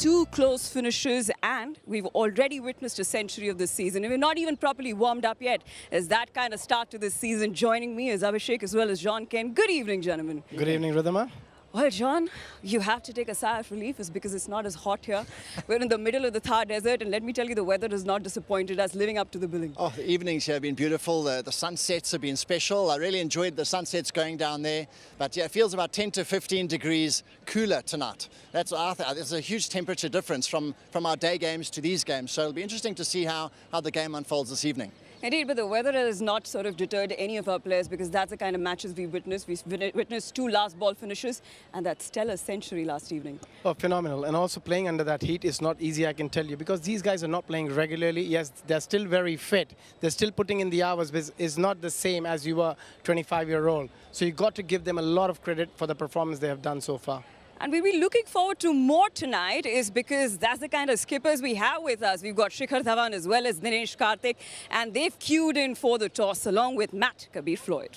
two close finishes, and we've already witnessed a century of this season. And we're not even properly warmed up yet. Is that kind of start to this season? Joining me is Abhishek as well as John Ken. Good evening, gentlemen. Good evening, Ridhima. Well, John, you have to take a sigh of relief. It's because it's not as hot here. We're in the middle of the Thar Desert, and let me tell you, the weather has not disappointed us, living up to the billing. Oh, the evenings here have been beautiful. The sunsets have been special. I really enjoyed the sunsets going down there. But yeah, it feels about 10 to 15 degrees cooler tonight. That's there's a huge temperature difference from our day games to these games. So it'll be interesting to see how the game unfolds this evening. Indeed, but the weather has not sort of deterred any of our players, because that's the kind of matches we've witnessed. We've witnessed two last ball finishes and that stellar century last evening. Oh, phenomenal. And also playing under that heat is not easy, I can tell you, because these guys are not playing regularly. Yes, they're still very fit. They're still putting in the hours, but it's not the same as you were 25-year-old. So you've got to give them a lot of credit for the performance they have done so far. And we'll be looking forward to more tonight, is because that's the kind of skippers we have with us. We've got Shikhar Dhawan as well as Dinesh Karthik, and they've queued in for the toss along with Matt Kabir-Floyd.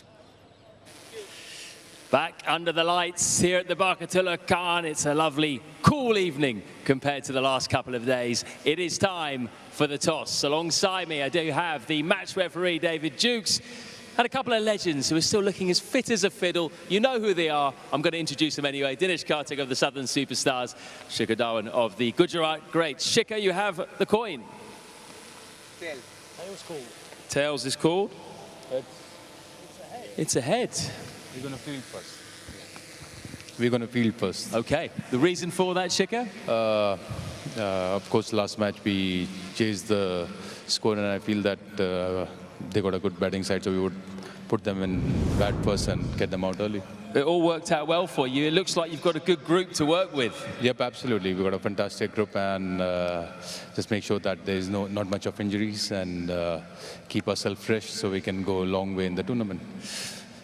Back under the lights here at the Barkatullah Khan. It's a lovely, cool evening compared to the last couple of days. It is time for the toss. Alongside me, I do have the match referee, David Dukes, and a couple of legends who are still looking as fit as a fiddle. You know who they are. I'm going to introduce them anyway. Dinesh Karthik of the Southern Superstars, Shikhar Dhawan of the Gujarat Greats. Shikhar, you have the coin. Tails. Tails called. Tails is called? Heads. It's a head. We're going to field first. We're going to field first. Okay. The reason for that, Shikhar? Of course, last match we chased the score, and I feel that they got a good batting side, so we would put them in bat first and get them out early. It all worked out well for you. It looks like you've got a good group to work with. Yep, absolutely. We've got a fantastic group, and just make sure that there's not much of injuries, and keep ourselves fresh so we can go a long way in the tournament.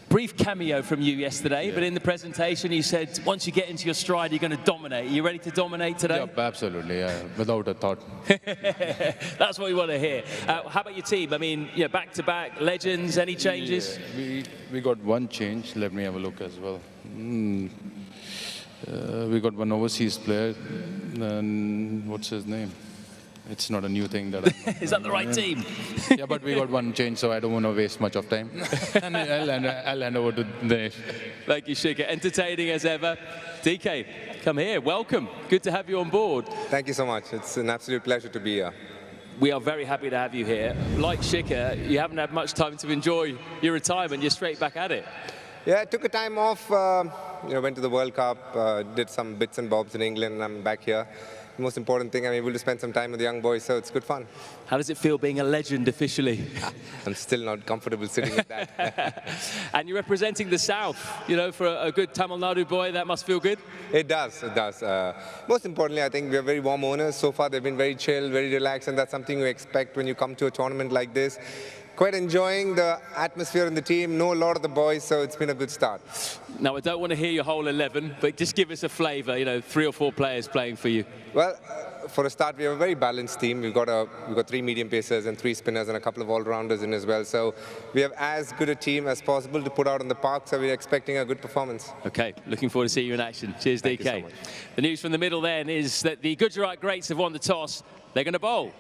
Brief cameo from you yesterday, but in the presentation you said once you get into your stride, you're going to dominate. Are you ready to dominate today? Yep, absolutely, without a thought. That's what we want to hear. How about your team? I mean, back-to-back legends, any changes? Yeah, we got one change. Let me have a look as well. We got one overseas player, and what's his name? It's not a new thing that Is that the right team? Yeah, but we got one change, so I don't want to waste much of time. And I'll hand over to Dinesh. Thank you, Shikhar. Entertaining as ever. DK, come here. Welcome. Good to have you on board. Thank you so much. It's an absolute pleasure to be here. We are very happy to have you here. Like Shikhar, you haven't had much time to enjoy your retirement. You're straight back at it. Yeah, I took a time off, went to the World Cup, did some bits and bobs in England, and I'm back here. The most important thing, I'm able to spend some time with the young boys, so it's good fun. How does it feel being a legend officially? I'm still not comfortable sitting with that. And you're representing the South, for a good Tamil Nadu boy, that must feel good? It does, it does. Most importantly, I think we're very warm owners. So far, they've been very chill, very relaxed, and that's something you expect when you come to a tournament like this. Quite enjoying the atmosphere in the team, know a lot of the boys, so it's been a good start. Now, I don't want to hear your whole 11, but just give us a flavour, 3 or 4 players playing for you. Well, for a start, we have a very balanced team. We've got 3 medium pacers and 3 spinners and a couple of all-rounders in as well. So we have as good a team as possible to put out on the park, so we're expecting a good performance. Okay, looking forward to seeing you in action. Cheers, Thank DK. you so much. The news from the middle then is that the Gujarat Greats have won the toss. They're going to bowl.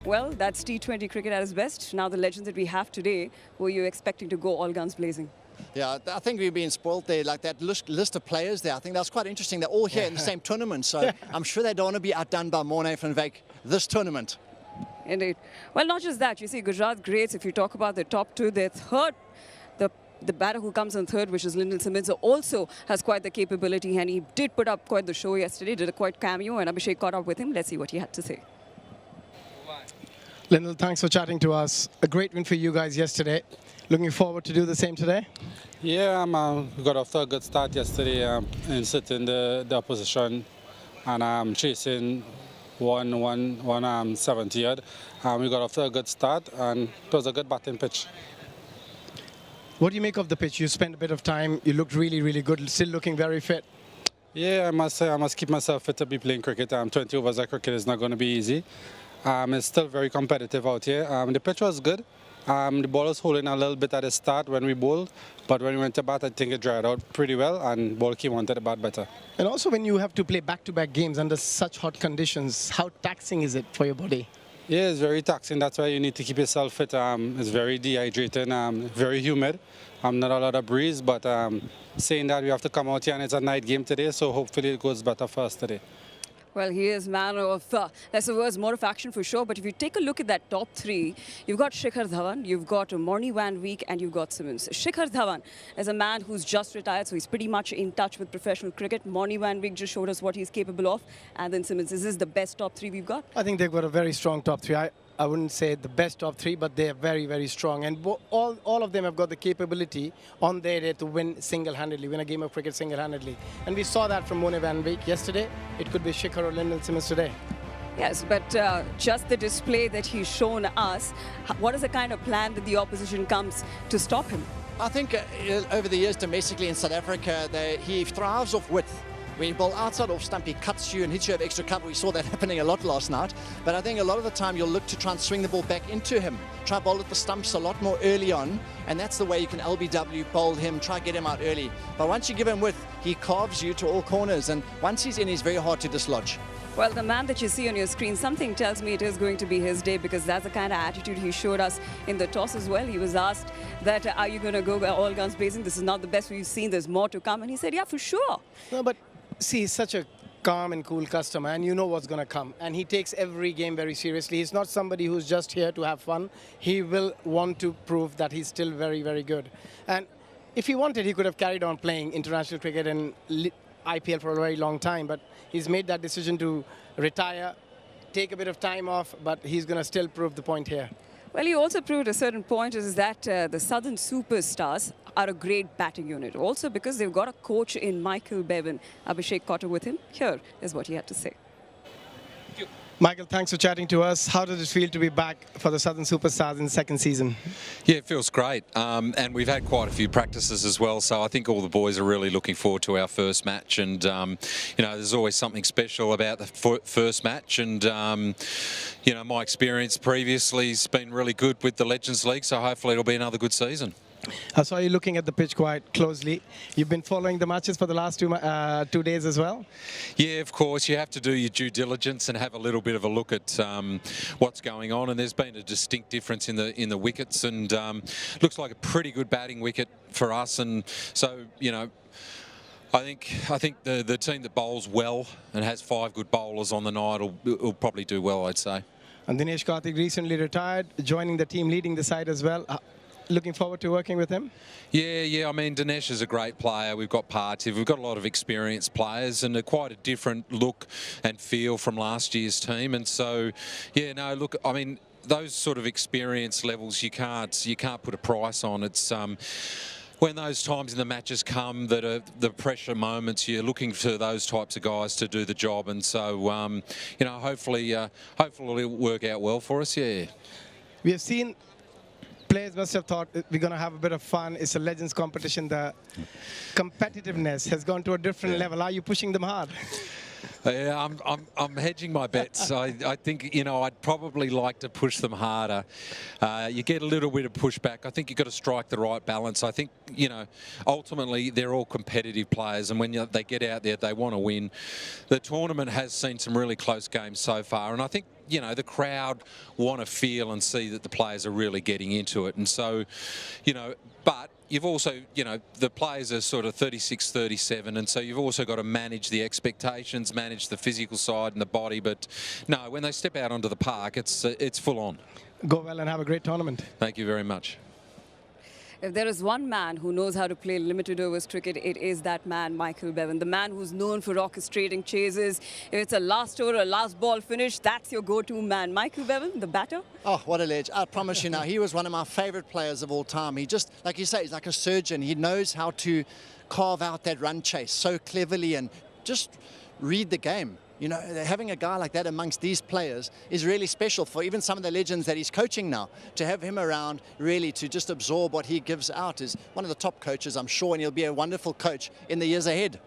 Well, that's T20 cricket at its best. Now the legends that we have today, were you expecting to go all guns blazing? Yeah, I think we've been spoiled there, like that list of players there. I think that's quite interesting. They're all here in the same tournament, so I'm sure they don't want to be outdone by Morne van Wyk this tournament. Indeed. Well, not just that. You see, Gujarat greats, if you talk about the top two, their third, the batter who comes on third, which is Lyndon Simmons, also has quite the capability, and he did put up quite the show yesterday, did a quite cameo, and Abhishek caught up with him. Let's see what he had to say. Lyndon, thanks for chatting to us. A great win for you guys yesterday. Looking forward to do the same today? Yeah, we got off to a good start yesterday in sitting the opposition and chasing 170. We got off to a good start and it was a good batting pitch. What do you make of the pitch? You spent a bit of time. You looked really, really good. Still looking very fit. Yeah, I must say I must keep myself fit to be playing cricket. 20 overs of cricket is not going to be easy. It's still very competitive out here. The pitch was good. The ball was holding a little bit at the start when we bowled, but when we went to bat, I think it dried out pretty well and ball came onto the bat better. And also when you have to play back-to-back games under such hot conditions, how taxing is it for your body? Yeah, it's very taxing. That's why you need to keep yourself fit. It's very dehydrating, very humid. Not a lot of breeze, but saying that we have to come out here and it's a night game today, so hopefully it goes better for us today. Well, he is man of lesser words, more of action for sure. But if you take a look at that top three, you've got Shikhar Dhawan, you've got Morne van Wyk, and you've got Simmons. Shikhar Dhawan is a man who's just retired, so he's pretty much in touch with professional cricket. Morne van Wyk just showed us what he's capable of. And then Simmons. Is this the best top three we've got? I think they've got a very strong top three. I wouldn't say the best top three, but they're very, very strong. And all of them have got the capability on their day to win single-handedly, win a game of cricket single-handedly. And we saw that from Morne van Wyk yesterday. It could be Shikhar or Lyndon Simmons today. Yes, but just the display that he's shown us, what is the kind of plan that the opposition comes to stop him? I think over the years domestically in South Africa, he thrives off width. When you bowl outside off stump, he cuts you and hits you over extra cover. We saw that happening a lot last night. But I think a lot of the time you'll look to try and swing the ball back into him. Try bowl at the stumps a lot more early on. And that's the way you can LBW bowl him, try get him out early. But once you give him width, he carves you to all corners. And once he's in, he's very hard to dislodge. Well, the man that you see on your screen, something tells me it is going to be his day, because that's the kind of attitude he showed us in the toss as well. He was asked that, are you going to go all guns blazing? This is not the best we've seen. There's more to come. And he said, yeah, for sure. No, but see, he's such a calm and cool customer, and you know what's going to come. And he takes every game very seriously. He's not somebody who's just here to have fun. He will want to prove that he's still very, very good. And if he wanted, he could have carried on playing international cricket and IPL for a very long time. But he's made that decision to retire, take a bit of time off, but he's going to still prove the point here. Well, he also proved a certain point is that the Southern Superstars are a great batting unit. Also because they've got a coach in Michael Bevan. Abhishek caught up with him. Here is what he had to say. Michael, thanks for chatting to us. How does it feel to be back for the Southern Superstars in the second season? Yeah, it feels great. And we've had quite a few practices as well. So I think all the boys are really looking forward to our first match. And, you know, there's always something special about the first match. And, you know, my experience previously has been really good with the Legends League. So hopefully it'll be another good season. I saw you looking at the pitch quite closely. You've been following the matches for the last 2 days as well? Yeah, of course. You have to do your due diligence and have a little bit of a look at what's going on. And there's been a distinct difference in the wickets, and looks like a pretty good batting wicket for us. And so, you know, I think the team that bowls well and has 5 good bowlers on the night will probably do well, I'd say. And Dinesh Karthik recently retired, joining the team, leading the side as well. Looking forward to working with him? Yeah. I mean, Dinesh is a great player. We've got Parthiv. We've got a lot of experienced players and quite a different look and feel from last year's team. And so, yeah, no, look, I mean, those sort of experience levels you can't put a price on. It's when those times in the matches come that are the pressure moments, you're looking for those types of guys to do the job. And so, you know, hopefully it'll work out well for us. Yeah. We have seen. Players must have thought we're going to have a bit of fun. It's a Legends competition. The competitiveness has gone to a different level. Are you pushing them hard? Yeah, I'm hedging my bets. I think, you know, I'd probably like to push them harder. You get a little bit of pushback. I think you've got to strike the right balance. I think, you know, ultimately they're all competitive players, and when they get out there, they want to win. The tournament has seen some really close games so far, and I think, you know, the crowd want to feel and see that the players are really getting into it. And so, you know, but you've also, you know, the players are sort of 36, 37, and so you've also got to manage the expectations, manage the physical side and the body. But no, when they step out onto the park, it's full on. Go well and have a great tournament. Thank you very much. If there is one man who knows how to play limited overs cricket, it is that man, Michael Bevan, the man who's known for orchestrating chases. If it's a last over, a last ball finish, that's your go-to man. Michael Bevan, the batter. Oh, what a ledge. I promise you now, he was one of my favorite players of all time. He just, like you say, he's like a surgeon. He knows how to carve out that run chase so cleverly and just read the game. You know, having a guy like that amongst these players is really special for even some of the legends that he's coaching now. To have him around, really, to just absorb what he gives out is one of the top coaches, I'm sure, and he'll be a wonderful coach in the years ahead.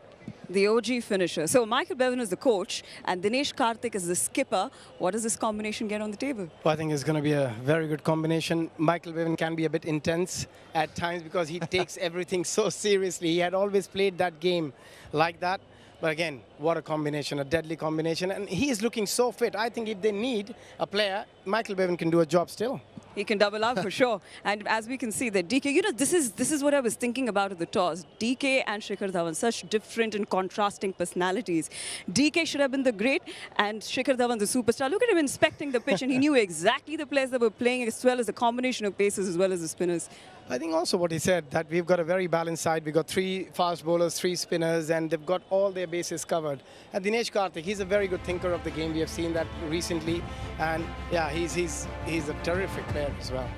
The OG finisher. So Michael Bevan is the coach and Dinesh Karthik is the skipper. What does this combination get on the table? Well, I think it's going to be a very good combination. Michael Bevan can be a bit intense at times because he takes everything so seriously. He had always played that game like that. But again, what a combination, a deadly combination. And he is looking so fit. I think if they need a player, Michael Bevan can do a job still. He can double up for sure. And as we can see, that DK, you know, this is what I was thinking about at the toss. DK and Shikhar Dhawan, such different and contrasting personalities. DK should have been the great, and Shikhar Dhawan the superstar. Look at him inspecting the pitch, and he knew exactly the players that were playing, as well as the combination of paces, as well as the spinners. I think also what he said, that we've got a very balanced side. We've got 3 fast bowlers, 3 spinners, and they've got all their bases covered. And Dinesh Karthik, he's a very good thinker of the game. We have seen that recently. And yeah, he's a terrific player as well.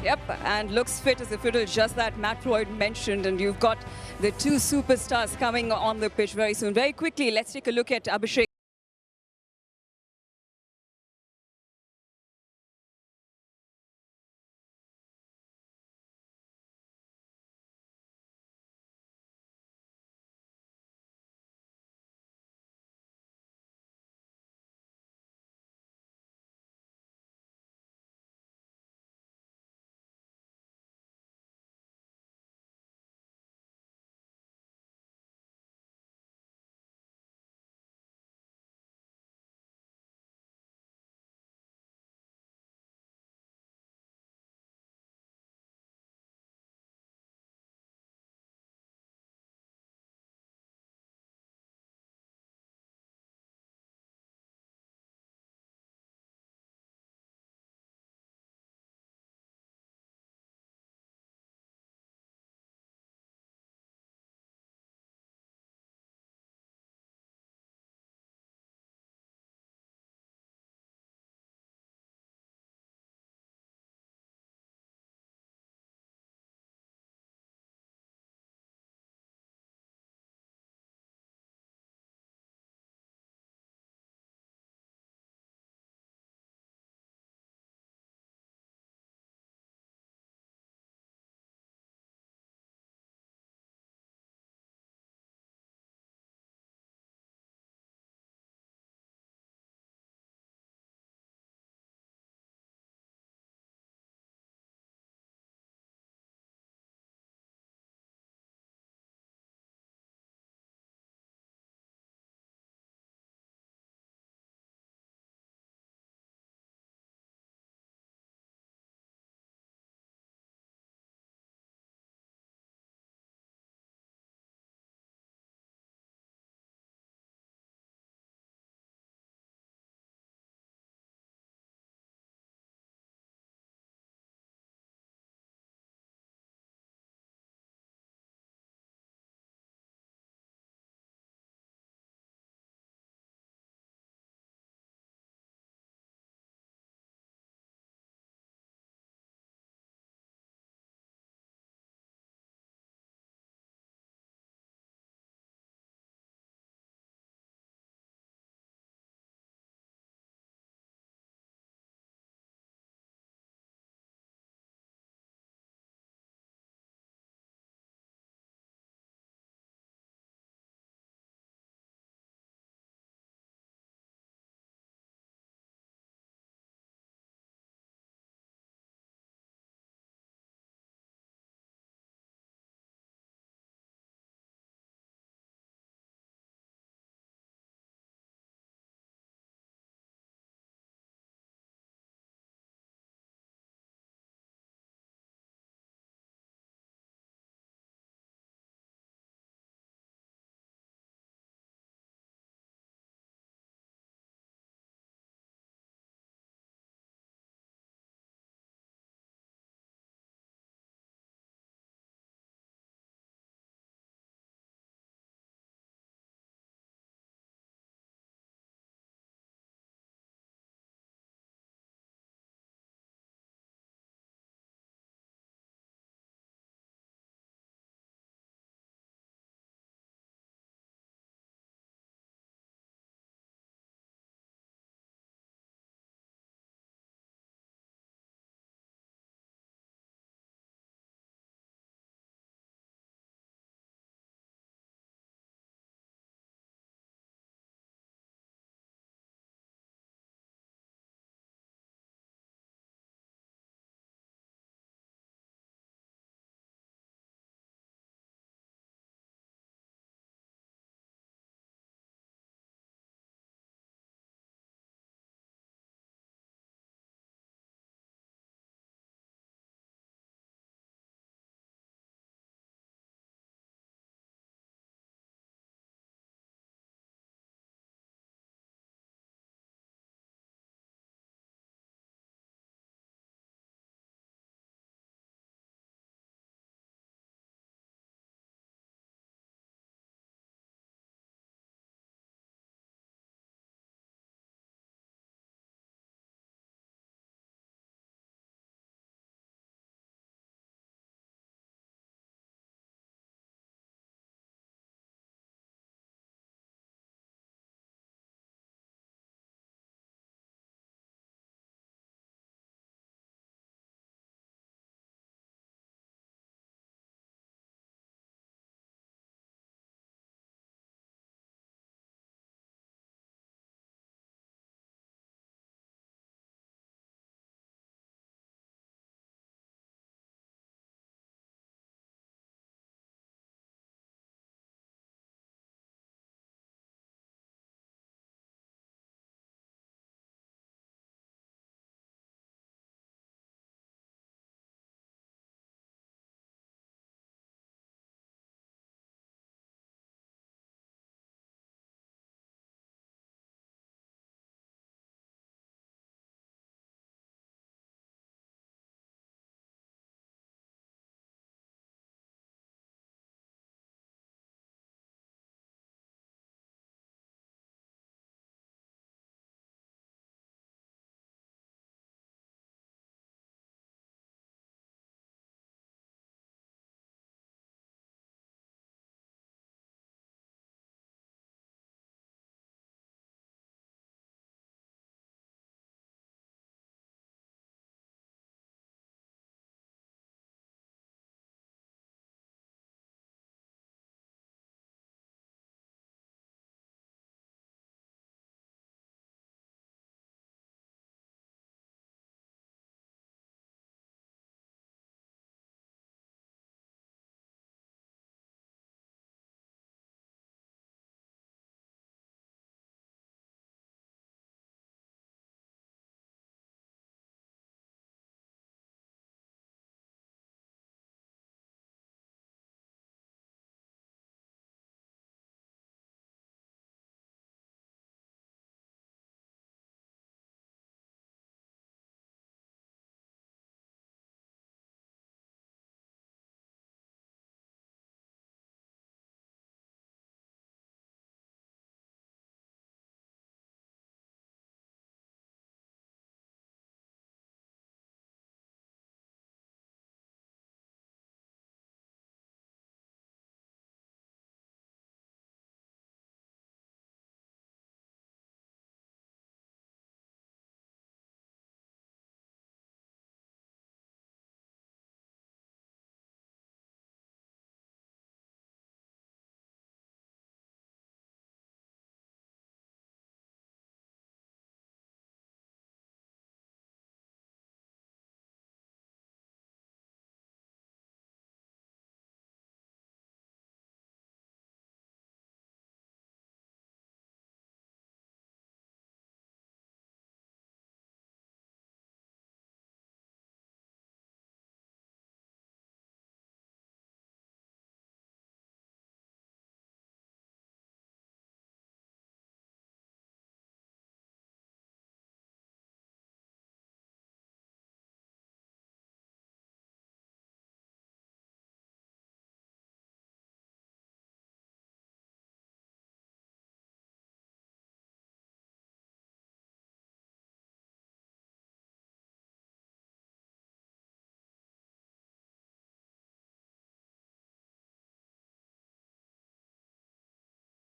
Yep, and looks fit as a fiddle, just that Matt Floyd mentioned. And you've got the 2 superstars coming on the pitch very soon. Very quickly, let's take a look at Abhishek.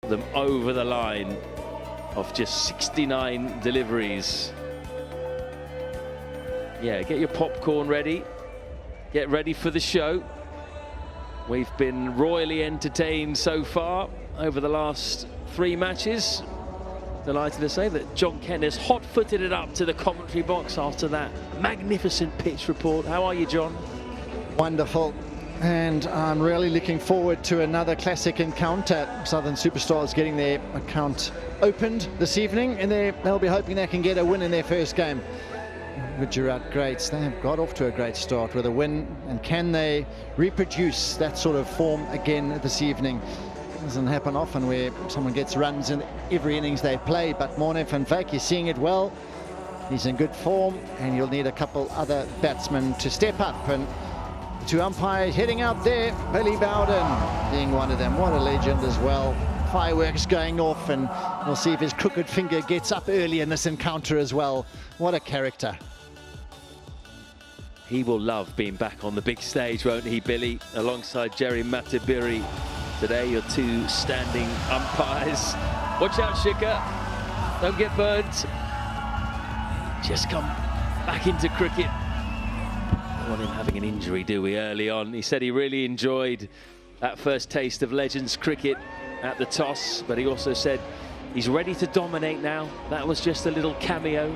them over the line of just 69 deliveries. Yeah, get your popcorn ready. Get ready for the show. We've been royally entertained so far over the last 3 matches. Delighted to say that John Kent has hot-footed it up to the commentary box after that magnificent pitch report. How are you, John? Wonderful. And I'm really looking forward to another classic encounter. Southern Superstars getting their account opened this evening, and they'll be hoping they can get a win in their first game. Gujarat Greats, they have got off to a great start with a win, and can they reproduce that sort of form again this evening? Doesn't happen often where someone gets runs in every innings they play, but Morne van Wyk is seeing it well. He's in good form, and you'll need a couple other batsmen to step up. And 2 umpires heading out there, Billy Bowden being one of them. What a legend as well. Fireworks going off, and we'll see if his crooked finger gets up early in this encounter as well. What a character. He will love being back on the big stage, won't he, Billy? Alongside Jerry Matabiri. Today, your 2 standing umpires. Watch out, Shikhar. Don't get burnt. Just come back into cricket. Don't want him having an injury, do we, early on? He said he really enjoyed that first taste of Legends cricket at the toss, but he also said he's ready to dominate now. That was just a little cameo.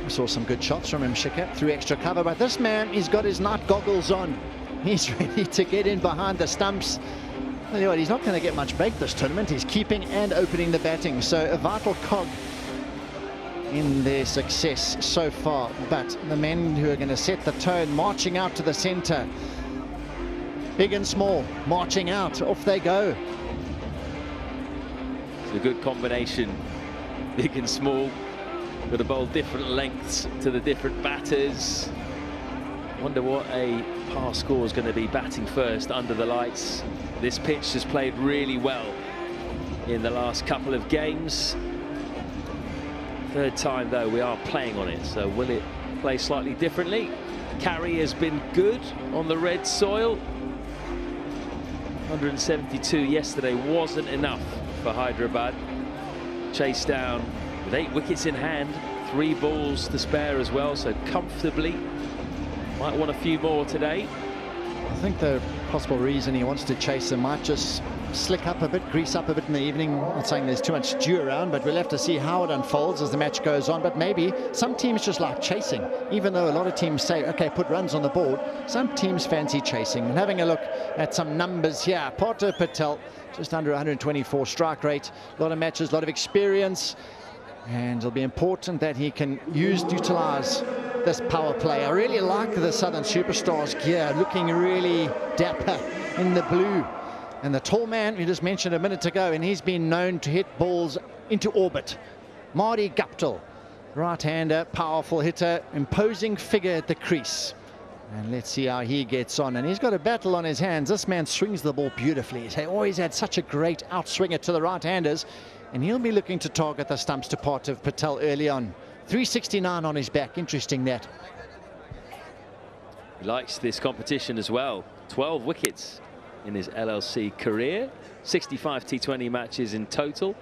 We saw some good shots from him, Shikhar, through extra cover, but this man, he's got his night goggles on. He's ready to get in behind the stumps. Tell you what, he's not going to get much break this tournament. He's keeping and opening the batting, so a vital cog in their success so far. But the men who are going to set the tone, marching out to the centre, big and small, marching out, off they go. It's a good combination, big and small. Got to bowl different lengths to the different batters. Wonder what a par score is going to be batting first under the lights. This pitch has played really well in the last couple of games. 3rd time though we are playing on it, so will it play slightly differently? Carry has been good on the red soil. 172 yesterday wasn't enough for Hyderabad. Chased down with 8 wickets in hand, 3 balls to spare as well, so comfortably. Might want a few more today. I think the possible reason he wants to chase them might just slick up a bit, grease up a bit in the evening. I'm not saying there's too much dew around, but we'll have to see how it unfolds as the match goes on. But maybe some teams just like chasing, even though a lot of teams say, okay, put runs on the board. Some teams fancy chasing. And having a look at some numbers here, Partha Patel, just under 124 strike rate, a lot of matches, a lot of experience. And it'll be important that he can utilize this power play. I really like the Southern Superstars gear, looking really dapper in the blue. And the tall man we just mentioned a minute ago, and he's been known to hit balls into orbit. Marty Guptill, right-hander, powerful hitter, imposing figure at the crease. And let's see how he gets on. And he's got a battle on his hands. This man swings the ball beautifully. He's always had such a great outswinger to the right-handers. And he'll be looking to target the stumps to Partha Patel early on. 369 on his back. Interesting that. He likes this competition as well. 12 wickets in his LLC career. 65 T20 matches in total.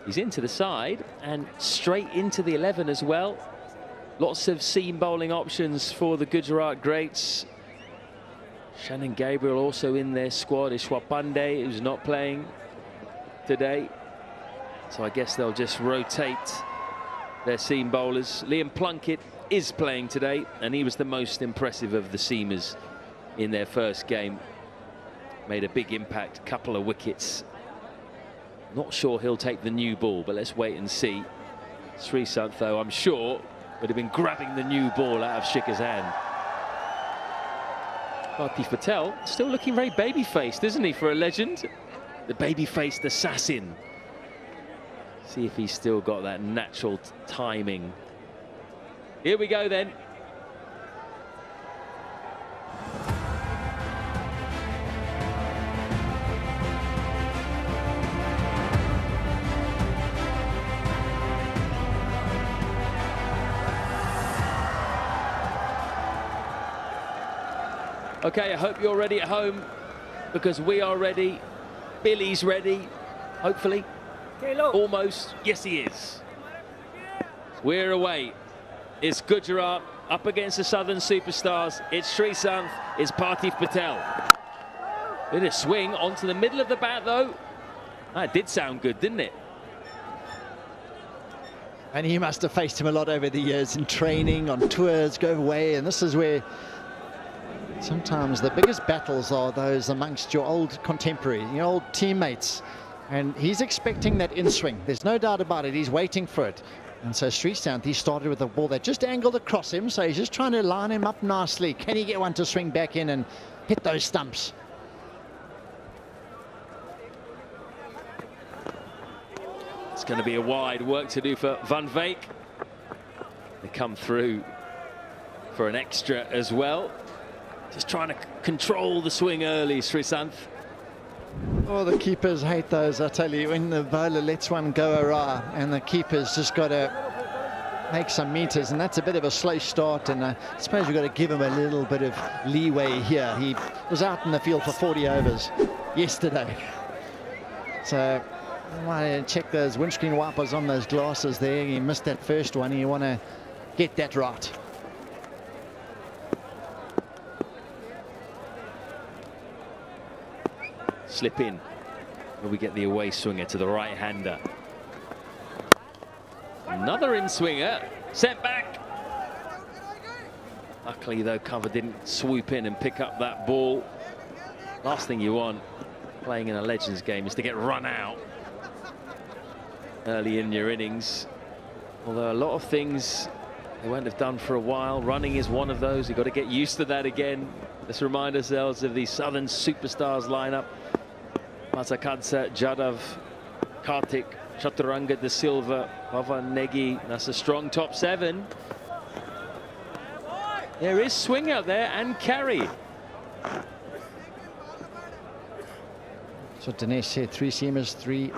He's into the side and straight into the 11 as well. Lots of seam bowling options for the Gujarat Greats. Shannon Gabriel also in their squad. Ishwar Pandey, who's not playing today. So I guess they'll just rotate their seam bowlers. Liam Plunkett is playing today, and he was the most impressive of the seamers in their first game. Made a big impact, couple of wickets. Not sure he'll take the new ball, but let's wait and see. Sreesanth, though, I'm sure, would have been grabbing the new ball out of Shikhar's hand. Partha Patel still looking very baby-faced, isn't he, for a legend? The baby-faced assassin. See if he's still got that natural timing. Here we go then. Okay, I hope you're ready at home because we are ready. Billy's ready, hopefully. Almost. Yes, he is. We're away. It's Gujarat up against the Southern Superstars. It's Srisanth, it's Parthiv Patel. Bit of swing onto the middle of the bat, though. That did sound good, didn't it? And he must have faced him a lot over the years in training, on tours, go away. And this is where sometimes the biggest battles are those amongst your old contemporary, your old teammates. And he's expecting that in-swing. There's no doubt about it. He's waiting for it. And so Srisanth, he started with a ball that just angled across him. So he's just trying to line him up nicely. Can he get one to swing back in and hit those stumps? It's going to be a wide, work to do for Van Veek. They come through for an extra as well. Just trying to control the swing early, Srisanth. Oh, the keepers hate those, I tell you, when the bowler lets one go awry and the keeper's just got to make some meters, and that's a bit of a slow start, and I suppose you've got to give him a little bit of leeway here. He was out in the field for 40 overs yesterday. So you want to check those windscreen wipers on those glasses there. He missed that first one. You want to get that right. Slip in. Will we get the away swinger to the right-hander? Another in-swinger. Sent back. Luckily, though, cover didn't swoop in and pick up that ball. Last thing you want playing in a Legends game is to get run out early in your innings. Although a lot of things they won't have done for a while. Running is one of those. You've got to get used to that again. Let's remind ourselves of the Southern Superstars lineup. Masakadza, Jadav, Karthik, Chaturanga De Silva, Pavan Negi. That's a strong top seven. There is swing out there and carry. So Dinesh said 3 seamers, 3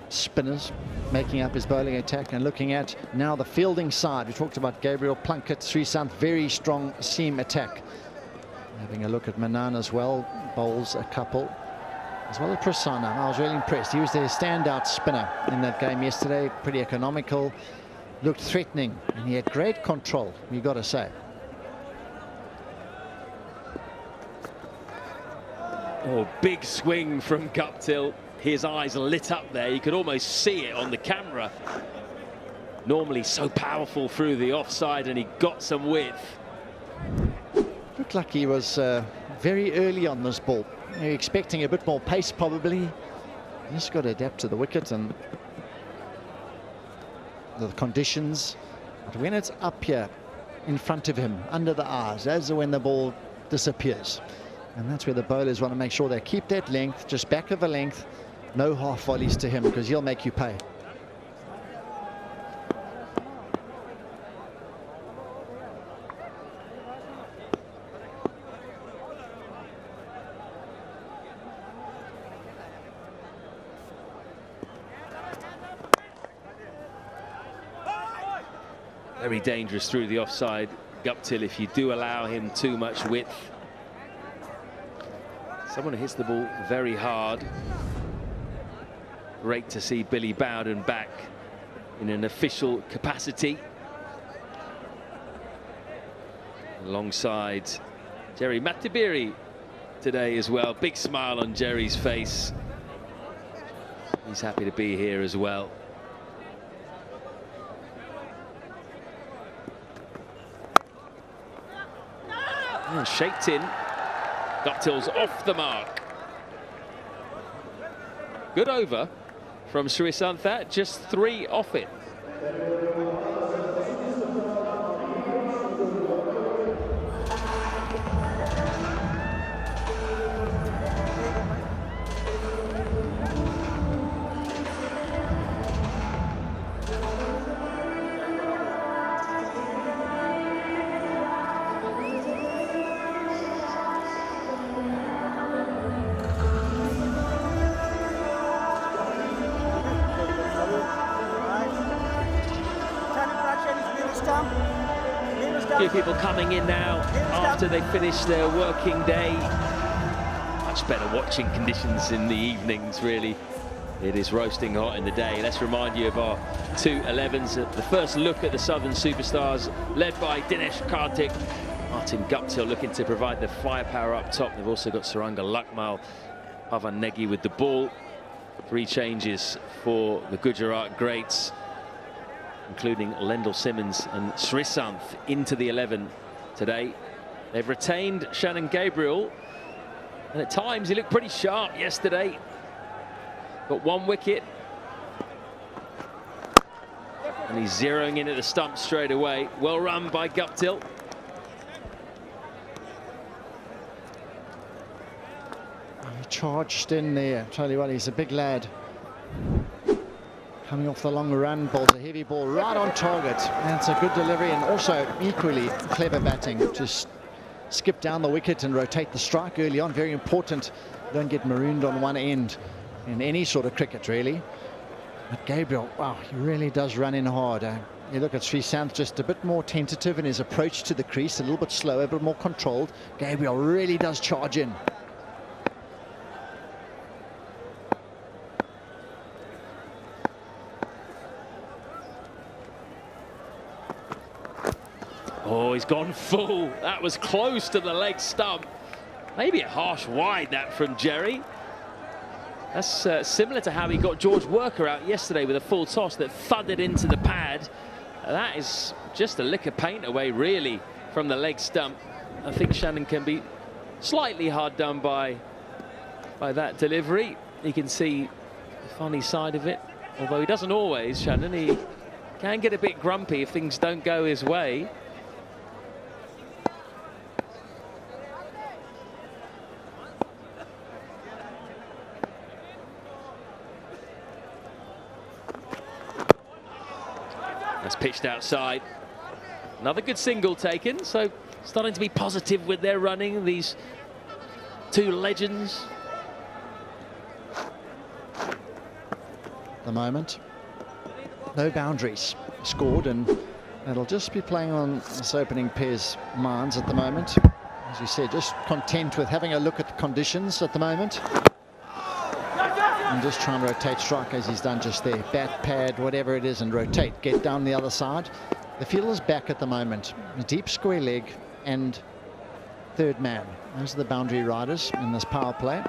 spinners making up his bowling attack, and looking at now the fielding side. We talked about Gabriel Plunkett, Srisanth, very strong seam attack. Having a look at Manan as well, bowls a couple, as well as Prasanna. I was really impressed. He was their standout spinner in that game yesterday, pretty economical, looked threatening, and he had great control, you got to say. Oh, big swing from Guptill. His eyes lit up there. You could almost see it on the camera. Normally so powerful through the offside, and he got some width. Looked like he was very early on this ball. You're expecting a bit more pace, probably. You just got to adapt to the wicket and the conditions. But when it's up here in front of him, under the eyes, that's when the ball disappears. And that's where the bowlers want to make sure they keep that length, just back of a length. No half volleys to him, because he'll make you pay. Very dangerous through the offside, Guptill, if you do allow him too much width. Someone who hits the ball very hard. Great to see Billy Bowden back in an official capacity. Alongside Jerry Matibiri today as well. Big smile on Jerry's face. He's happy to be here as well. And shaped in. Guptill's off the mark. Good over from Srisanth, just 3 off it. A few people coming in now after they finish their working day. Much much better watching conditions in the evenings, really. It is roasting hot in the day. Let's remind you of our 2 11s. The first look at the Southern superstars, led by Dinesh Karthik. Martin Guptill looking to provide the firepower up top. They've also got Suranga Lakmal, Pavan Negi with the ball. 3 changes for the Gujarat greats, including Lendl Simmons and Srisanth into the 11 today. They've retained Shannon Gabriel, and at times he looked pretty sharp yesterday. Got 1 wicket, and he's zeroing in at the stump straight away. Well run by Guptill. He charged in there. Tell you what, he's a big lad. Coming off the long run, bowls a heavy ball right on target. And it's a good delivery, and also equally clever batting to skip down the wicket and rotate the strike early on. Very important. Don't get marooned on one end in any sort of cricket, really. But Gabriel, wow, he really does run in hard. You look at Srisanth, just a bit more tentative in his approach to the crease, a little bit slower, a bit more controlled. Gabriel really does charge in. Oh, he's gone full. That was close to the leg stump. Maybe a harsh wide, that from Jerry. That's similar to how he got George Worker out yesterday with a full toss that thudded into the pad. That is just a lick of paint away, really, from the leg stump. I think Shannon can be slightly hard done by that delivery. You can see the funny side of it, although he doesn't always, Shannon. He can get a bit grumpy if things don't go his way. That's pitched outside. Another good single taken, so starting to be positive with their running, these 2 legends. At the moment, no boundaries scored, and it'll just be playing on this opening pair's minds at the moment. As you said, just content with having a look at the conditions at the moment. And just try and rotate strike as he's done just there. Bat, pad, whatever it is, and rotate. Get down the other side. The fielder's back at the moment. A deep square leg and 3rd man. Those are the boundary riders in this power play.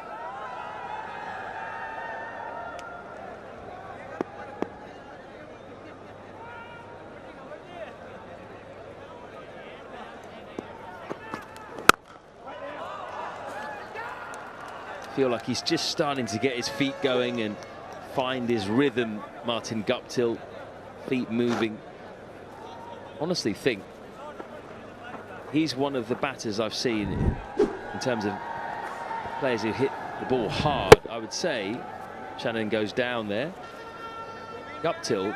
Feel like he's just starting to get his feet going and find his rhythm. Martin Guptill, feet moving. Honestly think he's one of the batters I've seen in terms of players who hit the ball hard. I would say Shannon goes down there. Guptill,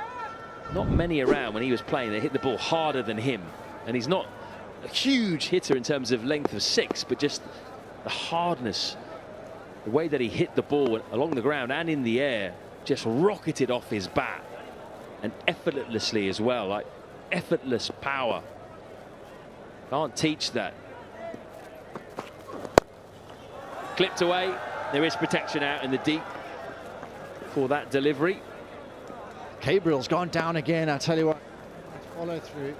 not many around when he was playing, they hit the ball harder than him. And he's not a huge hitter in terms of length of 6, but just the hardness, the way that he hit the ball along the ground and in the air, just rocketed off his bat, and effortlessly as well, like effortless power. Can't teach that. Clipped away. There is protection out in the deep for that delivery. Gabriel's gone down again, I tell you what. Follow through.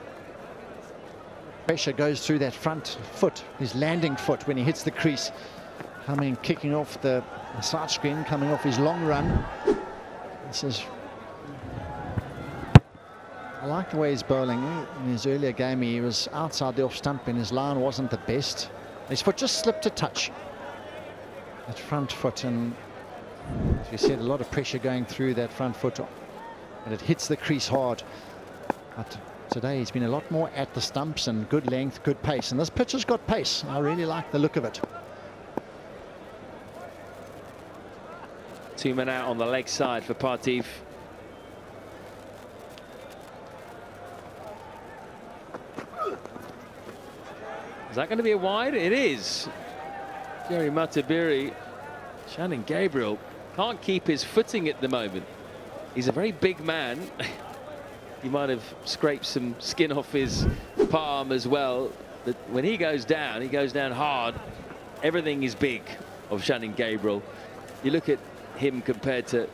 Pressure goes through that front foot, his landing foot, when he hits the crease. Coming, kicking off the side screen, coming off his long run. This is... I like the way he's bowling. In his earlier game, he was outside the off stump and his line wasn't the best. His foot just slipped a touch. That front foot, and as you said, a lot of pressure going through that front foot, and it hits the crease hard. But today he's been a lot more at the stumps, and good length, good pace. And this pitch has got pace. I really like the look of it. 2 men out on the leg side for Parthiv. Is that going to be a wide? It is. Jerry Matabiri. Shannon Gabriel can't keep his footing at the moment. He's a very big man. He might have scraped some skin off his palm as well. But when he goes down hard. Everything is big of Shannon Gabriel. You look at him compared to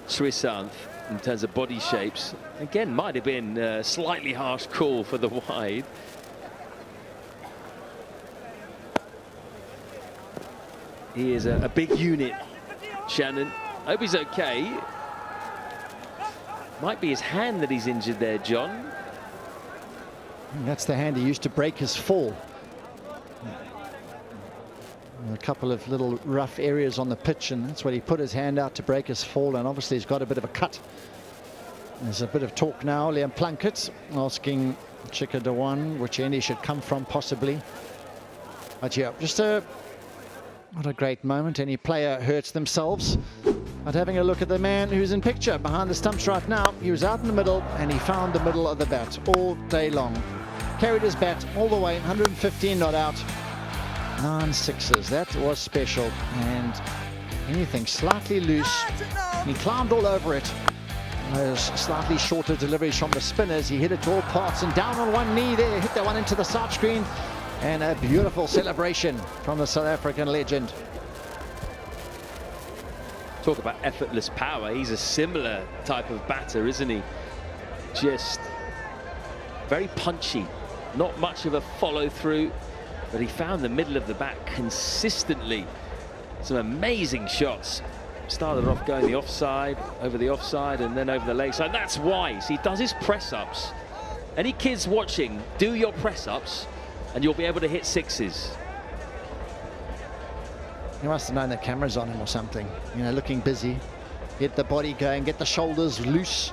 Srisanth in terms of body shapes. Again, might have been a slightly harsh call for the wide. He is a big unit, Shannon. Hope he's okay. Might be his hand that he's injured there, John. That's the hand he used to break his fall. A couple of little rough areas on the pitch, and that's when he put his hand out to break his fall, and obviously he's got a bit of a cut. There's a bit of talk now. Liam Plunkett asking Shikhar Dhawan which end he should come from, possibly. But yeah, just not a great moment. Any player hurts themselves. But having a look at the man who's in picture behind the stumps right now, he was out in the middle and he found the middle of the bat all day long. Carried his bat all the way, 115 not out. 9 sixes. That was special. And anything slightly loose, he climbed all over it. Those slightly shorter deliveries from the spinners. He hit it to all parts and down on one knee there, hit that one into the side screen. And a beautiful celebration from the South African legend. Talk about effortless power. He's a similar type of batter, isn't he? Just very punchy. Not much of a follow through, but he found the middle of the bat consistently. Some amazing shots. Started off going the offside, over the offside, and then over the leg side. That's wise. He does his press-ups. Any kids watching, do your press-ups, and you'll be able to hit sixes. He must have known the camera's on him or something. You know, looking busy. Get the body going, get the shoulders loose.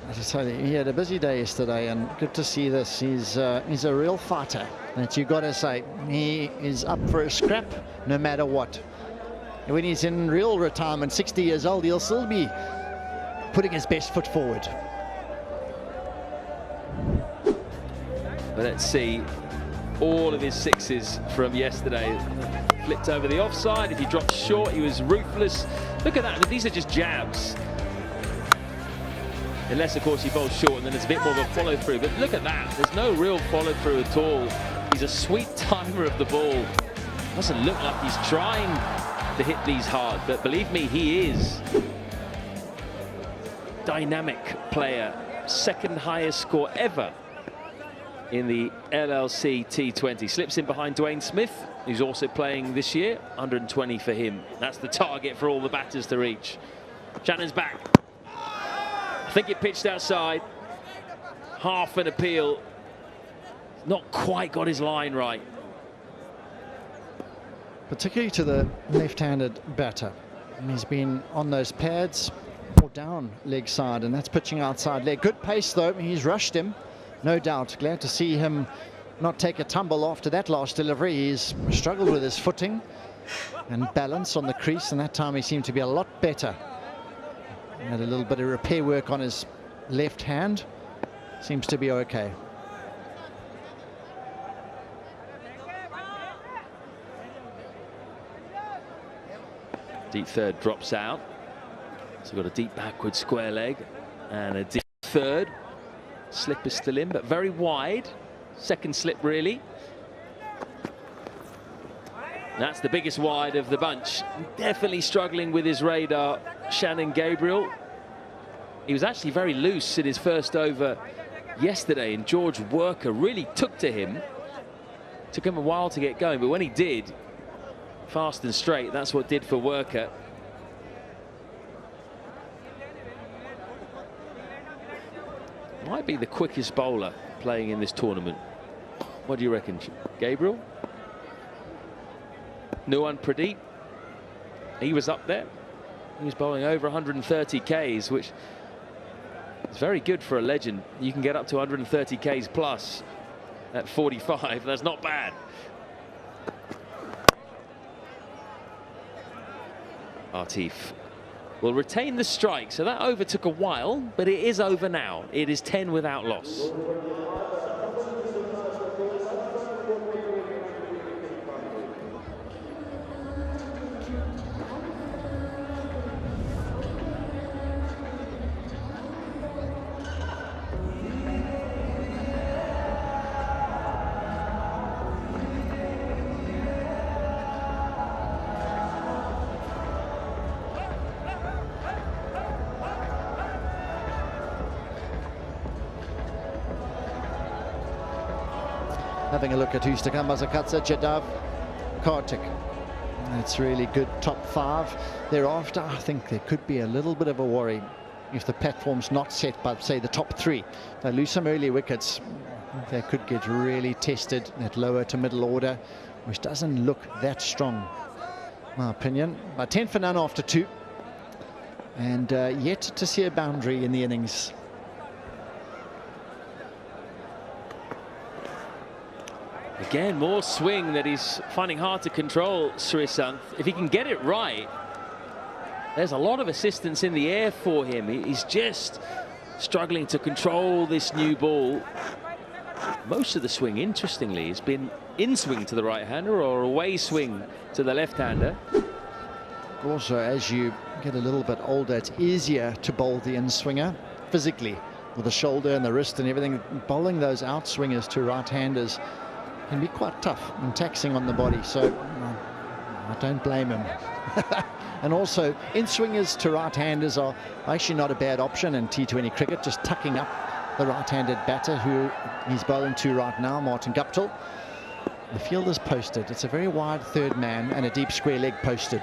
I just tell you, he had a busy day yesterday, and good to see this. He's a real fighter. That you got to say, he is up for a scrap no matter what. And when he's in real retirement, 60 years old, he'll still be putting his best foot forward. But let's see all of his sixes from yesterday. Flipped over the offside. If he dropped short, he was ruthless. Look at that. These are just jabs. Unless, of course, he bowls short and then there's a bit more of a follow through. But look at that. There's no real follow through at all. He's a sweet timer of the ball. Doesn't look like he's trying to hit these hard, but believe me, he is. Dynamic player. Second highest score ever in the LLC T20. Slips in behind Dwayne Smith, who's also playing this year. 120 for him. That's the target for all the batters to reach. Shannon's back. I think it pitched outside. Half an appeal. Not quite got his line right. Particularly to the left-handed batter. And he's been on those pads or down leg side, and that's pitching outside leg. Good pace though. He's rushed him. No doubt. Glad to see him not take a tumble after that last delivery. He's struggled with his footing and balance on the crease, and that time he seemed to be a lot better. He had a little bit of repair work on his left hand. Seems to be okay. Deep third drops out. So we've got a deep backward square leg and a deep third. Slip is still in, but very wide. Second slip, really. That's the biggest wide of the bunch. Definitely struggling with his radar, Shannon Gabriel. He was actually very loose in his first over yesterday, and George Worker really took to him. Took him a while to get going, but when he did, fast and straight, that's what did for Worker. Might be the quickest bowler playing in this tournament. What do you reckon, Gabriel? Nuwan Pradeep, he was up there. He was bowling over 130 Ks, which is very good for a legend. You can get up to 130 Ks plus at 45. That's not bad. Atif will retain the strike, so that over took a while, but it is over now. It is 10 without loss. Having a look at who's to come. Mazakadze, Jadav, Kartik. It's really good top 5. Thereafter, I think there could be a little bit of a worry if the platform's not set by, say, the top 3. They lose some early wickets, they could get really tested at lower to middle order, which doesn't look that strong, in my opinion. But 10 for none after 2. And yet to see a boundary in the innings. Again, more swing that he's finding hard to control, Srisanth. If he can get it right, there's a lot of assistance in the air for him. He's just struggling to control this new ball. Most of the swing, interestingly, has been in swing to the right-hander or away swing to the left-hander. Also, as you get a little bit older, it's easier to bowl the in-swinger physically, with the shoulder and the wrist and everything. Bowling those out-swingers to right-handers can be quite tough and taxing on the body, so I don't blame him. And also, in-swingers to right-handers are actually not a bad option in T20 cricket, just tucking up the right-handed batter who he's bowling to right now, Martin Guptill. The fielder's posted. It's a very wide third man and a deep square leg posted.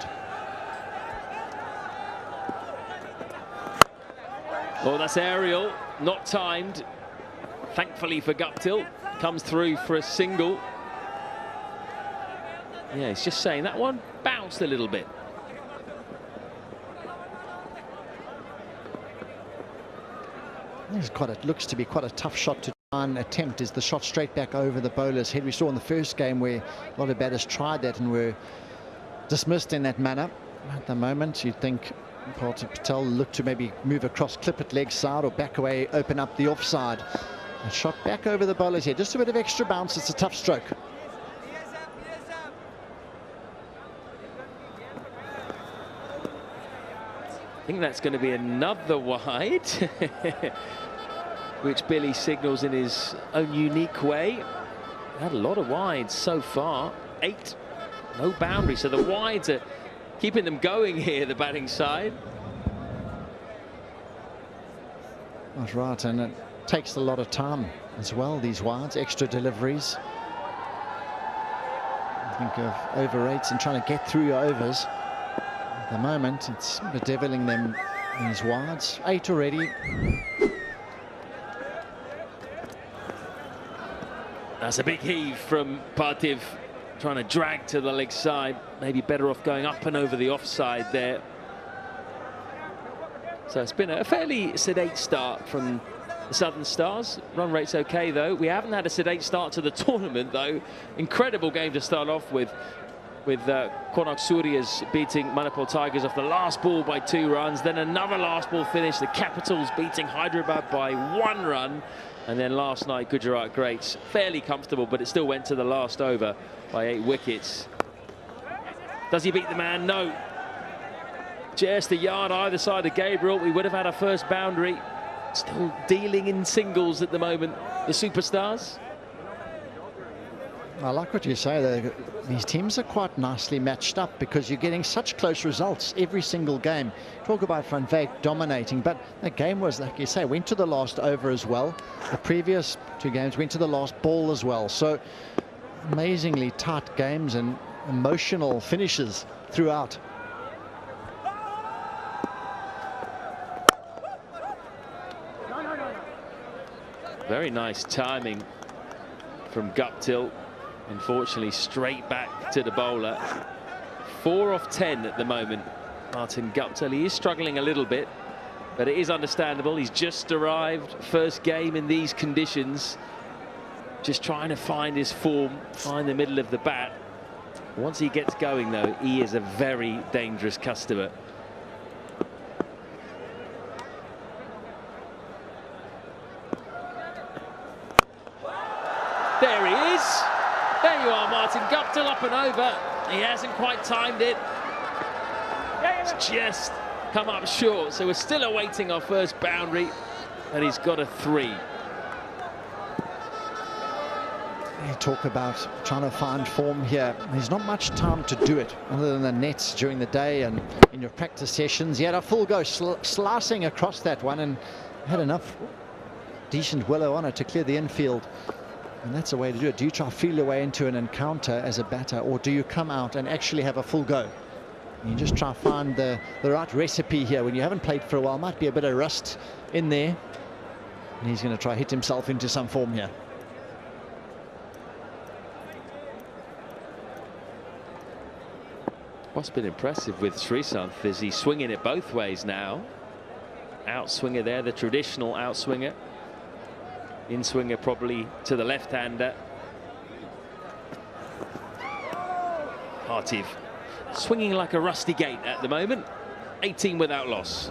Oh, that's aerial, not timed. Thankfully for Guptill, comes through for a single. Yeah, he's just saying that one bounced a little bit. It looks to be quite a tough shot to try and attempt. Is the shot straight back over the bowler's head? We saw in the first game where a lot of batters tried that and were dismissed in that manner. At the moment, you'd think Parth Patel looked to maybe move across, clip it leg side, or back away, open up the offside. A shot back over the bowler's head. Just a bit of extra bounce. It's a tough stroke. I think that's going to be another wide, which Billy signals in his own unique way. Had a lot of wides so far, 8, no boundary, so the wides are keeping them going here, the batting side. That's right, and it takes a lot of time as well, these wides, extra deliveries. Think of over rates and trying to get through your overs. At the moment, it's bedeviling them, these wides. 8 already. That's a big heave from Parthiv, trying to drag to the leg side. Maybe better off going up and over the offside there. So it's been a fairly sedate start from the Southern Stars. Run rate's okay, though. We haven't had a sedate start to the tournament, though. Incredible game to start off with Konak Surya's beating Manipur Tigers off the last ball by 2 runs. Then another last ball finish. The Capitals beating Hyderabad by 1 run. And then last night, Gujarat Greats, fairly comfortable, but it still went to the last over by 8 wickets. Does he beat the man? No. Just a yard either side of Gabriel. We would have had our first boundary. Still dealing in singles at the moment, the superstars. I like what you say there. These teams are quite nicely matched up because you're getting such close results every single game. Talk about Van Wyk dominating, but the game was, like you say, went to the last over as well. The previous 2 games went to the last ball as well. So amazingly tight games and emotional finishes throughout. Very nice timing from Guptill. Unfortunately, straight back to the bowler. 4 off 10 at the moment, Martin Guptill. He is struggling a little bit, but it is understandable. He's just arrived, first game in these conditions. Just trying to find his form, find the middle of the bat. Once he gets going, though, he is a very dangerous customer. There he is. There you are, Martin Guptill, up and over. He hasn't quite timed it. It's just come up short. So we're still awaiting our first boundary, and he's got a 3. You talk about trying to find form here. There's not much time to do it other than the nets during the day and in your practice sessions. He had a full go slicing across that one and had enough decent willow on it to clear the infield. And that's a way to do it. Do you try to feel your way into an encounter as a batter, or do you come out and actually have a full go? You just try to find the right recipe here. When you haven't played for a while, might be a bit of rust in there. And he's going to try to hit himself into some form here. What's been impressive with Srisanth is he's swinging it both ways now. Outswinger there, the traditional outswinger. In-swinger probably to the left-hander. Hartiv swinging like a rusty gate at the moment. 18 without loss.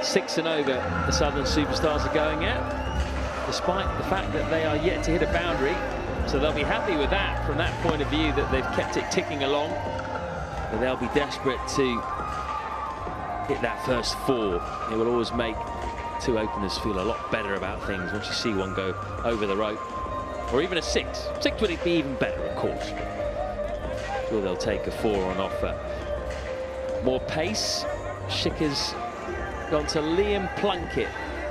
Six and over the Southern superstars are going at, despite the fact that they are yet to hit a boundary. So they'll be happy with that from that point of view, that they've kept it ticking along. But they'll be desperate to hit that first four. It will always make two openers feel a lot better about things once you see one go over the rope. Or even a six. Six would be even better, of course. Sure, they'll take a four on offer. More pace. Shikhar's gone to Liam Plunkett,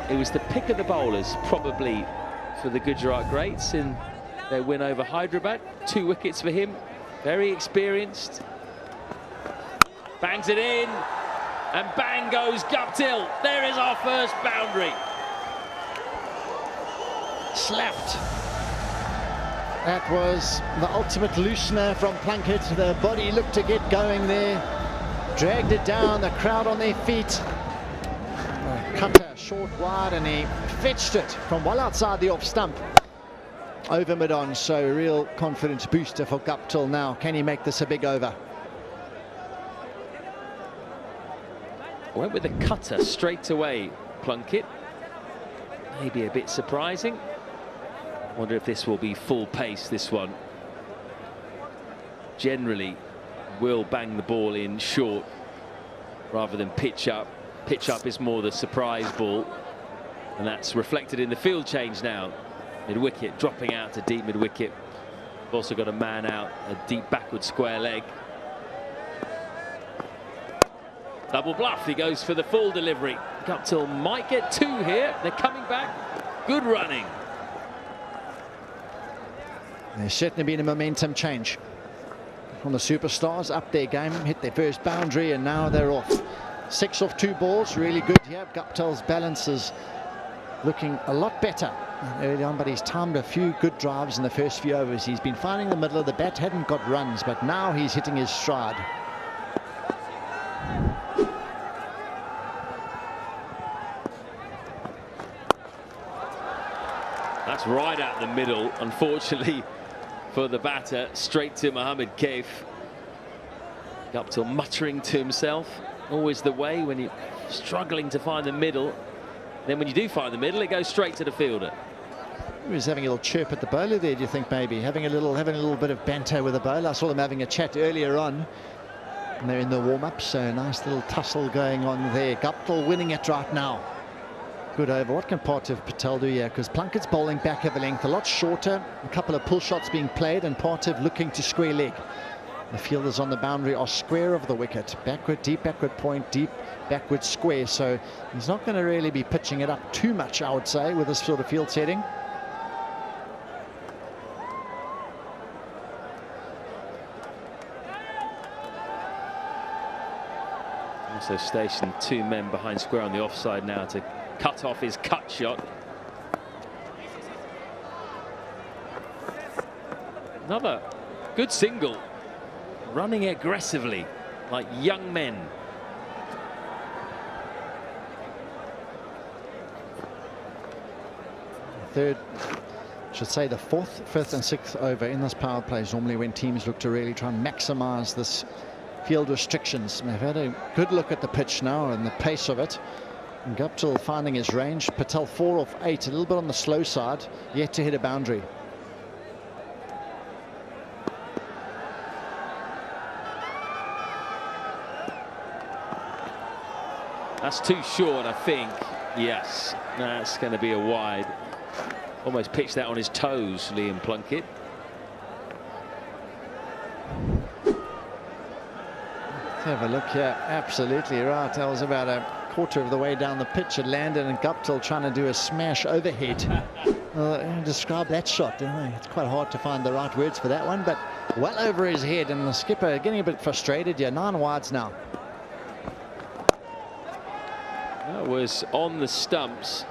who was the pick of the bowlers probably for the Gujarat Greats in their win over Hyderabad. 2 wickets for him, very experienced. Bangs it in, and bang goes Guptill. There is our first boundary. Slapped. That was the ultimate loosener from Plunkett. The body looked to get going there, dragged it down, the crowd on their feet. Cutter short wide, and he fetched it from well outside the off stump over mid-on. So a real confidence booster for Guptill now. Can he make this a big over? Went with a cutter straight away, Plunkett. Maybe a bit surprising. Wonder if this will be full pace, this one. Generally will bang the ball in short rather than pitch up. Pitch up is more the surprise ball, and that's reflected in the field change now. Mid-wicket dropping out to deep mid-wicket. We've also got a man out, a deep backward square leg. Double bluff, he goes for the full delivery. Guptill might get 2 here. They're coming back. Good running. There's certainly been a momentum change from the superstars. Up their game, hit their first boundary, and now they're off. 6 off 2 balls, really good here. Guptill's balance is looking a lot better early on, but he's timed a few good drives in the first few overs. He's been finding the middle of the bat, hadn't got runs, but now he's hitting his stride. That's right out the middle, unfortunately for the batter, straight to Mohammad Kaif. Guptill muttering to himself. Always the way when you're struggling to find the middle. Then when you do find the middle, it goes straight to the fielder. He was having a little chirp at the bowler there, do you think, maybe? Having a little bit of banter with the bowler. I saw them having a chat earlier on. And they're in the warm-up, so a nice little tussle going on there. Guptill winning it right now. Good over. What can Parthiv Patel do here? Because Plunkett's bowling back of a length, a lot shorter. A couple of pull shots being played, and Parthiv looking to square leg. The fielders on the boundary are square of the wicket. Backward, deep backward point, deep backward square. So he's not going to really be pitching it up too much, I would say, with this sort of field setting. Also stationed 2 men behind square on the offside now to cut off his cut shot. Another good single. Running aggressively like young men. Third, should say the 4th, 5th and 6th over in this power play is normally when teams look to really try and maximize this field restrictions. They've had a good look at the pitch now and the pace of it. And Guptill finding his range. Patel 4 of 8, a little bit on the slow side, yet to hit a boundary. That's too short, I think. Yes, that's going to be a wide. Almost pitched that on his toes, Liam Plunkett. Let's have a look here. Absolutely right. That was about a quarter of the way down the pitch. It landed, and Guptill trying to do a smash overhead. Describe that shot. It's quite hard to find the right words for that one, but well over his head, and the skipper getting a bit frustrated. Yeah, 9 wides now. That was on the stumps.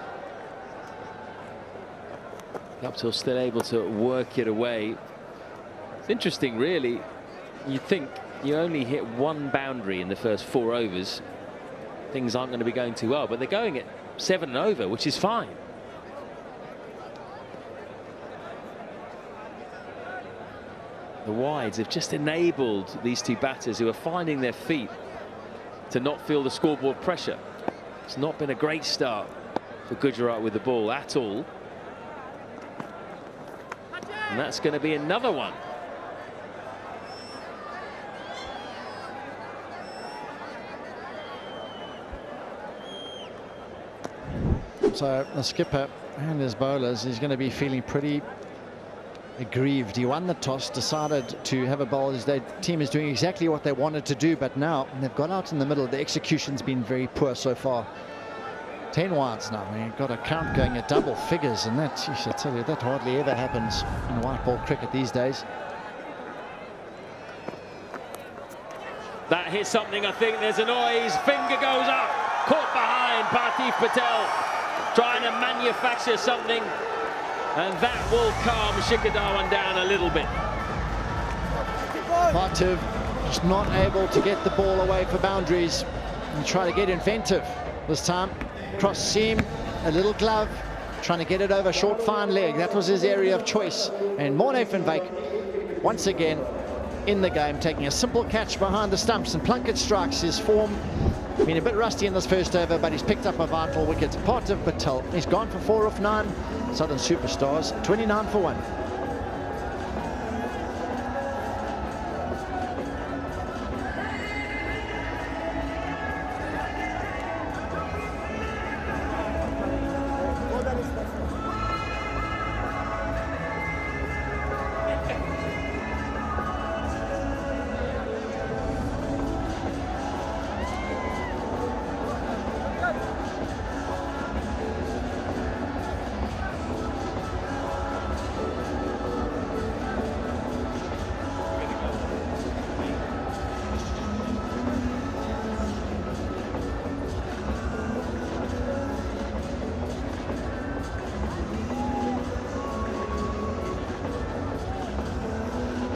Guptill still able to work it away. It's interesting, really. You'd think you only hit 1 boundary in the first 4 overs. Things aren't going to be going too well, but they're going at 7 and over, which is fine. The wides have just enabled these 2 batters who are finding their feet to not feel the scoreboard pressure. It's not been a great start for Gujarat with the ball at all. And that's going to be another one. So the skipper and his bowlers, he's going to be feeling pretty aggrieved. He won the toss, decided to have a bowl. His team is doing exactly what they wanted to do, but now they've got out in the middle. The execution's been very poor so far. 10 wides now. You've got a count going at double figures, and that, geez, I tell you, that hardly ever happens in white ball cricket these days. That hits something, I think. There's a noise. Finger goes up. Caught behind Parthiv Patel. Trying to manufacture something. And that will calm Shikhar Dhawan down a little bit. Parthiv just not able to get the ball away for boundaries and try to get inventive this time. Cross seam, a little glove, trying to get it over short fine leg. That was his area of choice. And Morne van Wyk once again in the game, taking a simple catch behind the stumps, and Plunkett strikes. His form been a bit rusty in this first over, but he's picked up a vital wicket. Parthiv Patel, he's gone for 4 of 9. Southern Superstars 29 for 1.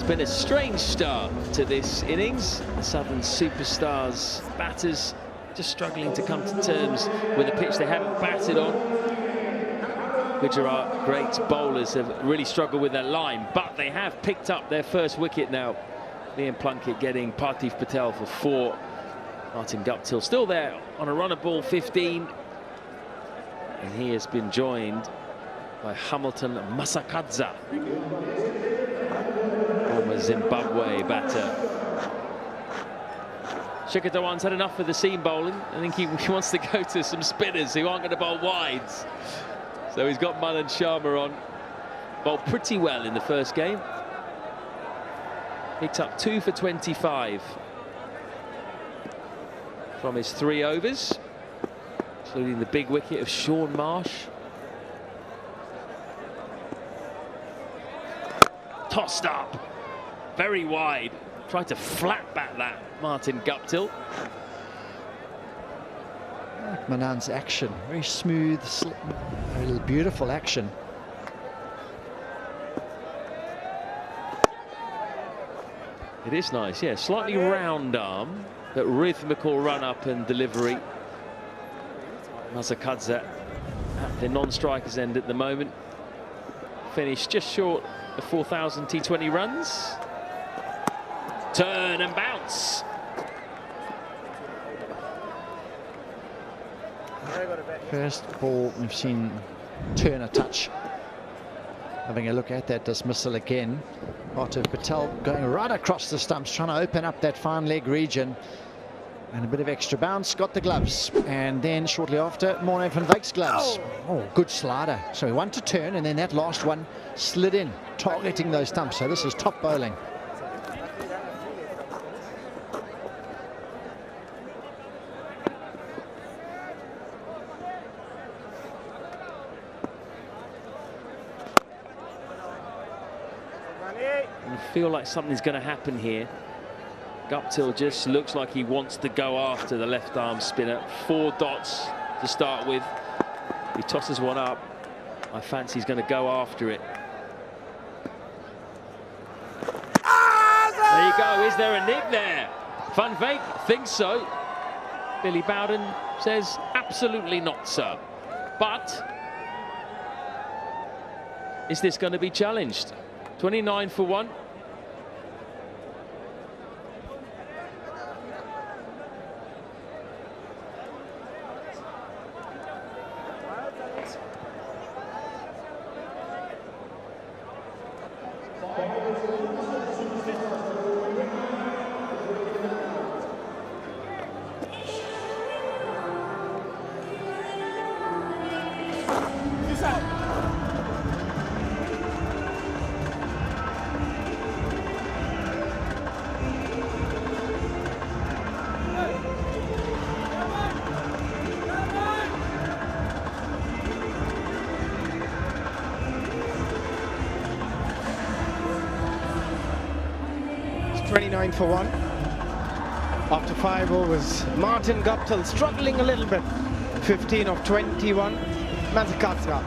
Been a strange start to this innings. The Southern Superstars batters just struggling to come to terms with a pitch they haven't batted on. Gujarat great bowlers have really struggled with their line, but they have picked up their first wicket now. Liam Plunkett getting Parthiv Patel for 4. Martin Guptill still there on a run of ball 15. And he has been joined by Hamilton Masakadza, former Zimbabwe batter. Shikhar Dhawan's had enough of the seam bowling. I think he wants to go to some spinners who aren't going to bowl wides. So he's got Manan Sharma on. Bowled pretty well in the first game. Picked up 2 for 25 from his 3 overs, including the big wicket of Shaun Marsh. Tossed up, very wide. Tried to flat back that, Martin Guptill. Manan's action, very smooth, very beautiful action. It is nice, yeah. Slightly round arm, but rhythmical run up and delivery. Masakadza at the non-strikers end at the moment. Finished just short of 4,000 T20 runs. Turn and bounce. First ball we've seen Turner touch. Having a look at that dismissal again. Arthur Patel going right across the stumps, trying to open up that fine leg region. And a bit of extra bounce, got the gloves. And then shortly after, Morne van Wyk's gloves. Oh, good slider. So he wanted to turn, and then that last one slid in, targeting those stumps. So this is top bowling. You feel like something's going to happen here. Guptill just looks like he wants to go after the left arm spinner. 4 dots to start with. He tosses one up. I fancy he's going to go after it. There you go. Is there a nick there? Van Wyk thinks so. Billy Bowden says absolutely not so. But is this going to be challenged? 29 for 1. It's 29 for 1. After 5 overs, Martin Guptill struggling a little bit. 15 of 21. Mazikatska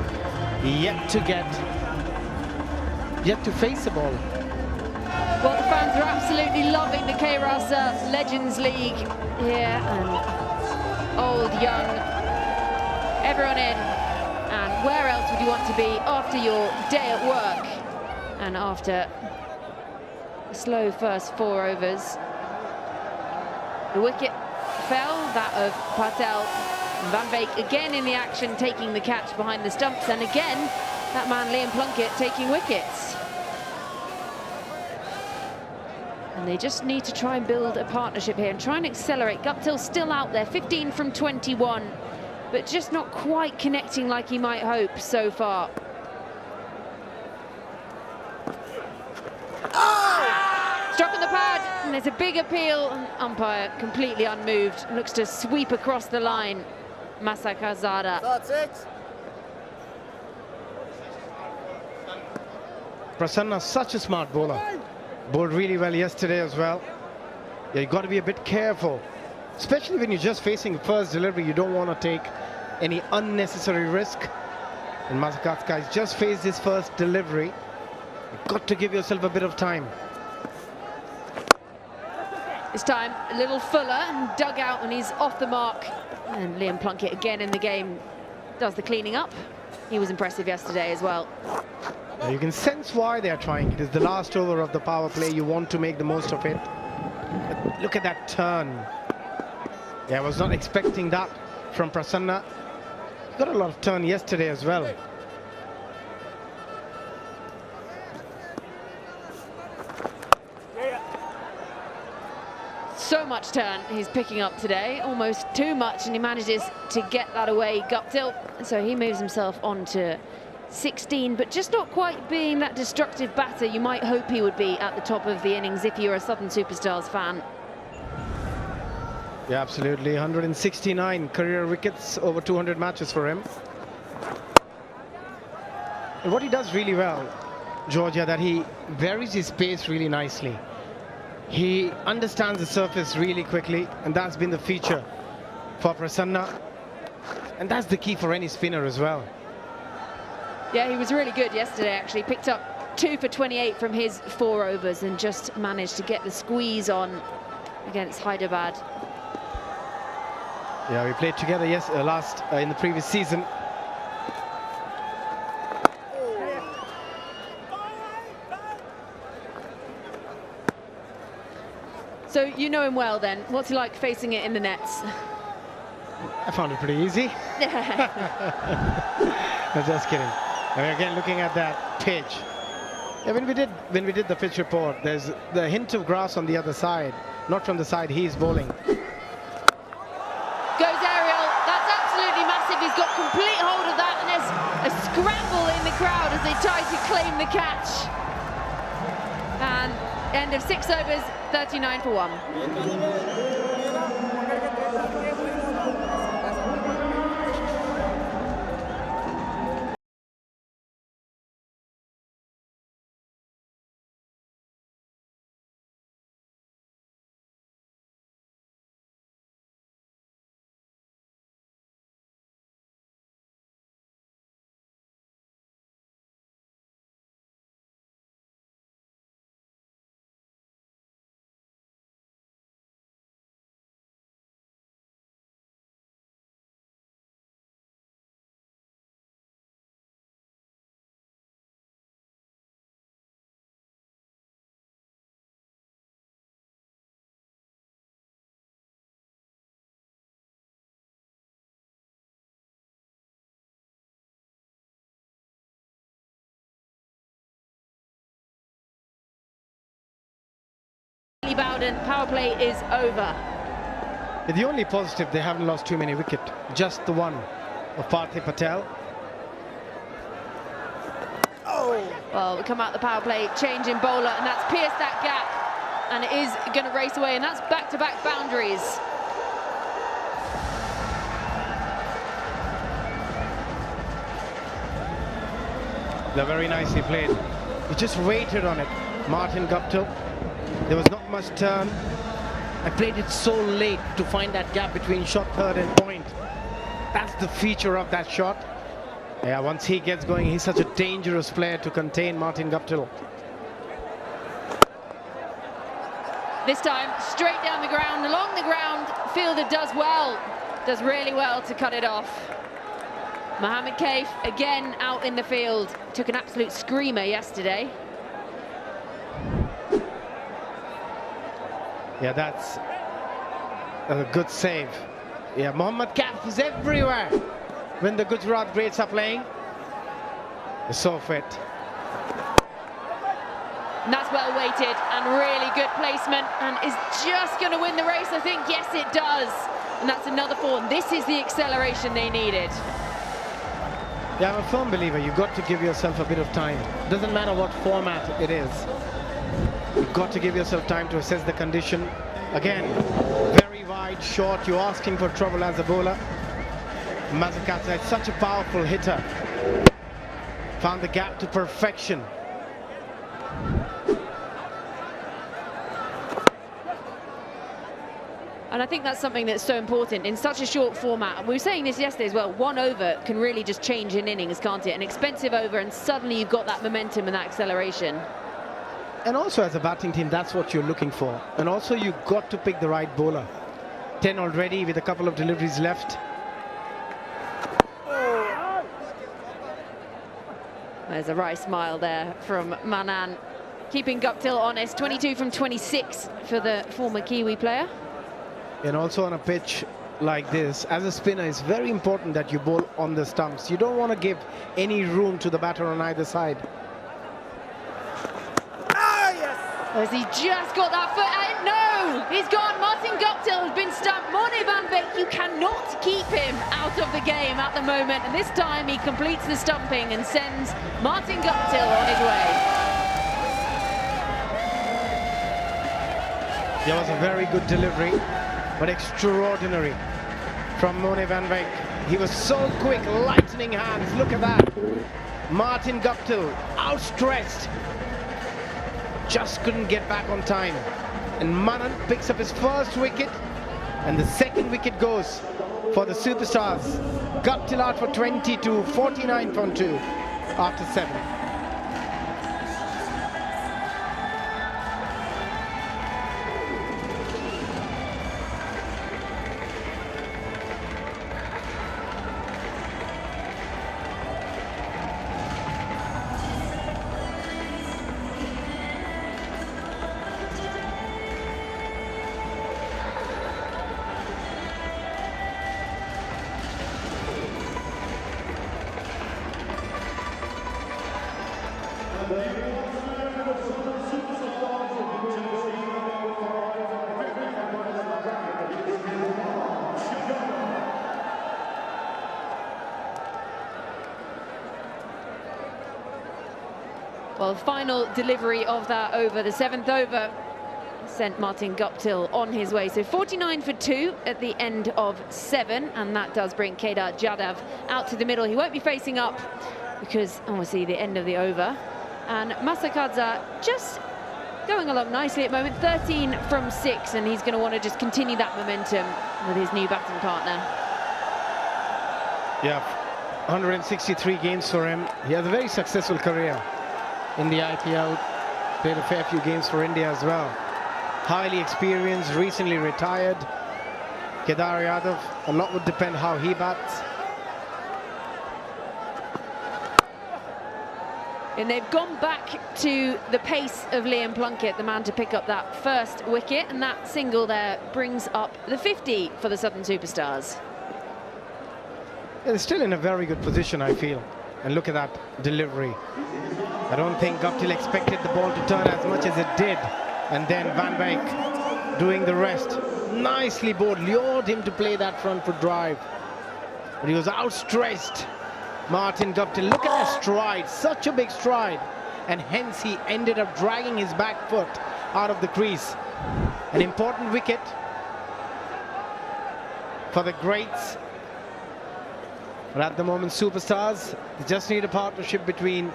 yet to face the ball. Well, the fans are absolutely loving the K-Rasa Legends League here, and old, young, everyone in. And where else would you want to be after your day at work and after a slow first 4 overs? The wicket fell, that of Patel. Van Wyk again in the action, taking the catch behind the stumps, and again that man Liam Plunkett taking wickets. And they just need to try and build a partnership here and try and accelerate. Guptill still out there, 15 from 21, but just not quite connecting like he might hope so far. Struck on the pad, and there's a big appeal. Umpire completely unmoved, looks to sweep across the line. Masakazada. Prasanna, such a smart bowler. Bowled really well yesterday as well. Yeah, you got to be a bit careful, especially when you're just facing first delivery. You don't want to take any unnecessary risk. And Masakatska has just faced his first delivery. You've got to give yourself a bit of time. This time a little fuller and dug out, and he's off the mark. And Liam Plunkett again in the game does the cleaning up. He was impressive yesterday as well. Now you can sense why they're trying. It is the last over of the power play. You want to make the most of it. But look at that turn. Yeah, I was not expecting that from Prasanna. He got a lot of turn yesterday as well. So much turn he's picking up today, almost too much, and he manages to get that away, Guptill. So he moves himself on to 16, but just not quite being that destructive batter you might hope he would be at the top of the innings if you're a Southern Superstars fan. Yeah, absolutely. 169 career wickets, over 200 matches for him. And what he does really well, Georgia, that he varies his pace really nicely. He understands the surface really quickly, and that's been the feature for Prasanna. And that's the key for any spinner as well. Yeah, he was really good yesterday, actually. Picked up 2 for 28 from his 4 overs and just managed to get the squeeze on against Hyderabad. Yeah, we played together in the previous season. So you know him well then. What's he like facing it in the nets? I found it pretty easy. No, just kidding. I mean, again, looking at that pitch. Yeah, when we did the pitch report, there's the hint of grass on the other side, not from the side he's bowling. Goes aerial. That's absolutely massive. He's got complete hold of that, and there's a scramble in the crowd as they try to claim the catch. And end of 6 overs, 39 for 1. Bowden, power play is over. The only positive, they haven't lost too many wickets, just the one of Parthiv Patel. Well, we come out the power play, change in bowler, and that's pierced that gap, and it is going to race away, and that's back-to-back boundaries. They're very nicely played. He just waited on it. Martin Guptill. There was not much turn. I played it so late to find that gap between shot third and point. That's the feature of that shot. Yeah, once he gets going, he's such a dangerous player to contain Martin Guptill. This time, straight down the ground, along the ground. Fielder does well, does really well to cut it off. Mohammed Kaif again out in the field. Took an absolute screamer yesterday. Yeah, that's a good save. Yeah, Mohammed Kaif is everywhere when the Gujarat greats are playing. They're so fit. And that's well weighted and really good placement, and is just going to win the race, I think. Yes, it does. And that's another 4. This is the acceleration they needed. Yeah, I'm a firm believer. You've got to give yourself a bit of time. Doesn't matter what format it is. You've got to give yourself time to assess the condition. Again, very wide, short. You're asking for trouble as a bowler. Mazzacatla is such a powerful hitter. Found the gap to perfection. And I think that's something that's so important in such a short format. We were saying this yesterday as well. 1 over can really just change an innings, can't it? An expensive over, and suddenly you've got that momentum and that acceleration. And also as a batting team, that's what you're looking for. And also you've got to pick the right bowler. 10 already with a couple of deliveries left. There's a wry smile there from Manan. Keeping Guptill honest. 22 from 26 for the former Kiwi player. And also on a pitch like this, as a spinner, it's very important that you bowl on the stumps. You don't want to give any room to the batter on either side. Has he just got that foot out? No! He's gone. Martin Guptill has been stumped. Morne van Beek, you cannot keep him out of the game at the moment. And this time he completes the stumping and sends Martin Guptill on his way. There was a very good delivery, but extraordinary from Morne van Beek. He was so quick, lightning hands. Look at that. Martin Guptill outstretched. Just couldn't get back on time. And Manan picks up his first wicket, and the second wicket goes for the superstars. Guptill out for 22, 49.2 after 7. Well, final delivery of that over, the 7th over, sent Martin Guptill on his way. So 49 for 2 at the end of 7, and that does bring Kedar Jadhav out to the middle. He won't be facing up because obviously the end of the over. And Masakadza just going along nicely at the moment, 13 from 6, and he's going to want to just continue that momentum with his new batting partner. Yeah, 163 games for him. He has a very successful career in the IPL, played a fair few games for India as well. Highly experienced, recently retired. Kedar Jadhav, a lot would depend how he bats. And they've gone back to the pace of Liam Plunkett, the man to pick up that first wicket, and that single there brings up the 50 for the Southern Superstars. They're still in a very good position, I feel. And look at that delivery. I don't think Guptill expected the ball to turn as much as it did. And then Van Beek doing the rest. Nicely bowled, lured him to play that front foot drive. But he was outstretched. Martin Guptill, look at that stride, such a big stride. And hence he ended up dragging his back foot out of the crease. An important wicket for the greats. But at the moment, superstars, they just need a partnership between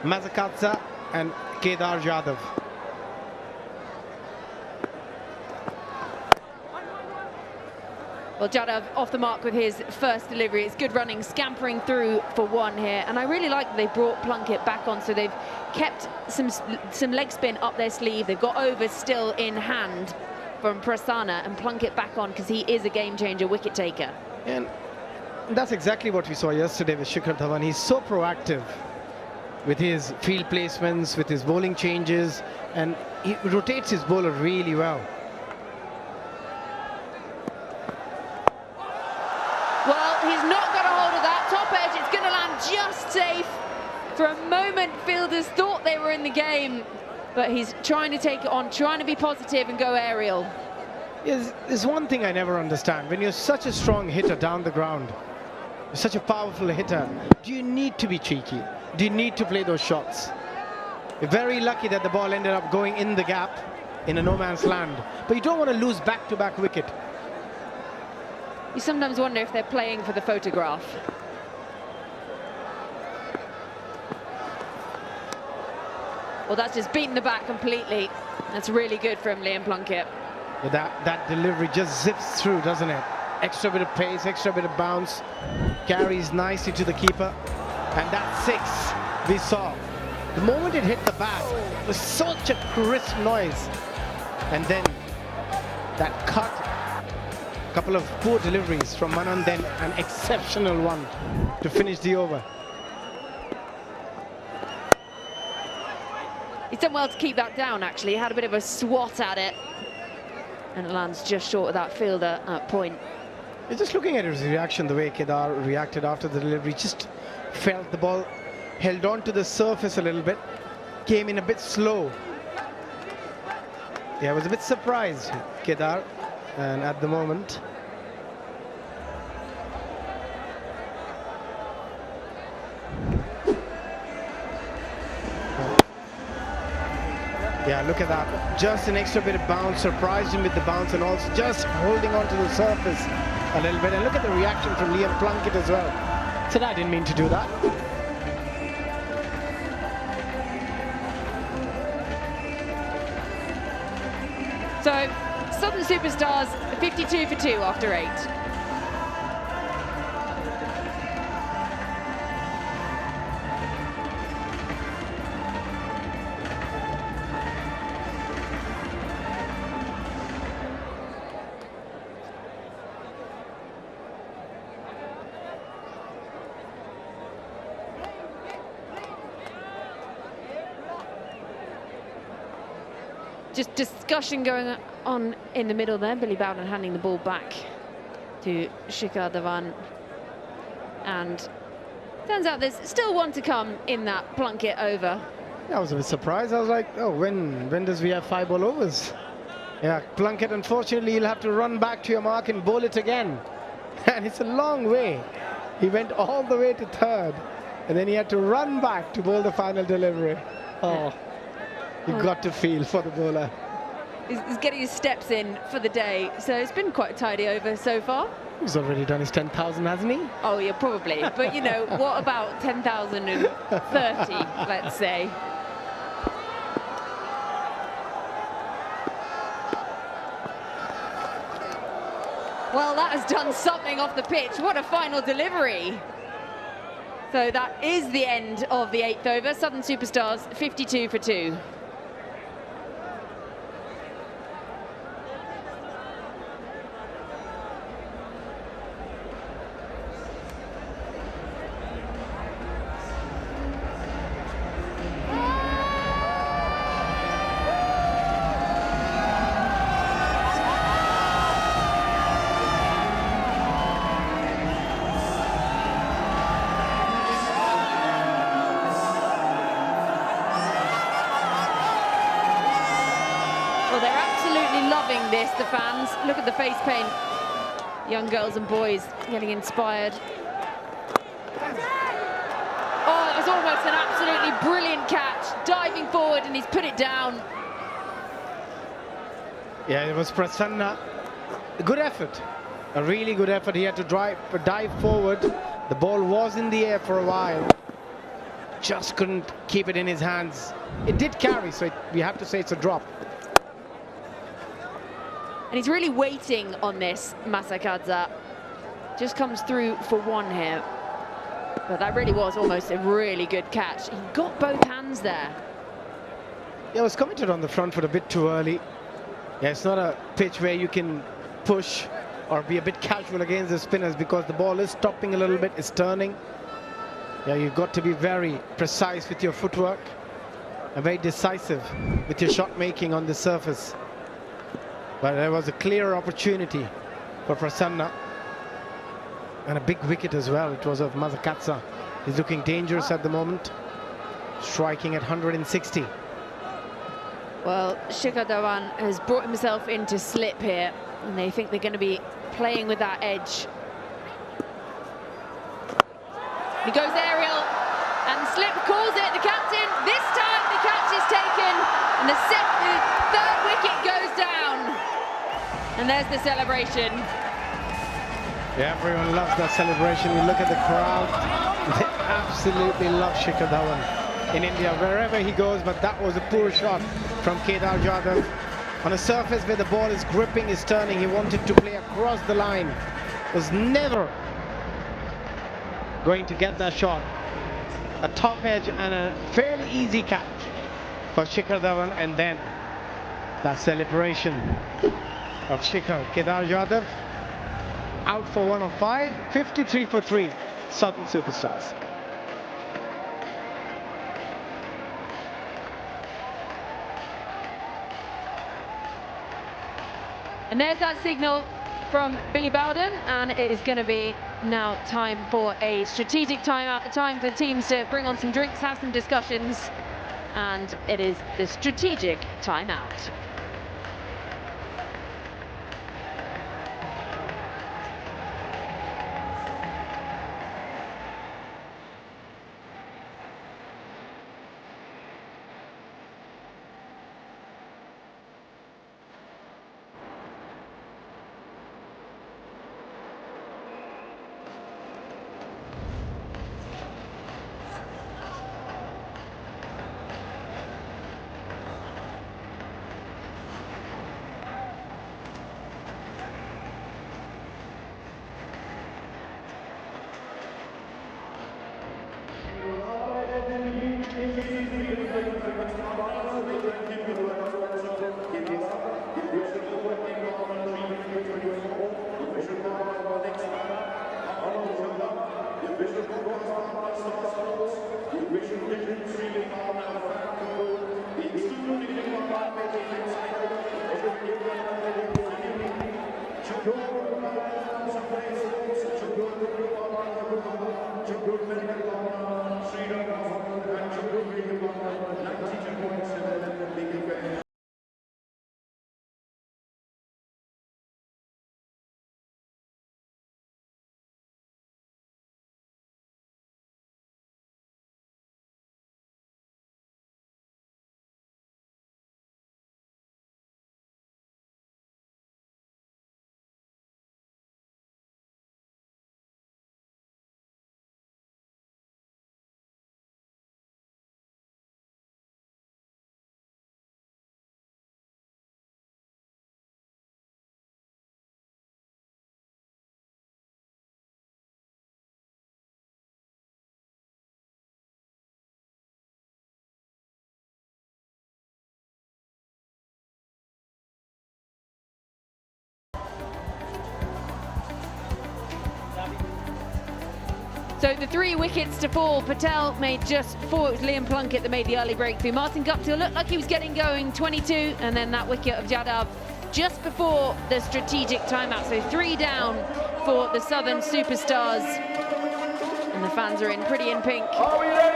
Masakadza and Kedar Jadhav. Well, Jadhav off the mark with his first delivery. It's good running, scampering through for 1 here. And I really like that they brought Plunkett back on, so they've kept some leg spin up their sleeve. They've got overs still in hand from Prasanna, and Plunkett back on because he is a game-changer wicket taker. And that's exactly what we saw yesterday with Shikhar Dhawan. He's so proactive with his field placements, with his bowling changes, and he rotates his bowler really well. Well, he's not got a hold of that top edge. It's going to land just safe. For a moment, fielders thought they were in the game, but he's trying to take it on, trying to be positive and go aerial. There's one thing I never understand. When you're such a strong hitter down the ground, you're such a powerful hitter, do you need to be cheeky? Do you need to play those shots? You're very lucky that the ball ended up going in the gap in a no man's land, but you don't want to lose back-to-back wicket. You sometimes wonder if they're playing for the photograph. Well, that's just beaten the bat completely. That's really good from Liam Plunkett. But that delivery just zips through, doesn't it? Extra bit of pace, extra bit of bounce, carries nicely to the keeper. And that 6 we saw. The moment it hit the bat, it was such a crisp noise. And then that cut. Couple of poor deliveries from Manan, then an exceptional one to finish the over. He's done well to keep that down, actually. He had a bit of a swat at it, and it lands just short of that fielder at point. You're just looking at his reaction, the way Kedar reacted after the delivery, just felt the ball, held on to the surface a little bit, came in a bit slow. Yeah, I was a bit surprised, Kedar. And at the moment, yeah, look at that. Just an extra bit of bounce, surprised him with the bounce, and also just holding on to the surface a little bit. And look at the reaction from Liam Plunkett as well. Said, I didn't mean to do that. So, Southern Superstars 52 for 2 after 8. Just discussion going on in the middle there. Billy Bowden handing the ball back to Shikhar Dhawan. And turns out there's still one to come in that Plunkett over. I was a bit surprised. I was like, oh, when does we have 5 ball overs? Yeah, Plunkett, unfortunately, you'll have to run back to your mark and bowl it again. And it's a long way. He went all the way to third, and then he had to run back to bowl the final delivery. Oh, you got to feel for the bowler. He's getting his steps in for the day, so it's been quite a tidy over so far. He's already done his 10,000, hasn't he? Oh, yeah, probably. But, you know, what about 10,030, let's say? Well, that has done something off the pitch. What a final delivery. So that is the end of the 8th over. Southern Superstars 52 for 2. This, the fans. Look at the face paint. Young girls and boys getting inspired. Oh, it was almost an absolutely brilliant catch. Diving forward, and he's put it down. Yeah, it was Prasanna. A good effort. A really good effort. He had to dive forward. The ball was in the air for a while. Just couldn't keep it in his hands. It did carry, so we have to say it's a drop. And he's really waiting on this, Masakadza. Just comes through for one here. But that really was almost a really good catch. He got both hands there. Yeah, it was committed on the front foot a bit too early. Yeah, it's not a pitch where you can push or be a bit casual against the spinners because the ball is stopping a little bit, it's turning. Yeah, you've got to be very precise with your footwork and very decisive with your shot making on the surface. But there was a clear opportunity for Prasanna. And a big wicket as well. It was of Masakadza. He's looking dangerous at the moment. Striking at 160. Well, Shikhar Dhawan has brought himself into slip here. And they think they're going to be playing with that edge. He goes aerial. And slip calls it. The captain. This time the catch is taken. And the third wicket goes down. And there's the celebration. Yeah, everyone loves that celebration. You look at the crowd. They absolutely love Shikhar Dhawan in India, wherever he goes. But that was a poor shot from Kedar Jadhav. On a surface where the ball is gripping, is turning. He wanted to play across the line. Was never going to get that shot. A top edge and a fairly easy catch for Shikhar Dhawan. And then that celebration of Shikhar. Kedar Jadhav out for 1 of 5, 53 for 3, Southern Superstars. And there's that signal from Billy Bowden, and it is going to be now time for a strategic timeout, time for teams to bring on some drinks, have some discussions, and it is the strategic timeout. So the 3 wickets to fall. Patel made just 4. It was Liam Plunkett that made the early breakthrough. Martin Guptill looked like he was getting going, 22, and then that wicket of Jadhav just before the strategic timeout. So 3 down for the Southern superstars. And the fans are in pretty in pink.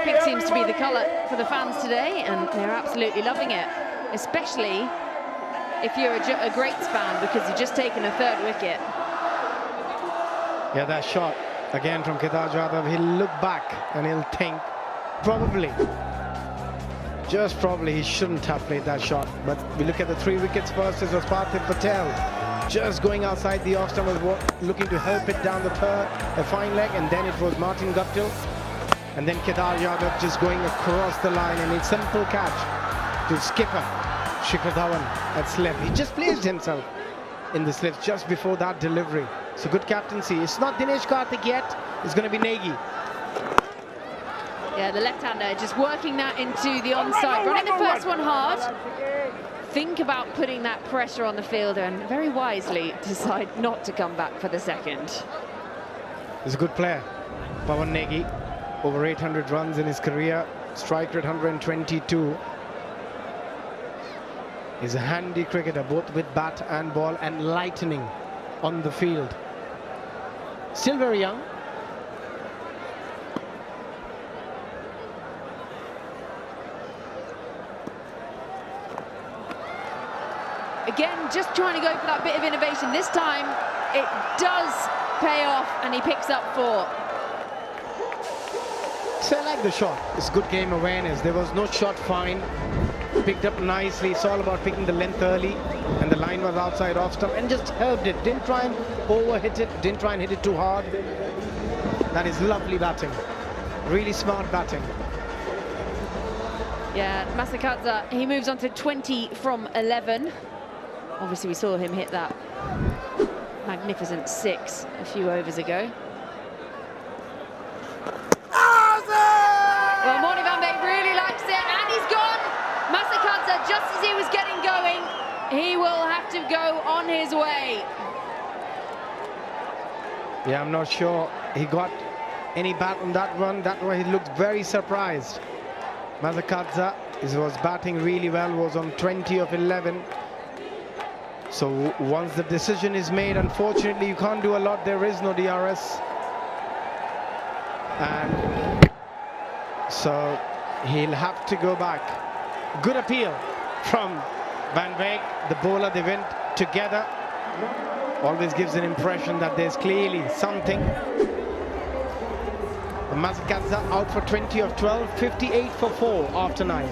Pink seems to be the colour for the fans today, and they're absolutely loving it, especially if you're a Greats fan, because you've just taken a 3rd wicket. Yeah, that shot again from Kedar Jadhav. He'll look back and he'll think, probably, just probably, he shouldn't have played that shot. But we look at the 3 wickets first. It was Parthiv Patel just going outside the off stump, was looking to help it down the third, a fine leg, and then it was Martin Guptill, and then Kedar Jadhav just going across the line, and a simple catch to skipper Shikhar Dhawan at slip. He just placed himself in the slip just before that delivery. So good captaincy. It's not Dinesh Karthik yet. It's going to be Negi. Yeah, the left-hander just working that into the onside. Running the first one hard. Think about putting that pressure on the fielder, and very wisely decide not to come back for the second. He's a good player. Pawan Negi, over 800 runs in his career. Strike rate 122. He's a handy cricketer, both with bat and ball, and lightning on the field. Still very young. Again, just trying to go for that bit of innovation. This time, it does pay off, and he picks up 4. So I like the shot. It's good game awareness. There was no shot fine. Picked up nicely. It's all about picking the length early, and the line was outside off stump, and just helped it. Didn't try and overhit it. Didn't try and hit it too hard. That is lovely batting. Really smart batting. Yeah, Masakadza, he moves on to 20 from 11. Obviously, we saw him hit that magnificent 6 a few overs ago. Well, Morny van Beek really likes it, and he's gone. Masakadza, just as he was getting going, he will have to go on his way. Yeah, I'm not sure he got any bat on that one. That way he looked very surprised. Masakadza was batting really well, was on 20 of 11. So once the decision is made, unfortunately, you can't do a lot. There is no DRS. And so he'll have to go back. Good appeal from Van Beek, the bowler. They went together. Always gives an impression that there's clearly something. Masakadza out for 20 of 12, 58 for 4 after 9.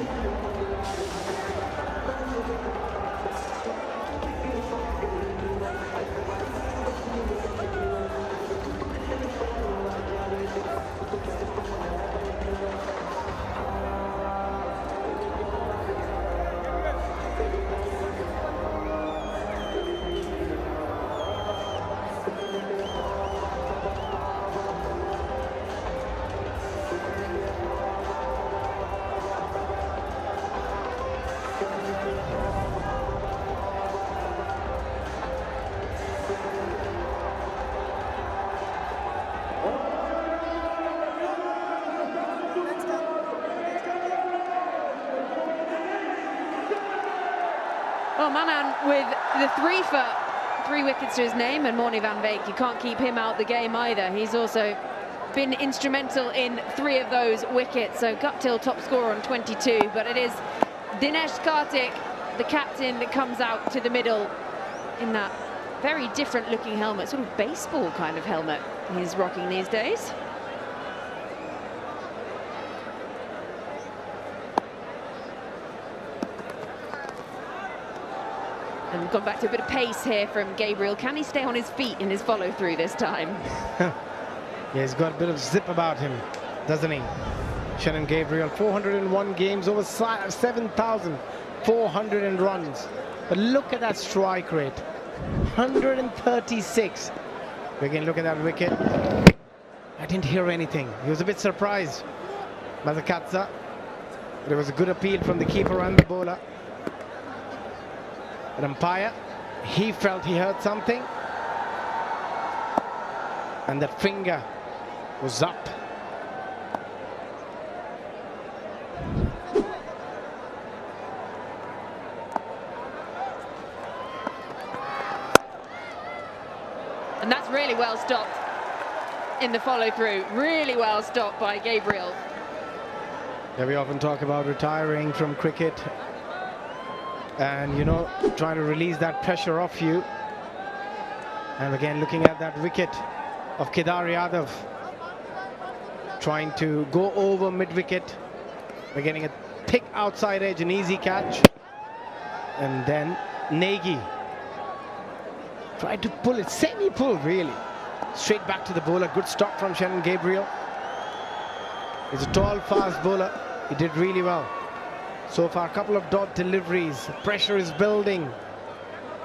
Well, Manan with the 3 wickets to his name, and Morny van Beek, you can't keep him out the game either. He's also been instrumental in 3 of those wickets. So Guptill top scorer on 22, but it is Dinesh Karthik, the captain, that comes out to the middle in that very different looking helmet, sort of baseball kind of helmet he's rocking these days. And we've gone back to a bit of pace here from Gabriel. Can he stay on his feet in his follow-through this time? Yeah, he's got a bit of zip about him, doesn't he? Shannon Gabriel, 401 games, over 7,400 runs. But look at that strike rate, 136. We can look at that wicket. I didn't hear anything. He was a bit surprised. Masakadza. There was a good appeal from the keeper and the bowler. An umpire, he felt he heard something, and that finger was up And that's really well stopped in the follow-through. Really well stopped by Gabriel. Yeah, we often talk about retiring from cricket and, you know, trying to release that pressure off you. And again, looking at that wicket of Kedar Yadav, trying to go over mid-wicket. We're getting a thick outside edge, an easy catch. And then Nagy tried to pull it, semi-pull really. Straight back to the bowler. Good stop from Shannon Gabriel. He's a tall, fast bowler. He did really well. So far, a couple of dot deliveries. Pressure is building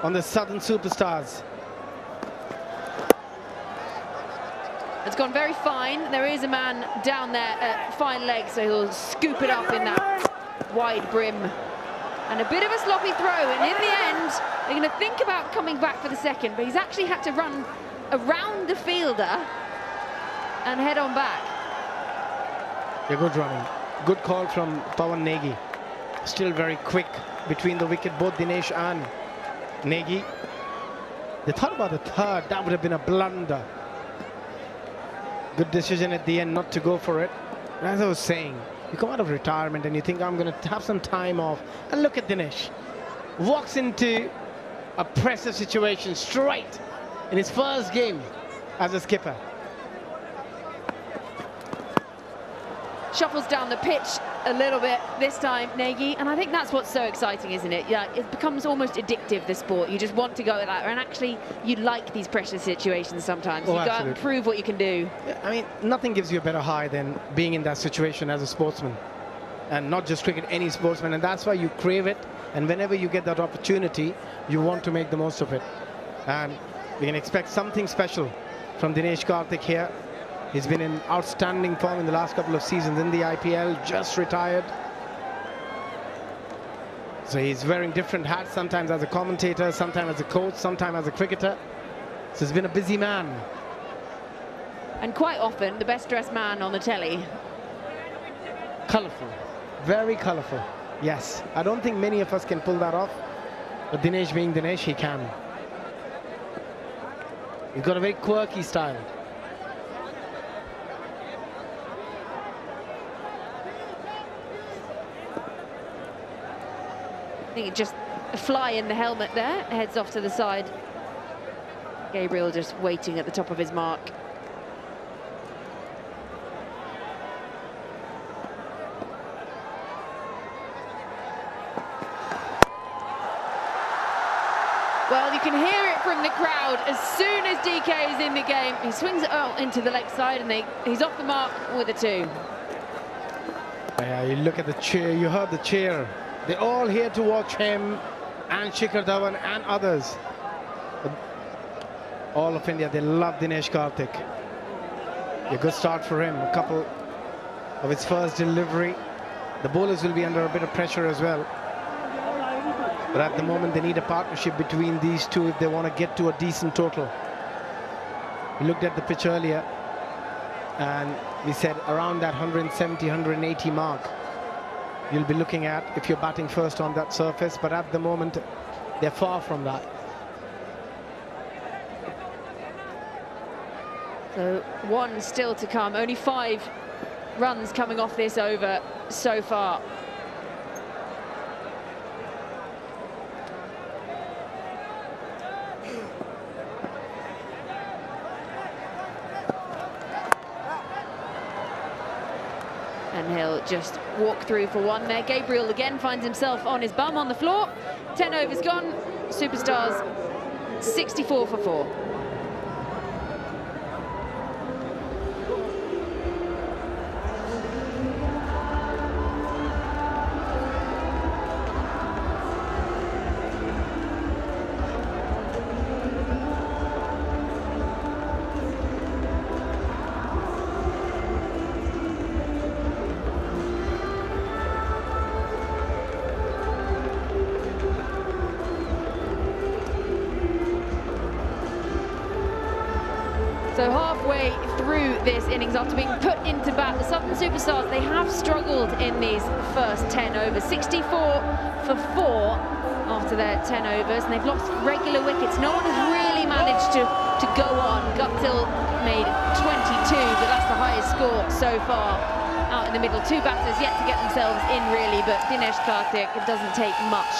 on the Southern superstars. It's gone very fine. There is a man down there at fine leg, so he'll scoop it up in that wide brim. And a bit of a sloppy throw, and in the end, they're going to think about coming back for the second, but he's actually had to run around the fielder and head on back. Yeah, good running. Good call from Pawan Negi. Still very quick between the wicket, both Dinesh and Negi. They thought about the third. That would have been a blunder. Good decision at the end not to go for it. As I was saying, you come out of retirement and you think, I'm going to have some time off. And look at Dinesh. Walks into a pressure situation straight in his first game as a skipper. Shuffles down the pitch a little bit this time, Nagy, and I think that's what's so exciting, isn't it? Yeah, it becomes almost addictive, the sport. You just want to go with that, and actually you like these pressure situations sometimes. Oh, you go out absolutely. and prove what you can do. Yeah, I mean, nothing gives you a better high than being in that situation as a sportsman. And not just cricket, any sportsman, and that's why you crave it, and whenever you get that opportunity, you want to make the most of it. And we can expect something special from Dinesh Karthik here. He's been in outstanding form in the last couple of seasons in the IPL, just retired. So he's wearing different hats, sometimes as a commentator, sometimes as a coach, sometimes as a cricketer. So he's been a busy man. And quite often, the best dressed man on the telly. Colourful, very colourful. Yes, I don't think many of us can pull that off, but Dinesh being Dinesh, he can. He's got a very quirky style. I think it just a fly in the helmet there, heads off to the side. Gabriel just waiting at the top of his mark. Well, you can hear it from the crowd as soon as DK is in the game. He swings it out into the leg side and he's off the mark with a 2. Yeah, you look at the cheer, you heard the cheer. They're all here to watch him and Shikhar Dhawan and others. All of India, they love Dinesh Karthik. A good start for him. A couple of his first delivery. The bowlers will be under a bit of pressure as well. But at the moment, they need a partnership between these two if they want to get to a decent total. We looked at the pitch earlier, and we said around that 170, 180 mark. You'll be looking at if you're batting first on that surface, but at the moment they're far from that. So 1 still to come, only 5 runs coming off this over so far. And he'll just walk through for 1 there. Gabriel again finds himself on his bum on the floor. 10 overs gone. Superstars 64 for 4. So halfway through this innings, after being put into bat, the Southern Superstars, they have struggled in these first 10 overs. 64 for 4 after to their 10 overs, and they've lost regular wickets. No one has really managed to go on. Guptill made 22, but that's the highest score so far out in the middle. Two batters yet to get themselves in, really, but Dinesh Karthik, it doesn't take much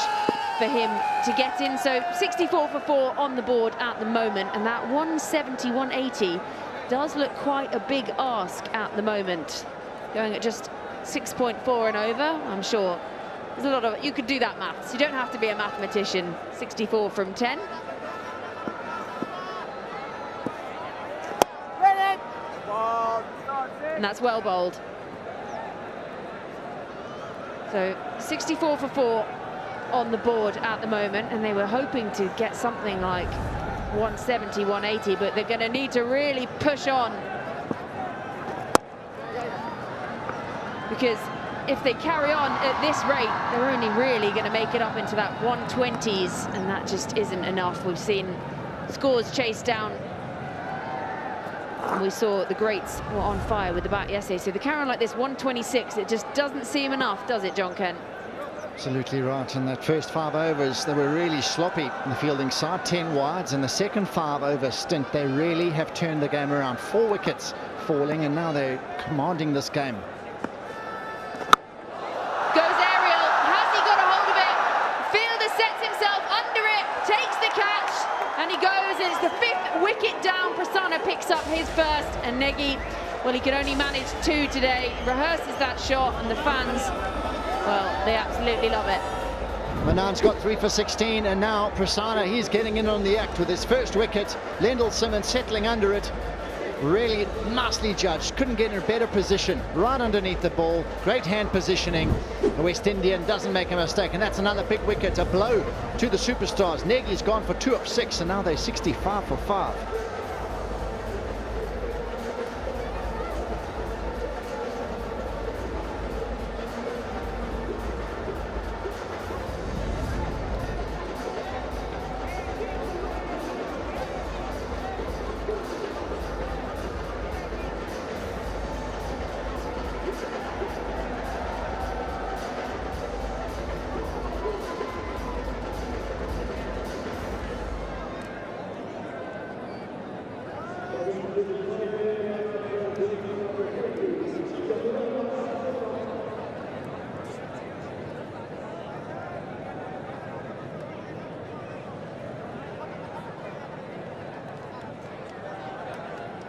for him to get in. So 64 for 4 on the board at the moment, and that 170, 180 does look quite a big ask at the moment. Going at just 6.4 and over, I'm sure there's a lot of, you could do that maths. You don't have to be a mathematician. 64 from 10. And that's well bowled. So 64 for 4 on the board at the moment, and they were hoping to get something like 170, 180, but they're going to need to really push on, because if they carry on at this rate, they're only really going to make it up into that 120s, and that just isn't enough. We've seen scores chased down, and we saw the greats were on fire with the bat yesterday. So the carry on like this, 126, it just doesn't seem enough, does it, John Kent? Absolutely right. In that first 5 overs, they were really sloppy in the fielding side, 10 wides. In the second 5-over stint, they really have turned the game around. 4 wickets falling, and now they're commanding this game. Goes aerial. Has he got a hold of it? Fielder sets himself under it, takes the catch, and he goes. It's the 5th wicket down. Prasanna picks up his first, and Negi, well, he could only manage 2 today. Rehearses that shot, and the fans, well, they absolutely love it. Manan's got 3 for 16, and now Prasanna, he's getting in on the act with his first wicket. Lendl Simmons settling under it. Really nicely judged. Couldn't get in a better position. Right underneath the ball. Great hand positioning. The West Indian doesn't make a mistake, and that's another big wicket. A blow to the superstars. Negi's gone for 2 of 6, and now they're 65 for 5.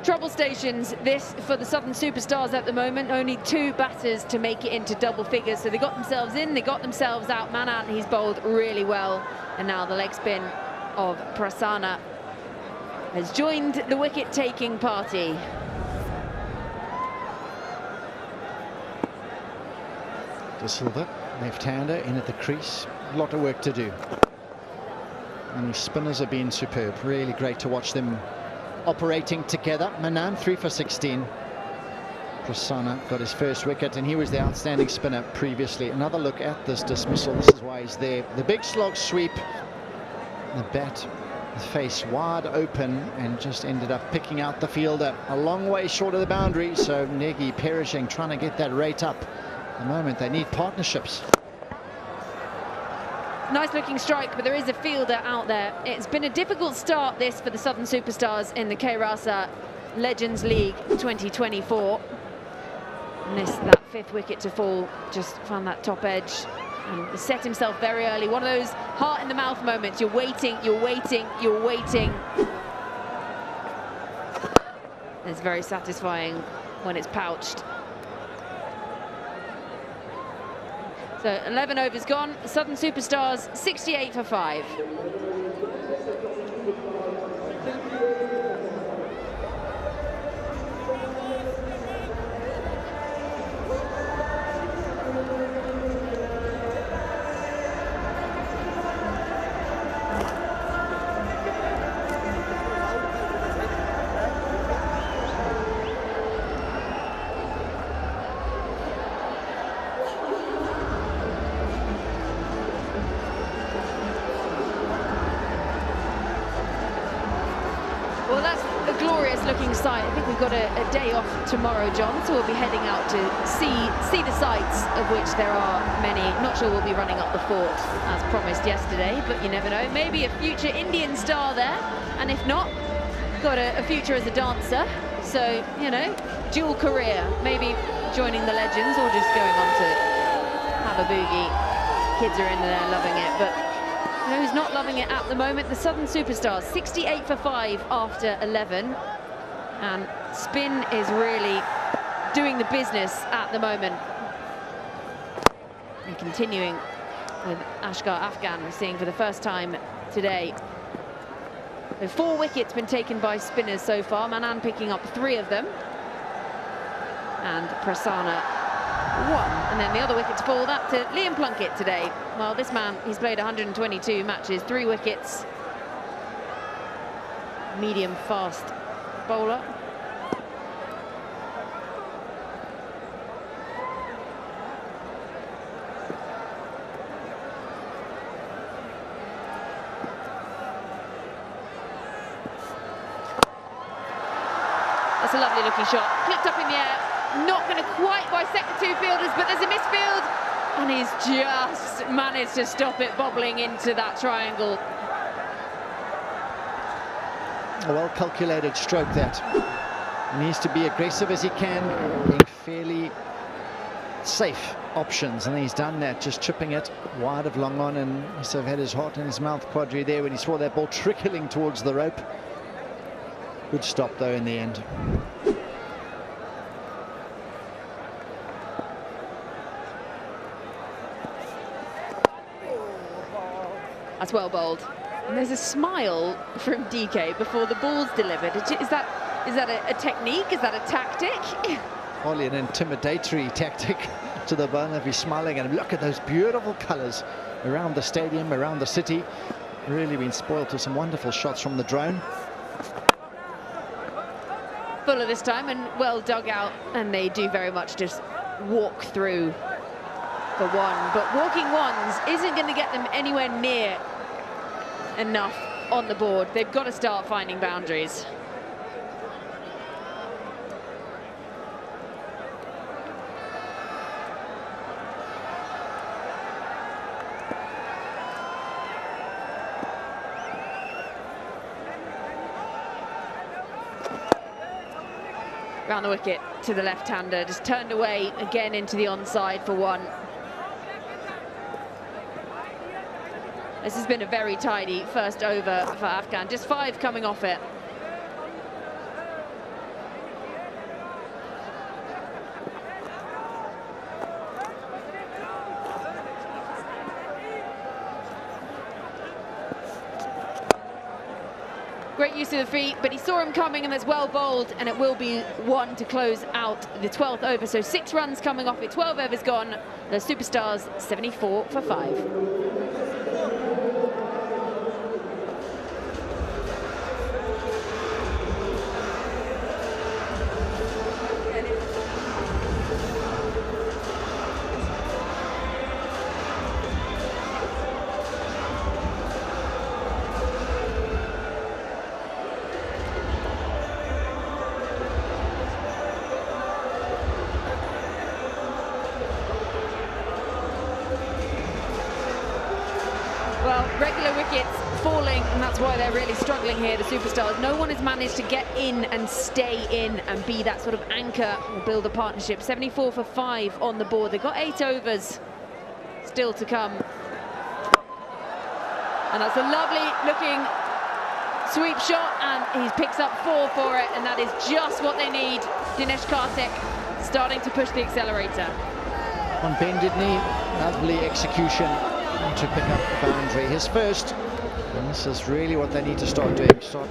Trouble stations, this for the Southern Superstars at the moment. Only 2 batters to make it into double figures. So they got themselves in, they got themselves out. Manan, he's bowled really well. And now the leg spin of Prasanna has joined the wicket-taking party. De Silva, left-hander, in at the crease. A lot of work to do. And the spinners have been superb. Really great to watch them operating together. Manan 3 for 16. Prasanna got his first wicket, and he was the outstanding spinner previously. Another look at this dismissal. This is why he's there. The big slog sweep. The bat, the face wide open, and just ended up picking out the fielder a long way short of the boundary. So Negi perishing, trying to get that rate up. At the moment, they need partnerships. Nice looking strike, but there is a fielder out there. It's been a difficult start, this, for the Southern Superstars in the K-Rasa Legends League 2024. And that 5th wicket to fall, just found that top edge and set himself very early. One of those heart in the mouth moments. You're waiting, you're waiting, you're waiting. It's very satisfying when it's pouched. So 11 overs gone. Southern Superstars 68 for 5. glorious looking sight. I think we've got a day off tomorrow, John, so we'll be heading out to see the sights, of which there are many. Not sure we'll be running up the fort as promised yesterday, but you never know. Maybe a future Indian star there, and if not, got a future as a dancer. So, you know, dual career, maybe joining the Legends or just going on to have a boogie. Kids are in there loving it, but you know who's not loving it at the moment? The Southern Superstars, 68 for 5 after 11. And spin is really doing the business at the moment. And continuing with Ashgar Afghan, we're seeing for the first time today. So 4 wickets been taken by spinners so far. Manan picking up 3 of them. And Prasanna 1. And then the other wickets fall that to Liam Plunkett today. Well, this man, he's played 122 matches, 3 wickets. Medium fast bowler. That's a lovely looking shot. Clipped up in the air. Not going to quite bisect the 2 fielders, but there's a misfield. And he's just managed to stop it bobbling into that triangle. A well-calculated stroke that. He needs to be aggressive as he can, being fairly safe options, and he's done that, just chipping it wide of long on, and he sort of had his heart in his mouth, Quadri, there when he saw that ball trickling towards the rope. Good stop though in the end. That's well bowled. And there's a smile from DK before the ball's delivered. Is that a technique? Is that a tactic? Probably an intimidatory tactic to the bowler. If he's smiling at him, look at those beautiful colours around the stadium, around the city. Really been spoiled to some wonderful shots from the drone. Fuller this time and well dug out, and they do very much just walk through for 1. But walking ones isn't going to get them anywhere near enough on the board. They've got to start finding boundaries. Round the wicket to the left-hander, just turned away again into the onside for 1. This has been a very tidy first over for Afghan, just 5 coming off it. Great use of the feet, but he saw him coming and it's well bowled, and it will be 1 to close out the 12th over. So 6 runs coming off it, 12 overs gone. The Superstars 74 for 5. Well, regular wickets falling, and that's why they're really struggling here, the Superstars. No one has managed to get in and stay in and be that sort of anchor or build a partnership. 74 for 5 on the board. They've got 8 overs still to come. And that's a lovely looking sweep shot, and he picks up 4 for it, and that is just what they need. Dinesh Karthik starting to push the accelerator. On bended knee, lovely execution to pick up the boundary. His first, and this is really what they need to start doing. Start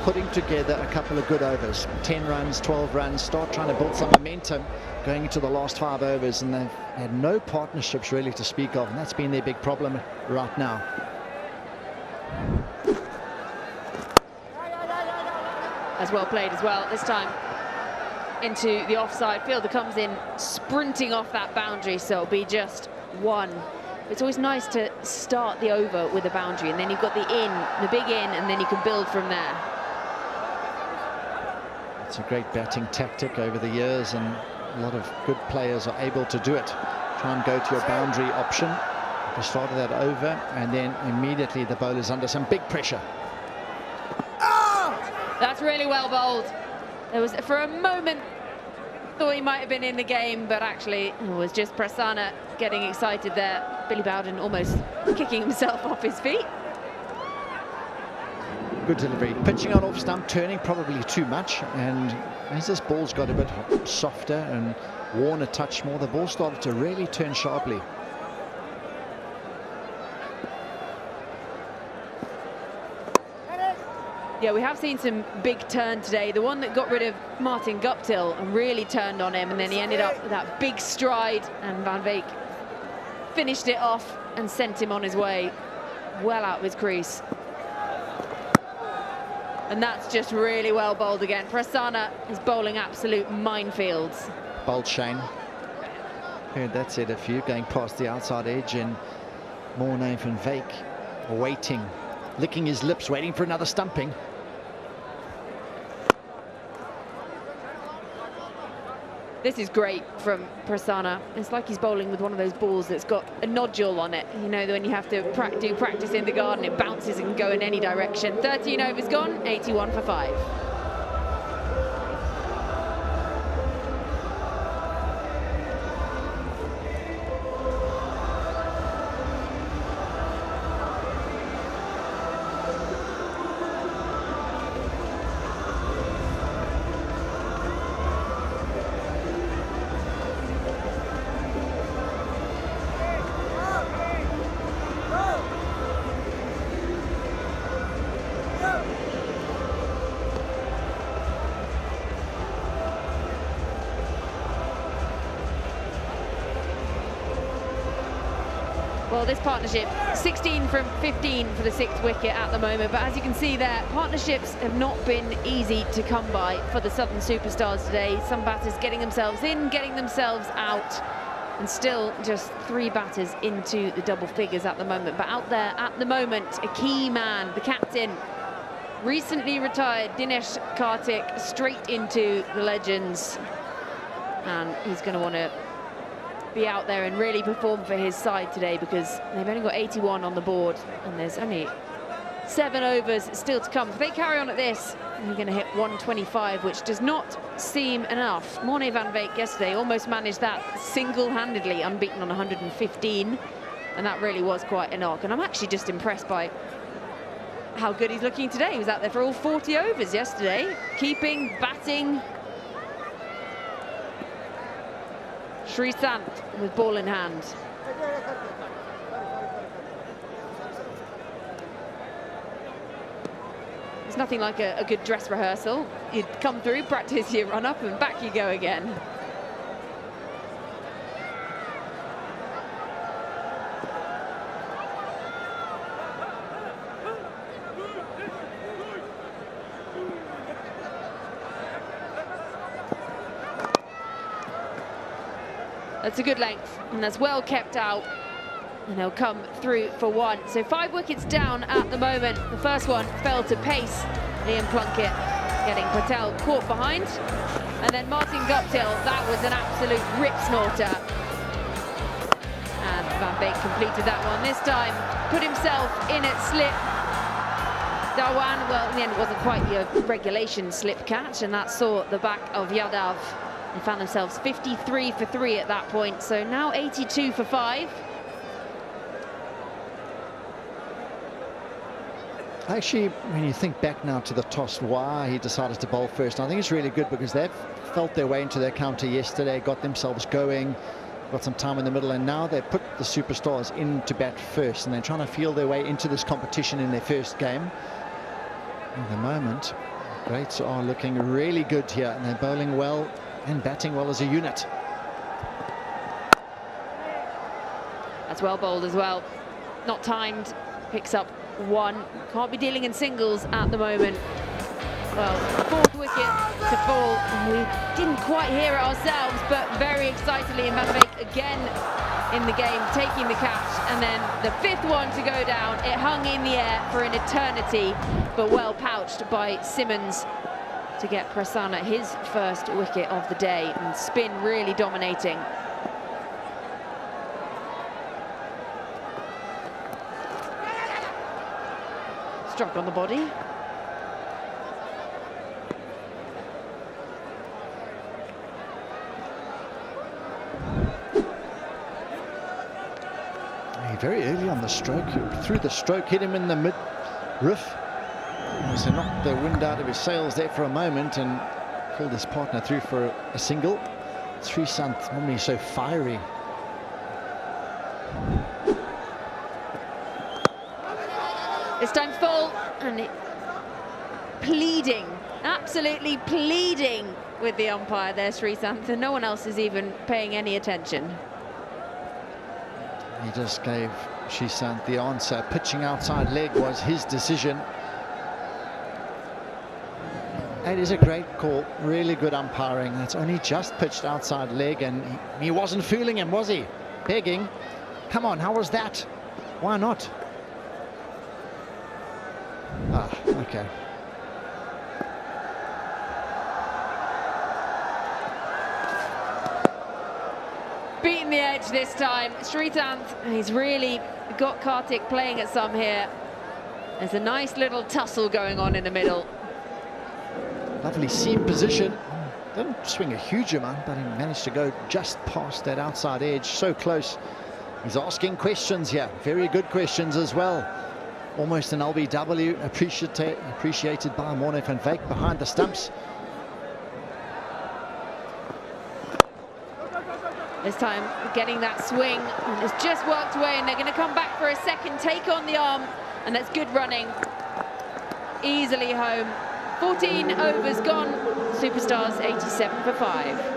putting together a couple of good overs. 10 runs, 12 runs, start trying to build some momentum going into the last 5 overs, and they've had no partnerships really to speak of, and that's been their big problem right now. As well played as well this time into the offside. Fielder comes in sprinting off that boundary, so it'll be just 1. It's always nice to start the over with a boundary, and then you've got the in, the big in, and then you can build from there. It's a great batting tactic over the years, and a lot of good players are able to do it. Try and go to your boundary option. They started that over, and then immediately the bowler's under some big pressure. That's really well bowled. There was, for a moment, thought he might have been in the game, but actually it was just Prasanna getting excited there. Billy Bowden almost kicking himself off his feet. Good delivery. Pitching on off stump, turning probably too much, and as this ball's got a bit softer and worn a touch more, the ball started to really turn sharply. Yeah, we have seen some big turn today. The one that got rid of Martin Guptill and really turned on him, and then he ended up with that big stride, and Van Veek finished it off and sent him on his way well out of his crease. And that's just really well bowled again. Prasanna is bowling absolute minefields. Bowled Shane. Heard that said a few, going past the outside edge, and Morne van Veek waiting, licking his lips, waiting for another stumping. This is great from Prasanna. It's like he's bowling with one of those balls that's got a nodule on it. You know, when you have to do practice in the garden, it bounces and can go in any direction. 13 overs gone, 81 for 5. Well, this partnership, 16 from 15 for the 6th wicket at the moment, but as you can see there, partnerships have not been easy to come by for the Southern Superstars today. Some batters getting themselves in, getting themselves out, and still just 3 batters into the double figures at the moment. But out there at the moment, a key man, the captain, recently retired Dinesh Karthik, straight into the legends, and he's going to want to be out there and really perform for his side today, because they've only got 81 on the board and there's only 7 overs still to come. If they carry on at this, they're going to hit 125, which does not seem enough. Morne van Veek yesterday almost managed that single-handedly, unbeaten on 115, and that really was quite a knock. And I'm actually just impressed by how good he's looking today. He was out there for all 40 overs yesterday, keeping, batting. Sreesanth with ball in hand. It's nothing like a good dress rehearsal. You'd come through, practice your run up, and back you go again. That's a good length, and that's well kept out, and they'll come through for 1. So 5 wickets down at the moment. The first one fell to pace. Liam Plunkett getting Patel caught behind, and then Martin Guptill, that was an absolute rip snorter. And Van Veek completed that one this time, put himself in at slip. Dhawan, well, in the end it wasn't quite the regulation slip catch, and that saw the back of Yadav. They found themselves 53 for 3 at that point, so now 82 for 5. Actually, when you think back now to the toss, why he decided to bowl first, I think it's really good because they've felt their way into their counter yesterday, got themselves going, got some time in the middle, and now they've put the superstars in to bat first, and they're trying to feel their way into this competition in their first game. At the moment, the Greats are looking really good here, and they're bowling well and batting well as a unit. That's well bowled as well. Not timed, picks up 1. Can't be dealing in singles at the moment. Well, 4th wicket to fall. We didn't quite hear it ourselves, but very excitedly, Van Veek again in the game, taking the catch, and then the 5th one to go down. It hung in the air for an eternity, but well pouched by Simmons. to get Prasanna his first wicket of the day, and spin really dominating. Struck on the body. Very early on the stroke, through the stroke, hit him in the mid-riff. So knocked the wind out of his sails there for a moment and pulled his partner through for a single. Srisanth, normally so fiery. This time full, and pleading, absolutely pleading with the umpire there, Srisanth, and no one else is even paying any attention. He just gave Srisanth the answer. Pitching outside leg was his decision. It is a great call, really good umpiring. That's only just pitched outside leg, and he wasn't fooling him, was he? Begging. Come on, how was that? Why not? Ah, okay. Beating the edge this time. Srisanth, he's really got Karthik playing at some here. There's a nice little tussle going on in the middle. Lovely seam position. Didn't swing a huge amount, but he managed to go just past that outside edge, so close. He's asking questions here, very good questions as well. Almost an LBW, appreciated by Morne van Wyk behind the stumps. This time getting that swing, and it's just worked away, and they're going to come back for a second take on the arm, and that's good running. Easily home. 14 overs gone. Superstars 87 for 5.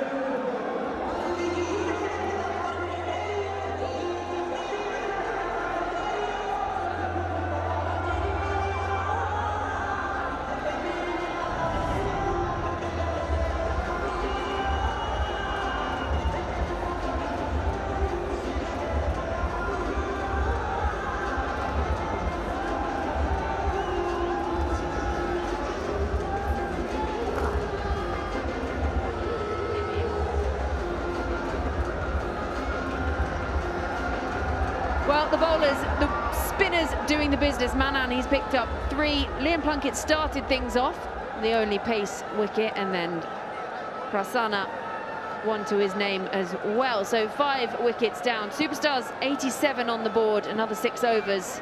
Well, the bowlers, the spinners doing the business. Manan, he's picked up 3. Liam Plunkett started things off, the only pace wicket, and then Prasanna, 1 to his name as well. So 5 wickets down. Superstars 87 on the board, another 6 overs.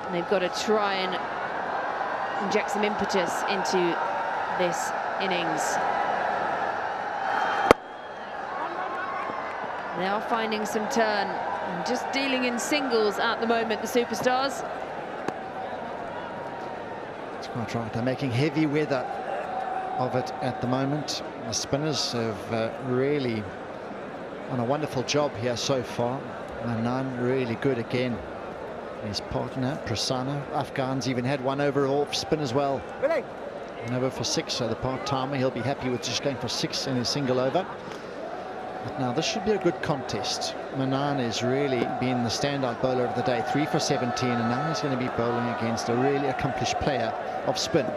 And they've got to try and inject some impetus into this innings. They are finding some turn. And just dealing in singles at the moment, the Superstars. That's quite right. They're making heavy weather of it at the moment. The spinners have really done a wonderful job here so far. Manan really good again. His partner, Prasanna. Afghans even had 1 over off spin as well. 1 over for 6, so the part-timer, he'll be happy with just going for 6 in his single over. But now this should be a good contest. Manan has really been the standout bowler of the day, 3 for 17, and now he's going to be bowling against a really accomplished player of spin.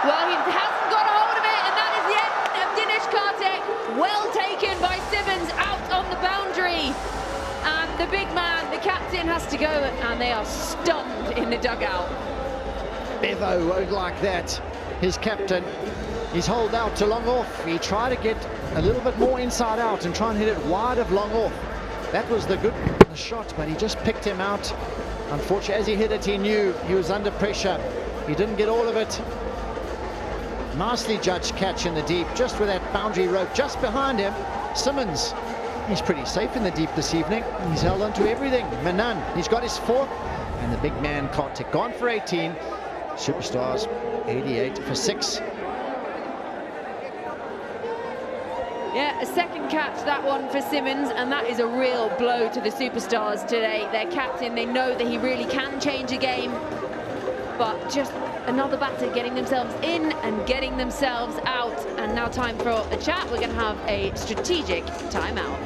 Well, he hasn't got a hold of it, and that is the end of Dinesh Karthik. Well taken by Simmons out on the boundary. And the big man, the captain, has to go, and they are stunned in the dugout. Bevo won't like that. His captain, he's holed out to long off. He tried to get a little bit more inside out and try and hit it wide of long off. That was the good shot, but he just picked him out. Unfortunately, as he hit it, he knew he was under pressure. He didn't get all of it. Nicely judged catch in the deep, just with that boundary rope just behind him. Simmons, he's pretty safe in the deep this evening. He's held on to everything. Manan, he's got his 4th. And the big man, Karthik, gone for 18. Superstars 88 for 6. Yeah, a second catch, that one for Simmons, and that is a real blow to the Superstars today. Their captain, they know that he really can change a game, but just another batter getting themselves in and getting themselves out. And now time for a chat. We're going to have a strategic timeout.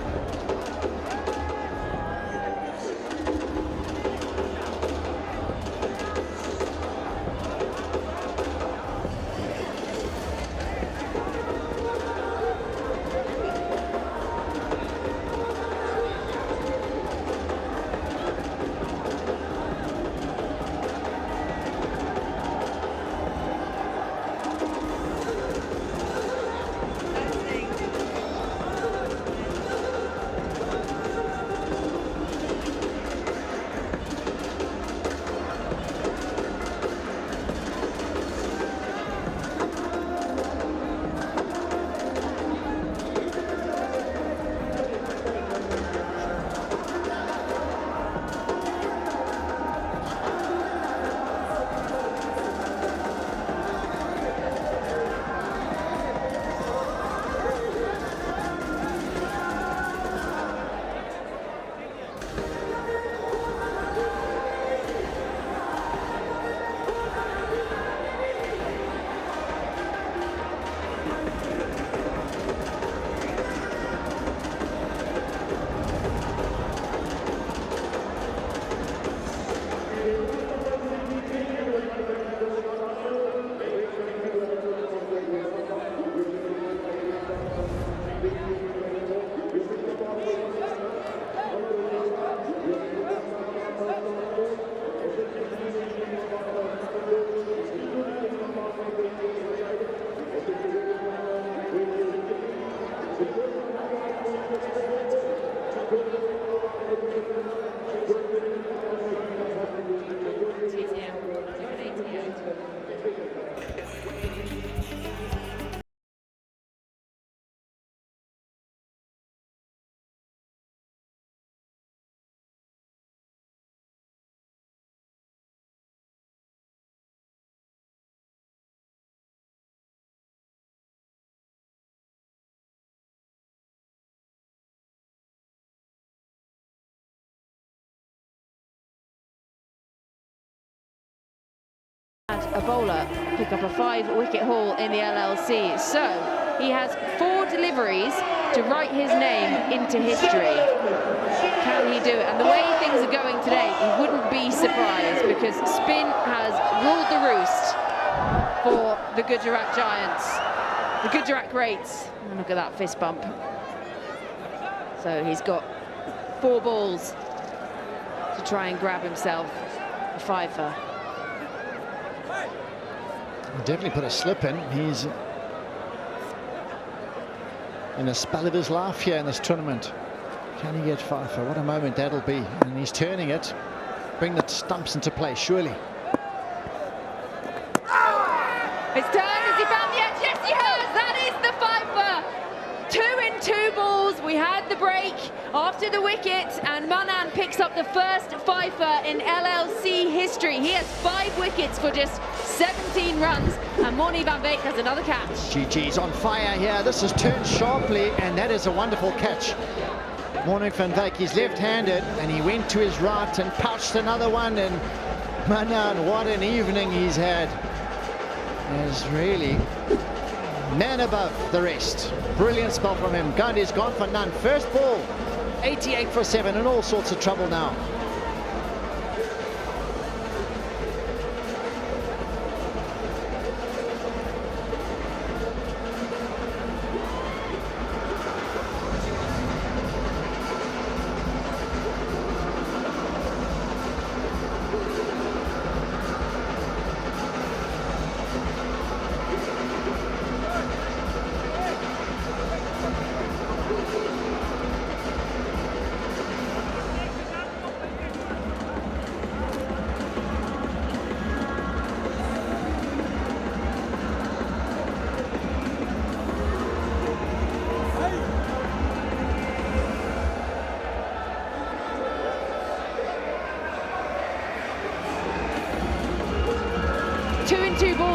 had a bowler pick up a 5-wicket haul in the LLC. So he has 4 deliveries to write his name into history. Can he do it? And the way things are going today, he wouldn't be surprised, because spin has ruled the roost for the Gujarat Giants, the Gujarat Greats. And look at that fist bump. So he's got 4 balls to try and grab himself a 5-fer. Definitely put a slip in. He's in a spell of his life here in this tournament. Can he get 5-fer? What a moment that'll be. And he's turning it. Bring the stumps into play, surely. It's turned. Has he found the edge? Yes, he has. That is the 5-fer. 2 in 2 balls. We had the break after the wicket, and Manan picks up the first 5-fer in LLC history. He has 5 wickets for just 17 runs, and Morny van Beek has another catch. GG's on fire here. This is turned sharply, and that is a wonderful catch. Morny van Beek, he's left-handed, and he went to his right and pouched another one. And Manan, what an evening he's had. Is really man above the rest. Brilliant spell from him. Gandhi's gone for none. First ball, 88 for 7, in all sorts of trouble now.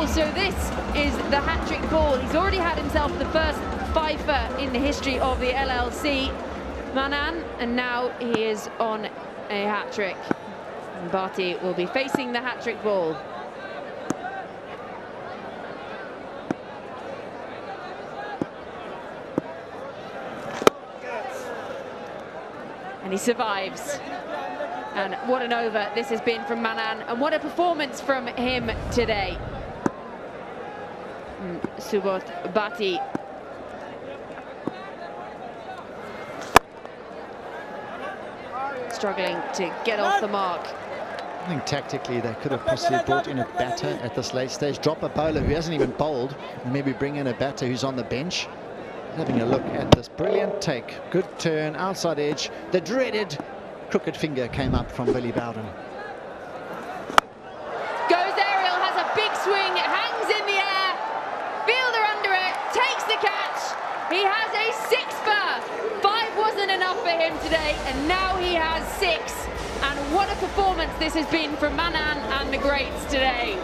So this is the hat-trick ball. He's already had himself the first 5-fer in the history of the LLC, Manan, and now he is on a hat-trick. And Bharti will be facing the hat-trick ball. And he survives. And what an over this has been from Manan, and what a performance from him today. Subodh Bhatti. Struggling to get off the mark. I think tactically they could have possibly brought in a batter at this late stage. Drop a bowler who hasn't even bowled, and maybe bring in a batter who's on the bench. Having a look at this brilliant take. Good turn, outside edge. The dreaded crooked finger came up from Billy Bowden. Goes aerial, has a big swing, hangs in the air. Fielder under it, takes the catch. He has a 6-fer. 5 wasn't enough for him today, and now he has 6. And what a performance this has been from Manan and the Greats today.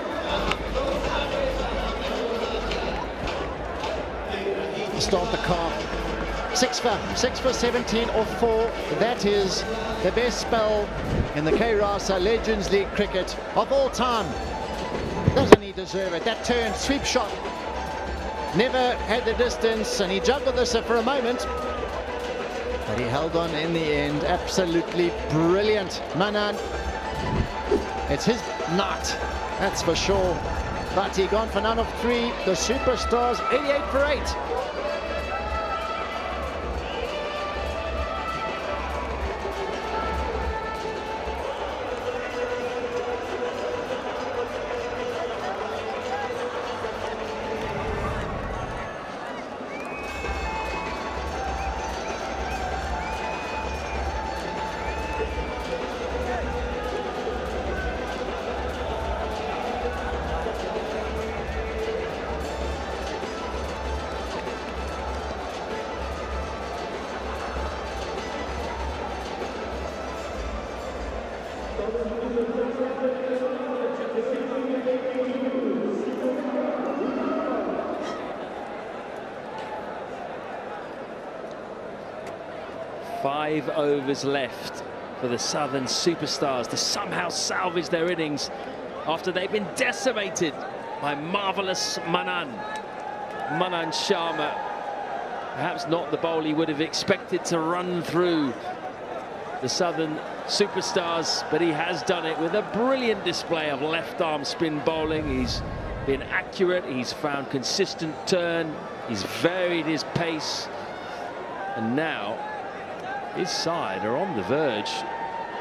Start the car. 6-for 17 or 4. That is the best spell in the K. Rasa Legends League cricket of all time. Doesn't he deserve it? That turn, sweep shot. Never had the distance, and he juggled this for a moment. But he held on in the end. Absolutely brilliant. Manan. It's his night, that's for sure. But he gone for none of 3. The superstars, 88 for 8. Five overs left for the Southern superstars to somehow salvage their innings after they've been decimated by marvellous Manan Sharma. Perhaps not the bowl he would have expected to run through the Southern superstars, but he has done it with a brilliant display of left-arm spin bowling. He's been accurate, he's found consistent turn, he's varied his pace, and now his side are on the verge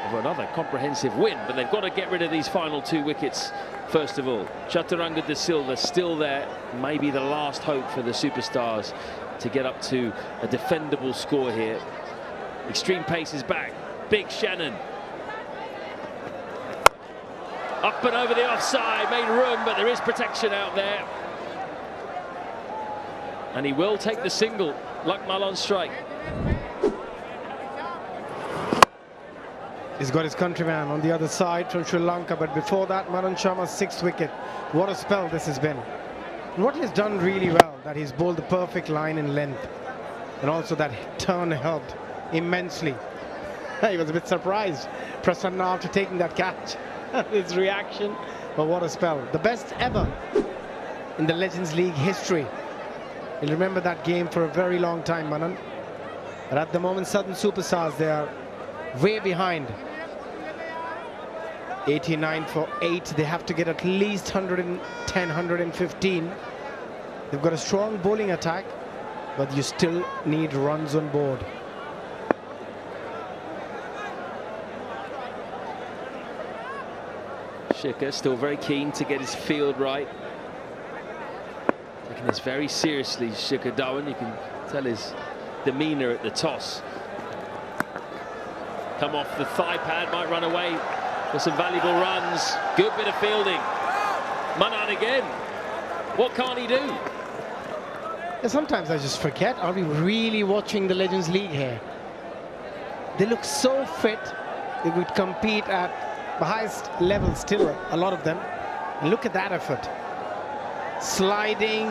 of another comprehensive win, but they've got to get rid of these final 2 wickets first of all. Chaturanga de Silva still there, maybe the last hope for the superstars to get up to a defendable score here. Extreme pace is back. Big Shannon. Up and over the offside, made room, but there is protection out there. And he will take the single. Lakmal on strike. He's got his countryman on the other side from Sri Lanka, but before that, Manan Sharma's 6th wicket. What a spell this has been. And what he's done really well, that he's bowled the perfect line in length, and also that turn helped immensely. He was a bit surprised, Prasanna, after taking that catch. His reaction, but what a spell. The best ever in the Legends League history. You'll remember that game for a very long time, Manan. But at the moment, Southern superstars, they are way behind. 89 for 8. They have to get at least 110, 115. They've got a strong bowling attack, but you still need runs on board. Shikhar still very keen to get his field right. Taking this very seriously, Shikhar Dhawan. You can tell his demeanour at the toss. Come off the thigh pad, might run away for some valuable runs. Good bit of fielding. Manan again. What can't he do? Yeah, sometimes I just forget, are we really watching the Legends League here? They look so fit. They would compete at the highest level still, a lot of them. And look at that effort. Sliding,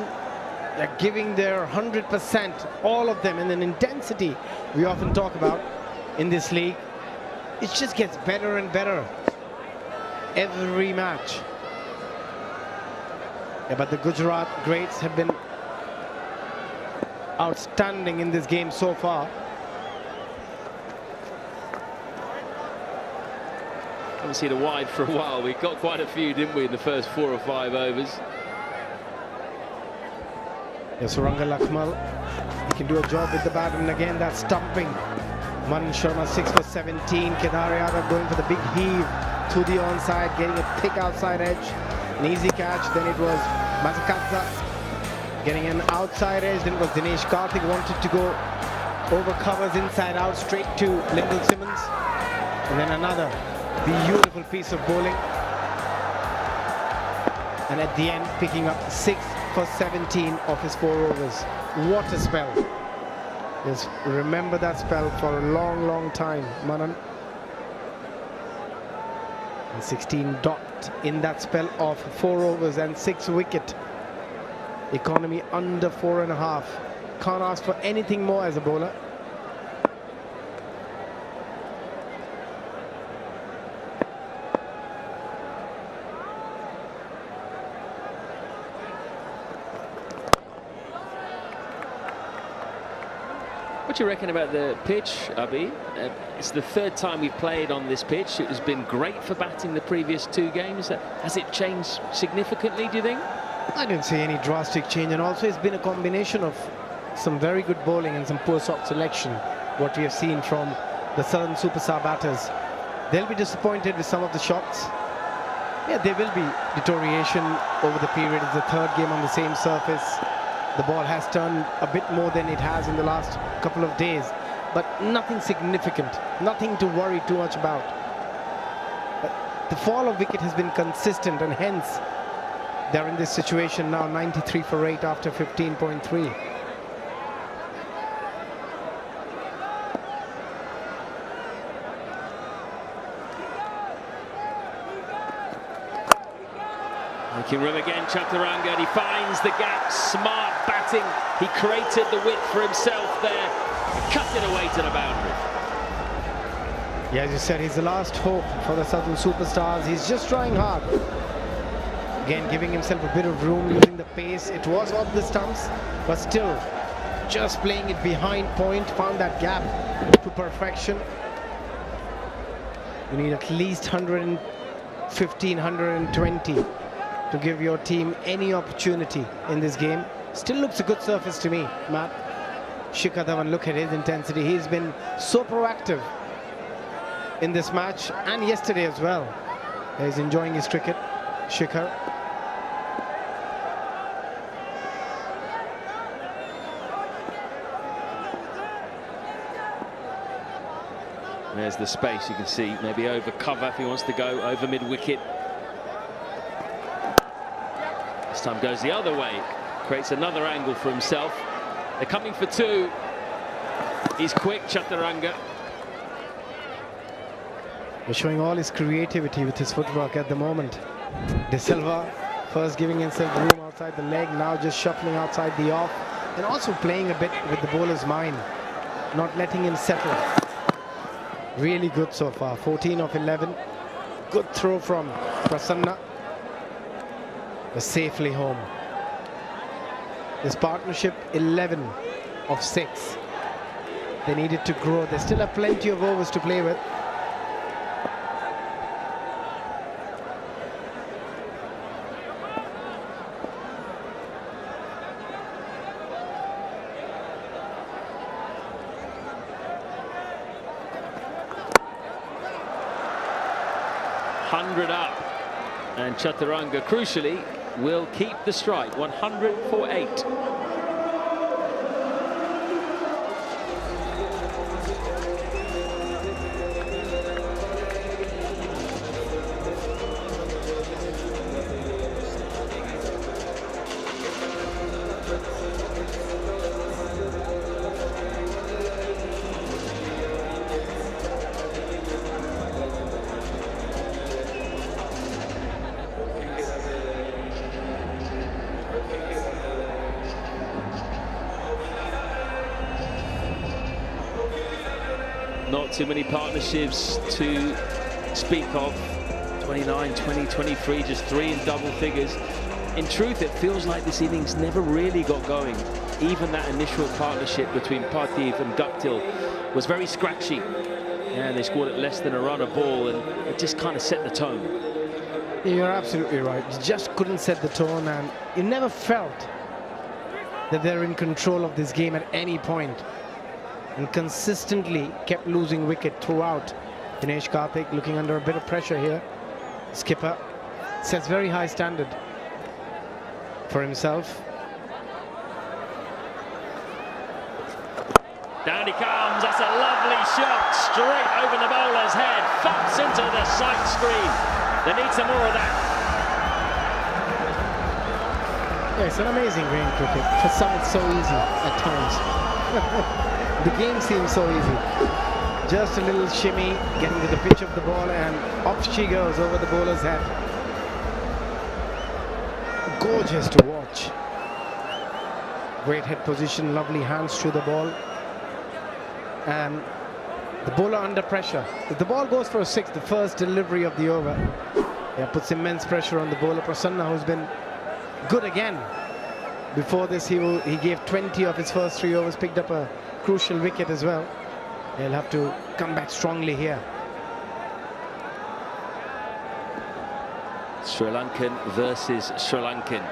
they're giving their 100%, all of them, in an intensity we often talk about in this league. It just gets better and better every match. Yeah, but the Gujarat greats have been outstanding in this game so far. Haven't seen a wide for a while. We got quite a few, didn't we, in the first 4 or 5 overs. Yes, Suranga Lakmal, he can do a job with the bat, and again that stumping. Manan Sharma 6 for 17. Kedar Yadav going for the big heave to the onside, getting a thick outside edge. An easy catch. Then it was Mazakadza getting an outside edge. Then it was Dinesh Karthik, wanted to go over covers inside out straight to Lyndall Simmons. And then another beautiful piece of bowling. And at the end, picking up 6 for 17 of his 4 overs. What a spell. Yes, remember that spell for a long, long time, Manan. And 16 dot in that spell of 4 overs and 6 wicket. Economy under 4.5. Can't ask for anything more as a bowler. What do you reckon about the pitch, Abhi? It's the 3rd time we've played on this pitch. It has been great for batting the previous 2 games. Has it changed significantly, do you think? I didn't see any drastic change, and also it's been a combination of some very good bowling and some poor shot selection, what we have seen from the Southern superstar batters. They'll be disappointed with some of the shots. Yeah, there will be deterioration over the period. It's the 3rd game on the same surface. The ball has turned a bit more than it has in the last couple of days, but nothing significant, nothing to worry too much about. But the fall of wicket has been consistent, and hence they're in this situation now, 93 for 8 after 15.3. Making room again, Chaturanga, and he finds the gap. Smart batting. He created the width for himself there. Cut it away to the boundary. Yeah, as you said, he's the last hope for the Southern superstars. He's just trying hard. Again, giving himself a bit of room, using the pace. It was off the stumps, but still just playing it behind point, found that gap to perfection. You need at least 115, 120 to give your team any opportunity in this game. Still looks a good surface to me, Matt. Shikhar Dhawan, look at his intensity. He's been so proactive in this match and yesterday as well. He's enjoying his cricket, Shikhar. There's the space, you can see, maybe over cover if he wants to go over mid-wicket. This time goes the other way, creates another angle for himself. They're coming for two. He's quick, Chaturanga. He's showing all his creativity with his footwork at the moment. De Silva first giving himself room outside the leg, now just shuffling outside the off, and also playing a bit with the bowler's mind, not letting him settle. Really good so far, 14 of 11. Good throw from Prasanna. But safely home. This partnership, 11 of 6. They needed to grow. They still have plenty of overs to play with. Up, and Chaturanga crucially will keep the strike. 100 for 8. Not too many partnerships to speak of. 29, 20, 23, just 3 in double figures. In truth, it feels like this innings never really got going. Even that initial partnership between Parthiv and Guptill was very scratchy. And they scored at less than a run a ball, and it just kind of set the tone. You're absolutely right. You just couldn't set the tone, and you never felt that they're in control of this game at any point. And consistently kept losing wicket throughout. Dinesh Karthik looking under a bit of pressure here. Skipper sets very high standard for himself. Down he comes, that's a lovely shot, straight over the bowler's head, thumps into the side screen. They need some more of that. Yeah, it's an amazing game cricket. For some it's so easy at times. The game seems so easy. Just a little shimmy, getting to the pitch of the ball, and off she goes over the bowler's head. Gorgeous to watch. Great head position, lovely hands through the ball. And the bowler under pressure. If the ball goes for a 6, the first delivery of the over, yeah, puts immense pressure on the bowler. Prasanna, who's been good again. Before this, he gave 20 of his first 3 overs, picked up a crucial wicket as well. He'll have to come back strongly here. Sri Lankan versus Sri Lankan.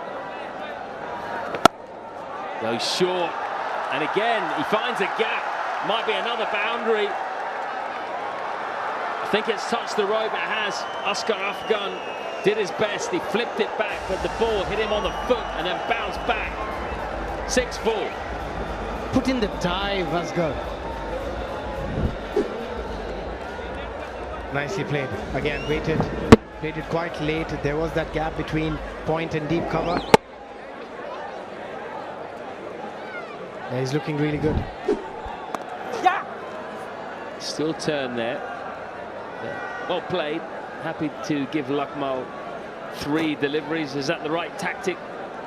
Goes short, and again he finds a gap. Might be another boundary. I think it's touched the rope. It has. Askar Afghan did his best. He flipped it back, but the ball hit him on the foot and then bounced back. 6-4. Put in the dive, Asghar. Nicely played. Again, waited quite late. There was that gap between point and deep cover. Yeah, he's looking really good. Yeah. Still turn there. Yeah. Well played. Happy to give Lakmal 3 deliveries. Is that the right tactic?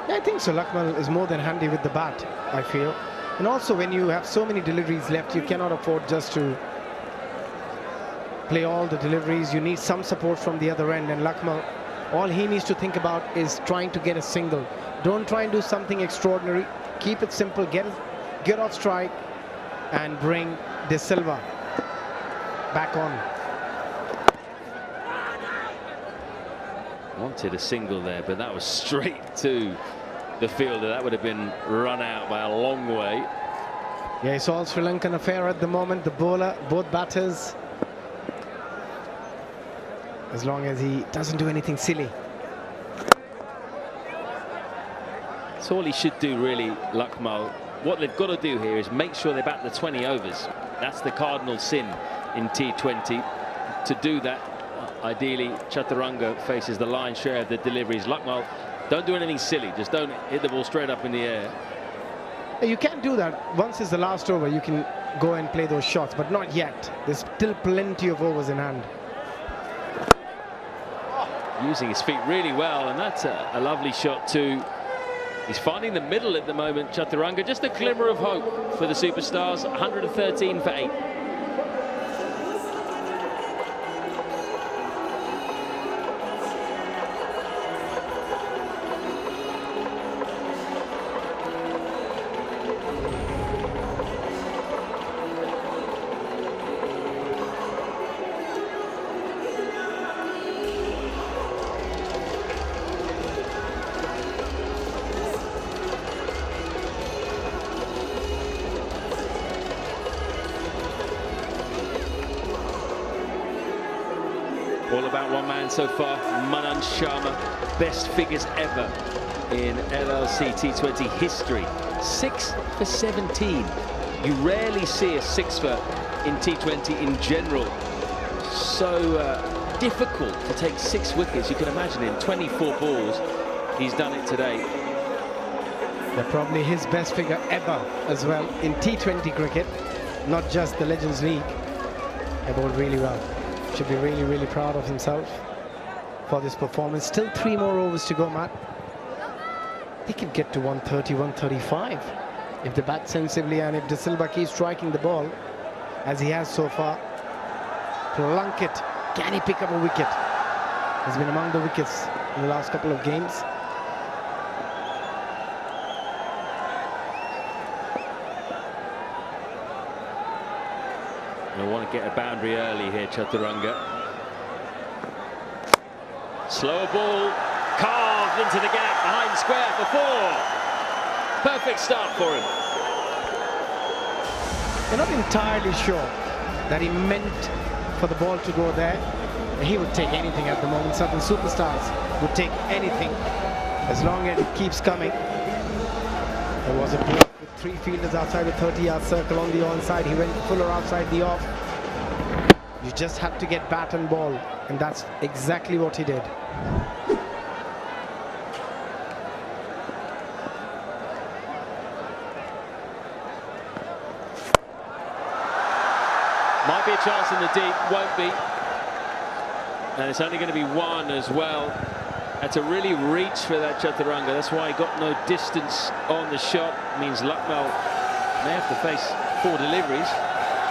Yeah, I think so. Lakmal is more than handy with the bat, I feel. And also, when you have so many deliveries left, you cannot afford just to play all the deliveries. You need some support from the other end, and Lakmal All he needs to think about is trying to get a single. Don't try and do something extraordinary. Keep it simple. Get off strike and bring De Silva back on. Wanted a single there, but that was straight to the fielder. That would have been run out by a long way. Yeah, it's all Sri Lankan affair at the moment. The bowler, both batters, as long as he doesn't do anything silly. That's all he should do, really, Lucknow. What they've got to do here is make sure they bat the 20 overs. That's the cardinal sin in T20. To do that, ideally, Chaturanga faces the lion's share of the deliveries. Lucknow, don't do anything silly. Just don't hit the ball straight up in the air. You can do that. Once it's the last over, you can go and play those shots, but not yet. There's still plenty of overs in hand. Using his feet really well, and that's a lovely shot too. He's finding the middle at the moment, Chaturanga. Just a glimmer of hope for the superstars. 113 for 8. All about one man so far, Manan Sharma. Best figures ever in LLC T20 history. 6 for 17. You rarely see a 6-fer in T20 in general. So difficult to take 6 wickets. You can imagine in 24 balls, he's done it today. They're probably his best figure ever as well in T20 cricket, not just the Legends League. They bowled really well. Should be really, really proud of himself for this performance. Still 3 more overs to go, Matt. They could get to 130, 135 if they bat sensibly and if De Silva keeps striking the ball as he has so far. Plunkett, can he pick up a wicket? He's been among the wickets in the last couple of games. They want to get a boundary early here, Chaturanga. Slower ball, carved into the gap behind square for 4. Perfect start for him. They're not entirely sure that he meant for the ball to go there. He would take anything at the moment. Certain superstars would take anything as long as it keeps coming. There was a block with 3 fielders outside the 30-yard circle on the onside. He went fuller outside the off. You just have to get bat and ball, and that's exactly what he did. Might be a chance in the deep, won't be. And it's only going to be 1 as well. Had to really reach for that Chaturanga. That's why he got no distance on the shot. Means Lucknow may have to face 4 deliveries.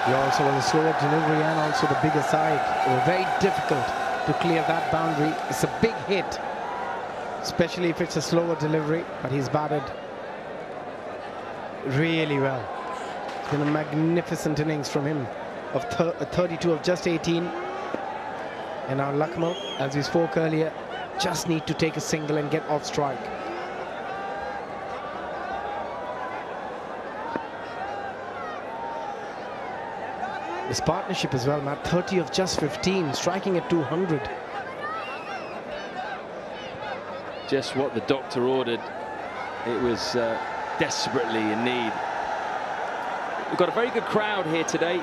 You also want a slower delivery and also the bigger side. It was very difficult to clear that boundary. It's a big hit, especially if it's a slower delivery, but he's batted really well. It's been a magnificent innings from him of 32 of just 18. And now Lucknow, as we spoke earlier, just need to take a single and get off strike. This partnership as well, Matt, 30 of just 15, striking at 200. Just what the doctor ordered. It was desperately in need. We've got a very good crowd here today.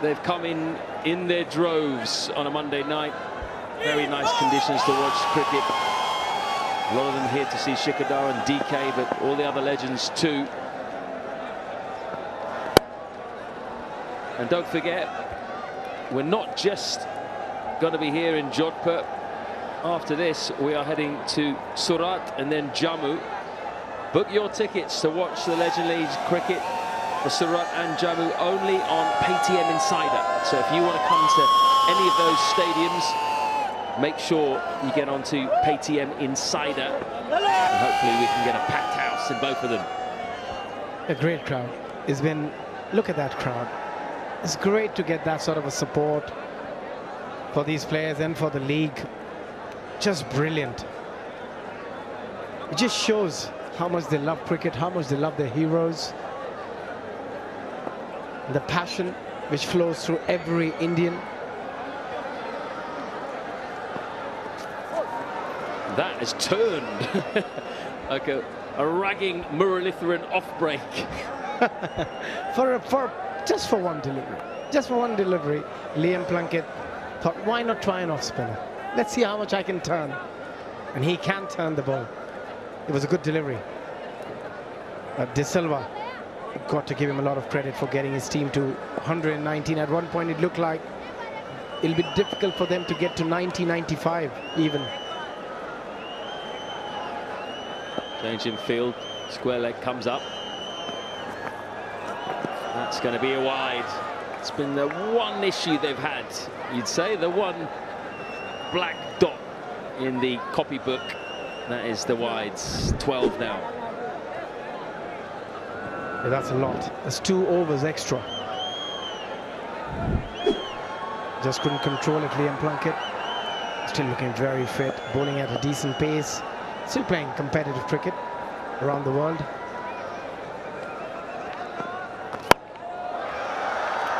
They've come in their droves on a Monday night. Very nice conditions to watch cricket. A lot of them here to see Shikhar Dhawan and DK, but all the other legends too. And don't forget, we're not just going to be here in Jodhpur. After this, we are heading to Surat and then Jammu. Book your tickets to watch the Legend League cricket for Surat and Jammu only on Paytm Insider. So if you want to come to any of those stadiums, make sure you get onto Paytm Insider. And hopefully we can get a packed house in both of them. A great crowd. It's been, look at that crowd. It's great to get that sort of a support for these players and for the league. Just brilliant. It just shows how much they love cricket, how much they love their heroes. The passion which flows through every Indian. That has turned like a ragging Muralitharan off break. Just for one delivery. Just for one delivery, Liam Plunkett thought, why not try an off spinner? Let's see how much I can turn. And he can turn the ball. It was a good delivery. De Silva got to give him a lot of credit for getting his team to 119. At one point it looked like it'll be difficult for them to get to 90, 95 even. Change in field, square leg comes up. That's going to be a wide. It's been the one issue they've had, you'd say, the one black dot in the copybook. That is the wides, 12 now. Yeah, that's a lot. That's 2 overs extra. Just couldn't control it, Liam Plunkett. Still looking very fit, bowling at a decent pace. Still playing competitive cricket around the world.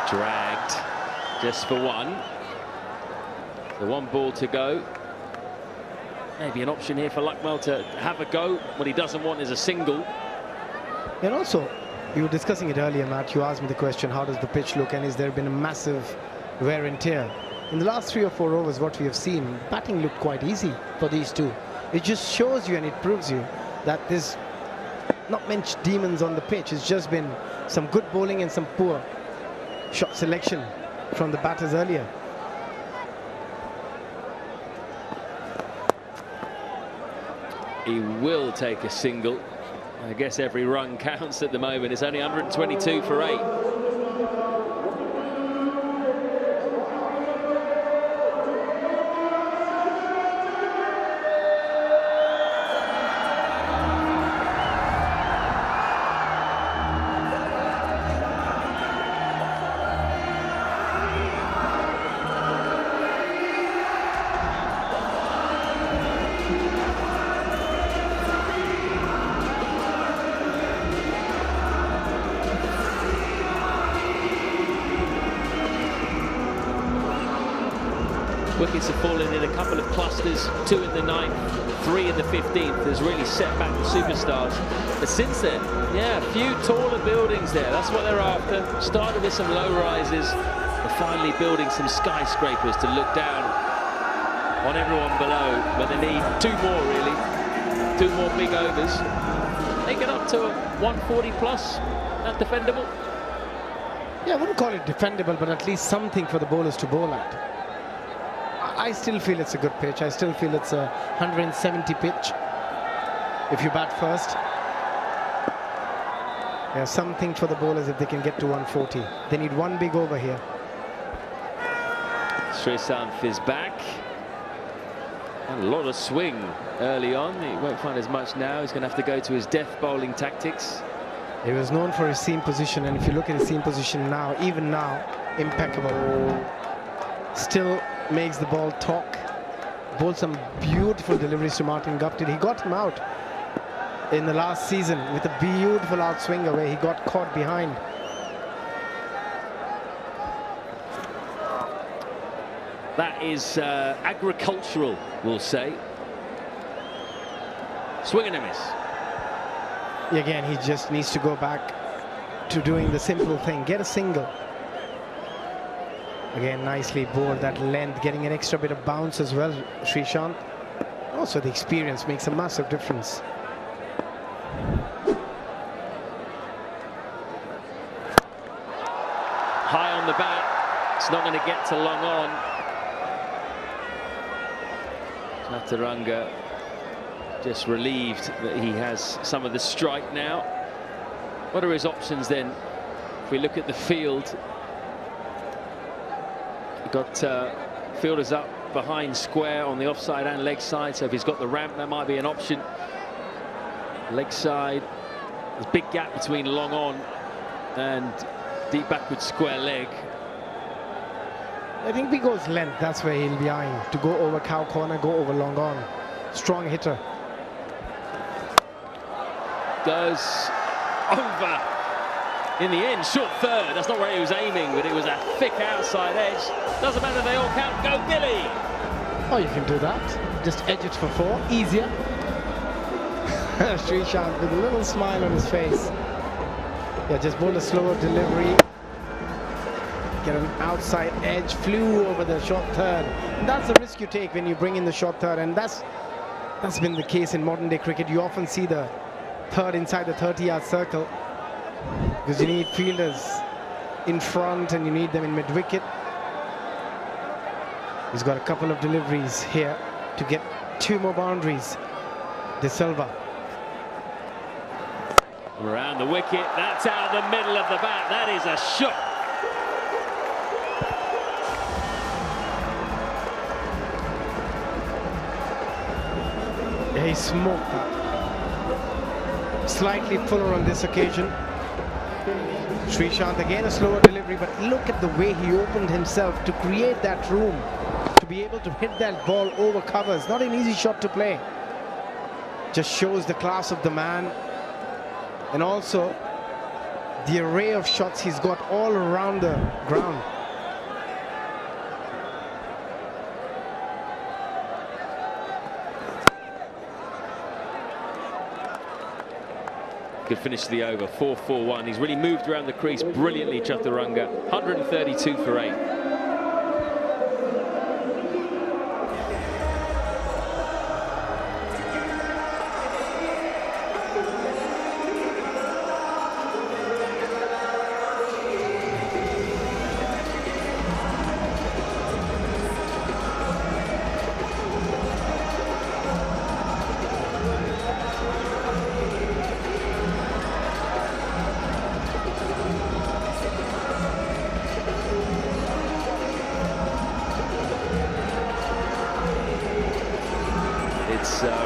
Dragged just for one. The 1 ball to go. Maybe an option here for Lucknow to have a go. What he doesn't want is a single. And also, we were discussing it earlier, Matt. You asked me the question, how does the pitch look, and is there been a massive wear and tear? In the last 3 or 4 overs, what we have seen, batting looked quite easy for these two. It just shows you and it proves you that there's not much demons on the pitch. It's just been some good bowling and some poor shot selection from the batters earlier. He will take a single. I guess every run counts at the moment. It's only 122 for 8. Wickets have fallen in a couple of clusters, 2 in the 9th, 3 in the 15th. Has really set back the superstars. But since then, yeah, a few taller buildings there. That's what they're after. Started with some low rises. They're finally building some skyscrapers to look down on everyone below. But they need 2 more, really. 2 more big overs. They get up to a 140 plus. Not defendable. Yeah, I wouldn't call it defendable, but at least something for the bowlers to bowl at. I still feel it's a good pitch. I still feel it's a 170 pitch if you bat first. Yeah, something for the bowlers if they can get to 140. They need 1 big over here. Sreesanth is back. And a lot of swing early on. He won't find as much now. He's going to have to go to his death bowling tactics. He was known for his seam position, and if you look at his seam position now, even now, impeccable. Still makes the ball talk. Bowled some beautiful deliveries to Martin Guptill. He got him out in the last season with a beautiful outswinger where he got caught behind. That is agricultural, we'll say. Swing and a miss. Again, he just needs to go back to doing the simple thing. Get a single. Again, nicely bowled, that length, getting an extra bit of bounce as well, Sreesanth. Also, the experience makes a massive difference. High on the bat. It's not going to get to long on. Chaturanga just relieved that he has some of the strike now. What are his options then? If we look at the field, got fielders up behind square on the offside and leg side, so if he's got the ramp, that might be an option. Leg side, there's a big gap between long on and deep backward square leg. I think if he goes length, that's where he'll be eyeing. To go over cow corner, go over long on. Strong hitter. Goes over. In the end, short third. That's not where he was aiming, but it was a thick outside edge. Doesn't matter, they all count. Go Billy! Oh, you can do that. Just edge it for 4. Easier. Srishant with a little smile on his face. Yeah, just bowled a slower delivery. Get an outside edge, flew over the short third. And that's the risk you take when you bring in the short third, and that's been the case in modern day cricket. You often see the third inside the 30-yard circle because you need fielders in front and you need them in mid-wicket. He's got a couple of deliveries here to get 2 more boundaries. De Silva. Around the wicket, that's out the middle of the bat. That is a shot. He smoked that. Slightly fuller on this occasion. Srishant again a slower delivery, but look at the way he opened himself to create that room, to be able to hit that ball over covers. Not an easy shot to play. Just shows the class of the man, and also the array of shots he's got all around the ground. Good finish to the over, 4-4-1. He's really moved around the crease brilliantly, Chaturanga. 132 for 8.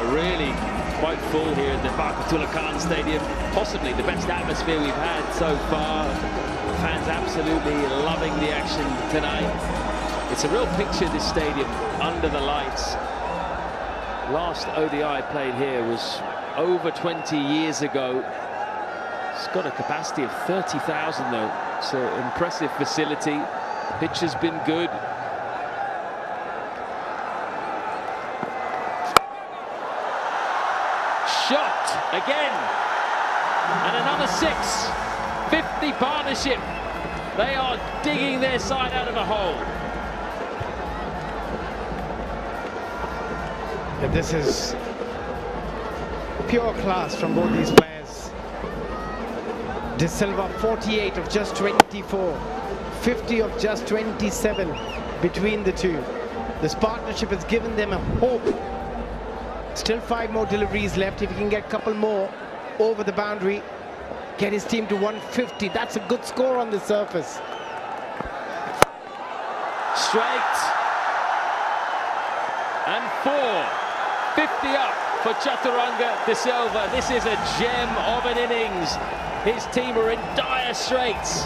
Really quite full here at the Barkatullah Khan Stadium. Possibly the best atmosphere we've had so far. Fans absolutely loving the action tonight. It's a real picture, this stadium, under the lights. Last ODI played here was over 20 years ago. It's got a capacity of 30,000 though. It's an impressive facility. Pitch has been good. Shot again, and another 6. 50 partnership. They are digging their side out of a hole. Yeah, this is pure class from both these players. De Silva 48 of just 24, 50 of just 27 between the two. This partnership has given them a hope. Still 5 more deliveries left. If he can get a couple more over the boundary, get his team to 150. That's a good score on the surface. Straight. And 4. 50 up for Chaturanga De Silva. This is a gem of an innings. His team are in dire straits.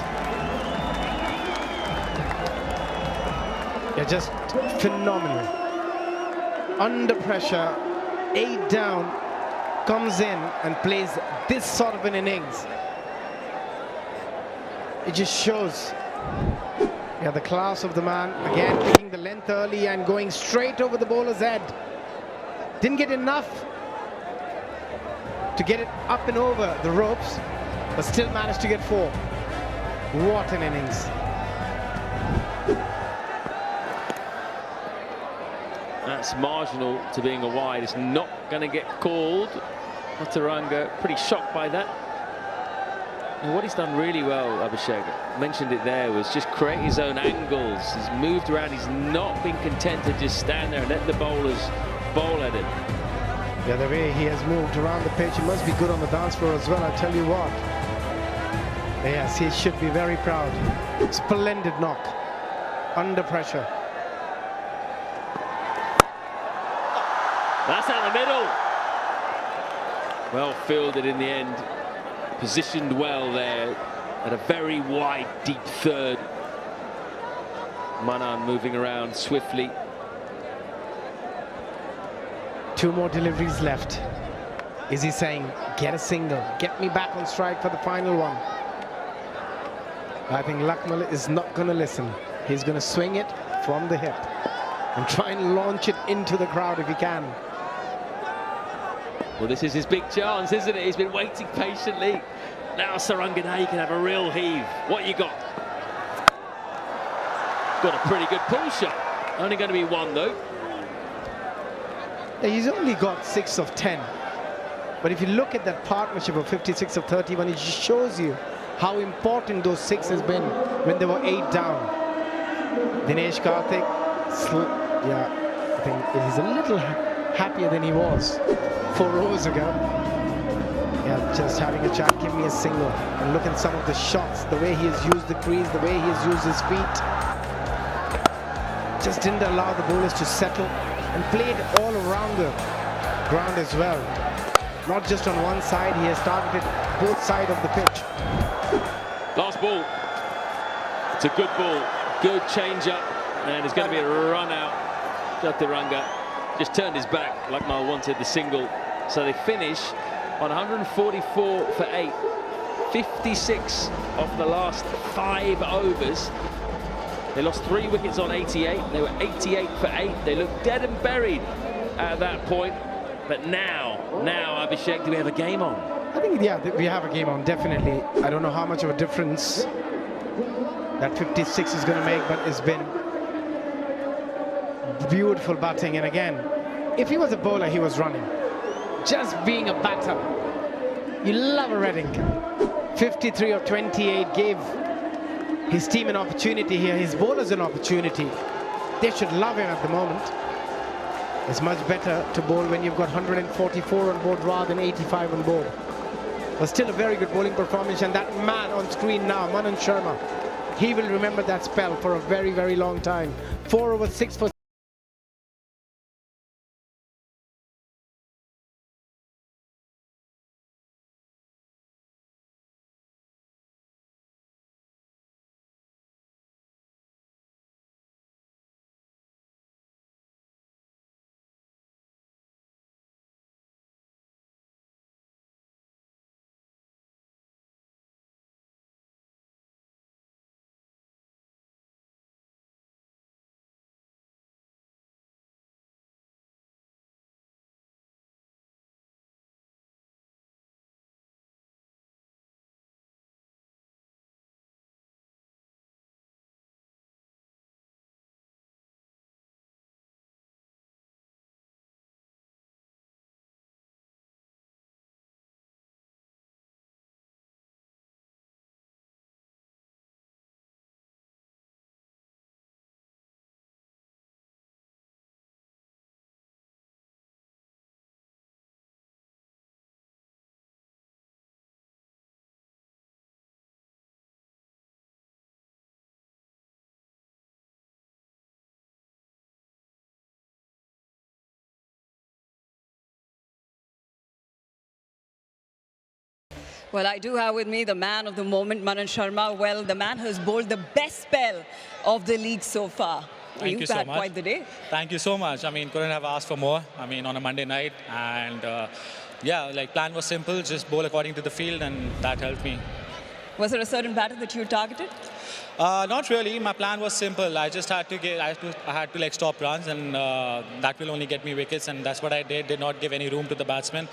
Yeah, just phenomenal. Under pressure, 8 down, comes in and plays this sort of an innings. It just shows the class of the man. Again, picking the length early and going straight over the bowler's head. Didn't get enough to get it up and over the ropes, but still managed to get 4. What an innings. That's marginal to being a wide. It's not going to get called. Chaturanga pretty shocked by that. And what he's done really well, Abhishek, mentioned it there, was just create his own angles. He's moved around. He's not been content to just stand there and let the bowlers bowl at it. Yeah, the way he has moved around the pitch, he must be good on the dance floor as well, I tell you what. Yes, he should be very proud. Splendid knock. Under pressure. That's out the middle. Well fielded in the end. Positioned well there at a very wide, deep third. Manan moving around swiftly. 2 more deliveries left. Is he saying, get a single, get me back on strike for the final one? I think Lakmal is not going to listen. He's going to swing it from the hip and try and launch it into the crowd if he can. Well, this is his big chance, isn't it? He's been waiting patiently. Now Saranganayi can have a real heave. What you got? Got a pretty good pull shot. Only going to be 1 though. He's only got 6 of 10. But if you look at that partnership of 56 of 31, it just shows you how important those 6 has been when they were 8 down. Dinesh Karthik, yeah, I think he's a little happier than he was 4 overs ago. Yeah, just having a chat, give me a single. And look at some of the shots, the way he has used the crease, the way he has used his feet. Just didn't allow the bowlers to settle and played all around the ground as well. Not just on one side, he has targeted both sides of the pitch. Last ball. It's a good ball. Good change-up. And it's going to be a run out. Chaturanga just turned his back. Lakmal wanted the single. So they finish on 144 for 8. 56 of the last 5 overs. They lost 3 wickets on 88. They were 88 for 8. They looked dead and buried at that point. But now, Abhishek, do we have a game on? I think, yeah, we have a game on, definitely. I don't know how much of a difference that 56 is going to make, but it's been beautiful batting. And again, if he was a bowler, he was running. Just being a batter, you love a Redding. 53 of 28 gave his team an opportunity here, his bowlers an opportunity. They should love him at the moment. It's much better to bowl when you've got 144 on board rather than 85 on board. But still a very good bowling performance, and that man on screen now, Manan Sharma, he will remember that spell for a very, very long time. 4 over 6 for Well, I do have with me the man of the moment, Manan Sharma. Well, the man has bowled the best spell of the league so far. Thank you so had much. Quite the day. Thank you so much. I mean, couldn't have asked for more. I mean, on a Monday night. And yeah, like plan was simple, just bowl according to the field, and that helped me. Was there a certain batter that you targeted? Not really. My plan was simple. I just had to like stop runs, and that will only get me wickets, and that's what I did. Did not give any room to the batsman,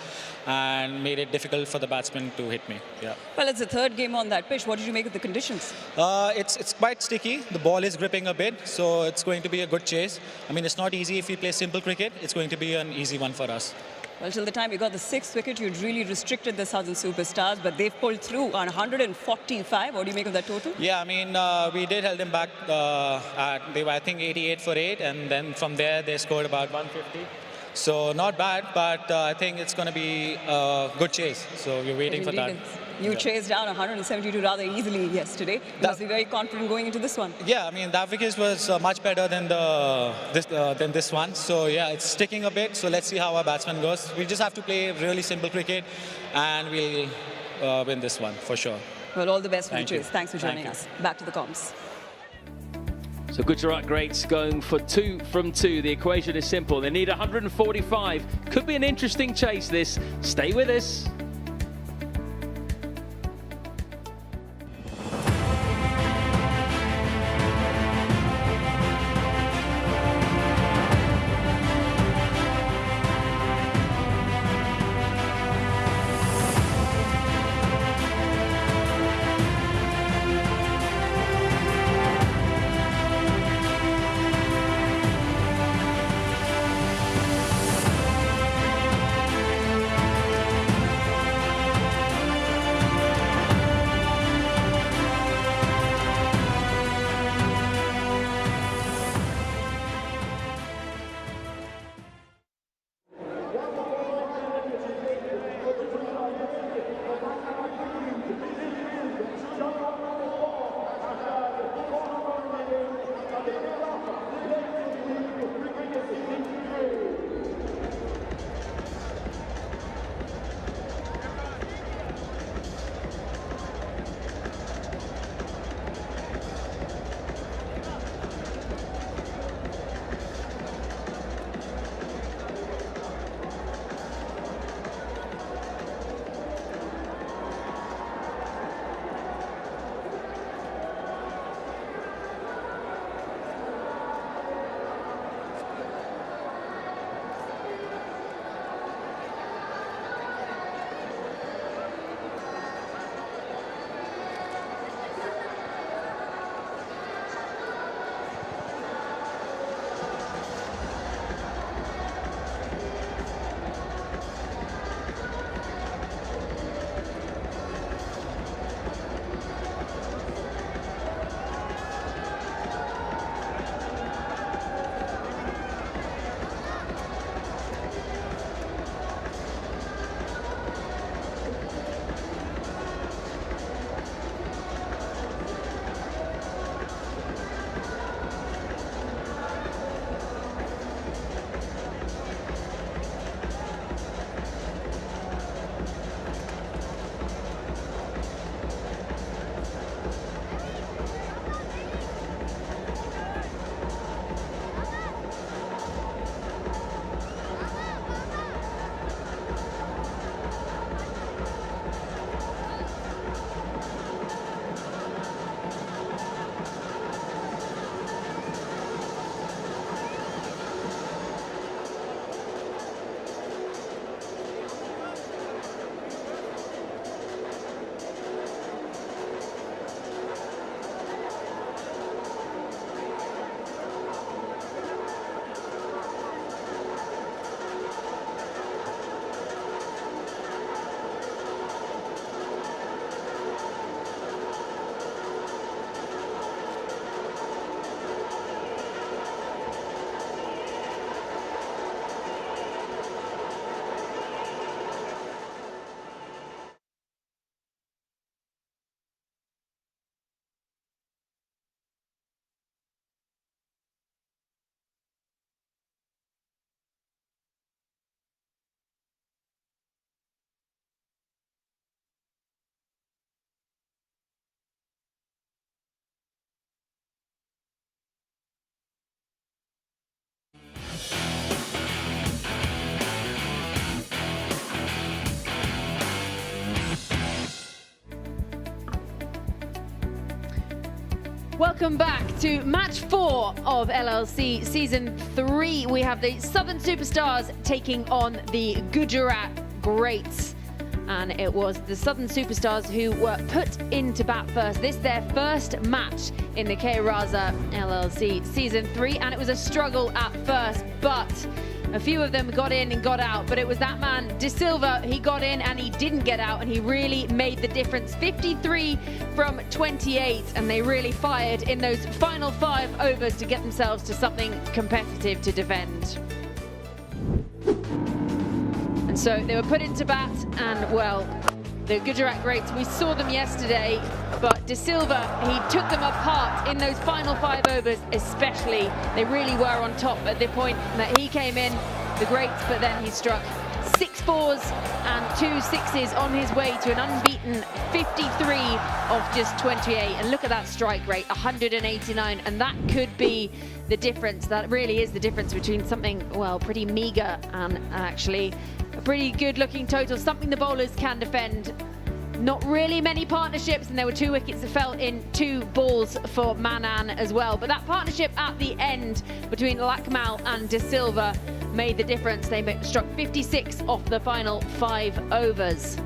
and made it difficult for the batsman to hit me. Yeah. Well, it's the 3rd game on that pitch. What did you make of the conditions? It's quite sticky. The ball is gripping a bit, so it's going to be a good chase. I mean, it's not easy if we play simple cricket. It's going to be an easy one for us. Well, till the time you got the 6th wicket, you'd really restricted the Southern Superstars, but they've pulled through on 145. What do you make of that total? Yeah, I mean, we did held them back. They were, I think, 88 for 8, and then from there they scored about 150. So not bad, but I think it's going to be a good chase. So we're waiting for that. You chased down 172 rather easily yesterday. You must be very confident going into this one. Yeah, I mean, that wicket was much better than this one. So, yeah, it's sticking a bit. So, let's see how our batsman goes. We just have to play really simple cricket and we'll win this one for sure. Well, all the best for the Thank you. chase. Thanks for joining Thank you. us. Back to the comms. So Gujarat greats going for 2 from 2. The equation is simple. They need 145. Could be an interesting chase, this. Stay with us. Welcome back to match 4 of LLC Season 3. We have the Southern Superstars taking on the Gujarat Greats. And it was the Southern Superstars who were put into bat first. This their first match in the K Raza LLC Season 3. And it was a struggle at first, but a few of them got in and got out, but it was that man, De Silva, he got in and he didn't get out, and he really made the difference. 53 from 28, and they really fired in those final 5 overs to get themselves to something competitive to defend. And so they were put into bat, and well, the Gujarat greats. We saw them yesterday, but De Silva, he took them apart in those final 5 overs especially. They really were on top at the point that he came in, the greats, but then he struck 6 fours and 2 6s on his way to an unbeaten 53 off just 28. And look at that strike rate, 189, and that could be the difference. That really is the difference between something, well, pretty meager and actually a pretty good looking total, something the bowlers can defend. Not really many partnerships, and there were 2 wickets that fell in 2 balls for Manan as well. But that partnership at the end between Lakmal and De Silva made the difference. They struck 56 off the final 5 overs.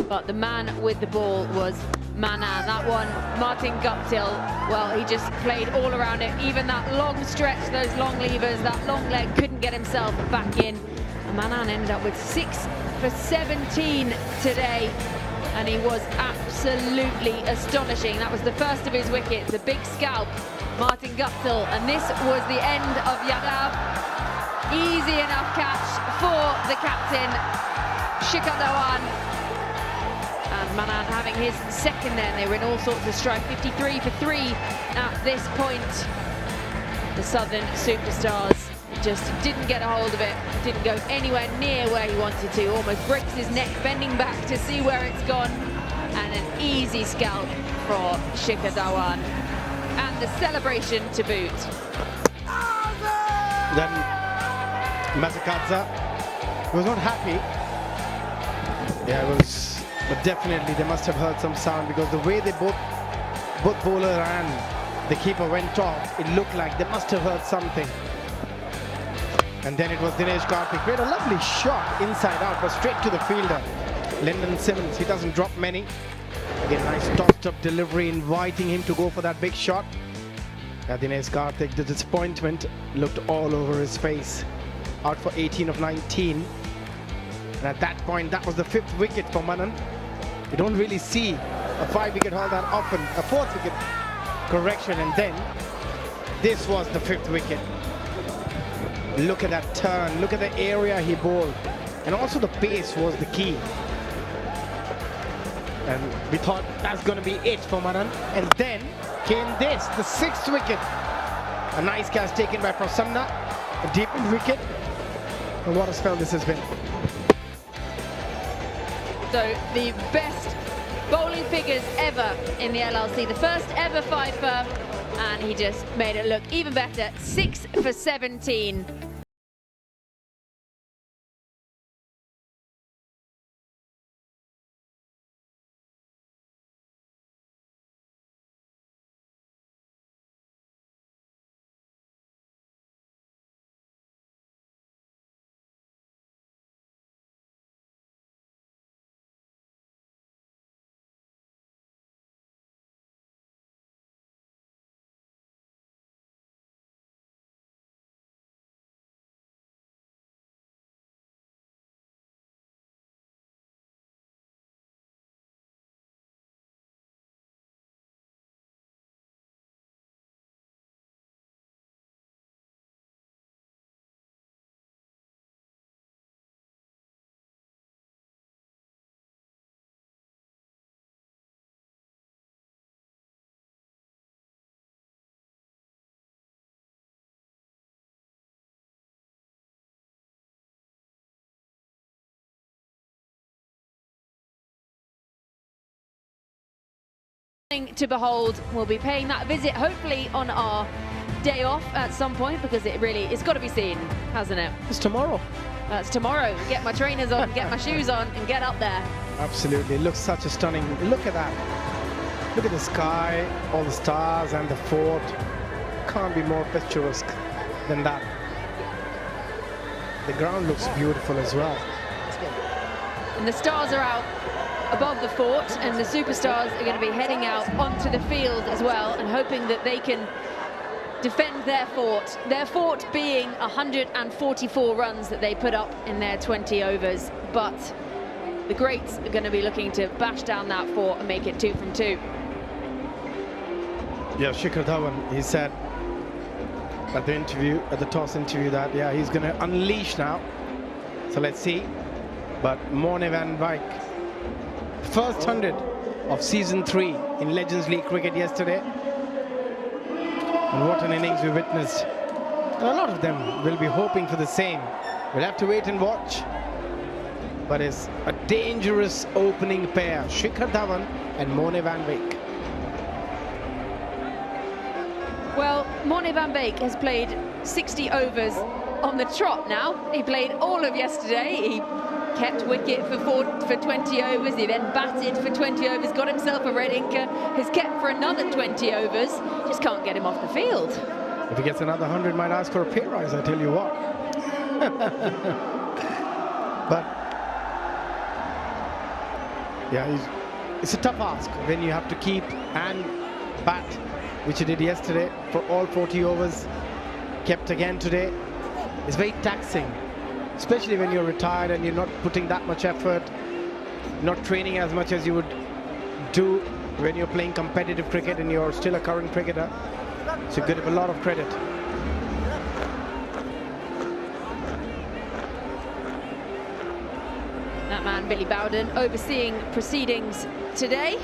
But the man with the ball was Manan. That one, Martin Guptill, well, he just played all around it. Even that long stretch, those long levers, that long leg, couldn't get himself back in. And Manan ended up with 6 for 17 today. And he was absolutely astonishing. That was the first of his wickets, a big scalp, Martin Guptill. And this was the end of Yadav. Easy enough catch for the captain, Shikhar Dhawan. And Manan having his second there. They were in all sorts of strife, 53 for 3 at this point. The Southern superstars just didn't get a hold of it, didn't go anywhere near where he wanted to, almost breaks his neck, bending back to see where it's gone. And an easy scalp for Shikhar Dhawan. And the celebration to boot. Then Mazakadza was not happy. Yeah, it was, but definitely they must have heard some sound, because the way they both bowler and the keeper went off, it looked like they must have heard something. And then it was Dinesh Karthik, made a lovely shot inside out, but straight to the fielder, Lyndon Simmons. He doesn't drop many. Again, nice tossed up delivery, inviting him to go for that big shot. Dinesh Karthik, the disappointment looked all over his face. Out for 18 of 19. And at that point, that was the 5th wicket for Manan. You don't really see a 5-wicket haul that often, a 4th wicket correction, and then this was the 5th wicket. Look at that turn, look at the area he bowled. And also the pace was the key. And we thought that's going to be it for Manan. And then came this, the 6th wicket. A nice catch taken by Prasanna, a deep wicket. And what a spell this has been. So the best bowling figures ever in the LLC, the first ever fifer, and he just made it look even better. 6 for 17. To behold. We'll be paying that visit hopefully on our day off at some point, because it's got to be seen, hasn't it? It's tomorrow. It's tomorrow. Get my trainers on, get my shoes on, and get up there. Absolutely. It looks such a stunning. Look at that. Look at the sky, all the stars, and the fort. Can't be more picturesque than that. The ground looks beautiful as well. And the stars are out above the fort, and the superstars are going to be heading out onto the field as well, and hoping that they can defend their fort being 144 runs that they put up in their 20 overs. But the greats are going to be looking to bash down that fort and make it 2 from 2. Yeah, Shikhar Dhawan, he said at the interview, at the toss interview, that yeah, he's going to unleash now. So let's see. But Morne van Wyk first 100 of season 3 in Legends League cricket yesterday. And what an innings we witnessed. And a lot of them will be hoping for the same. We'll have to wait and watch. But it's a dangerous opening pair, Shikhar Dhawan and Mone van Beek. Well, Mone van Beek has played 60 overs on the trot now. He played all of yesterday. He kept wicket for 20 overs. He then batted for 20 overs, got himself a red inker, has kept for another 20 overs. Just can't get him off the field. If he gets another 100, might ask for a pay rise, I tell you what. But yeah, it's a tough ask when you have to keep and bat, which he did yesterday for all 40 overs, kept again today. It's very taxing, especially when you're retired and you're not putting that much effort, not training as much as you would do when you're playing competitive cricket and you're still a current cricketer. So give him a lot of credit. That man, Billy Bowden, overseeing proceedings today.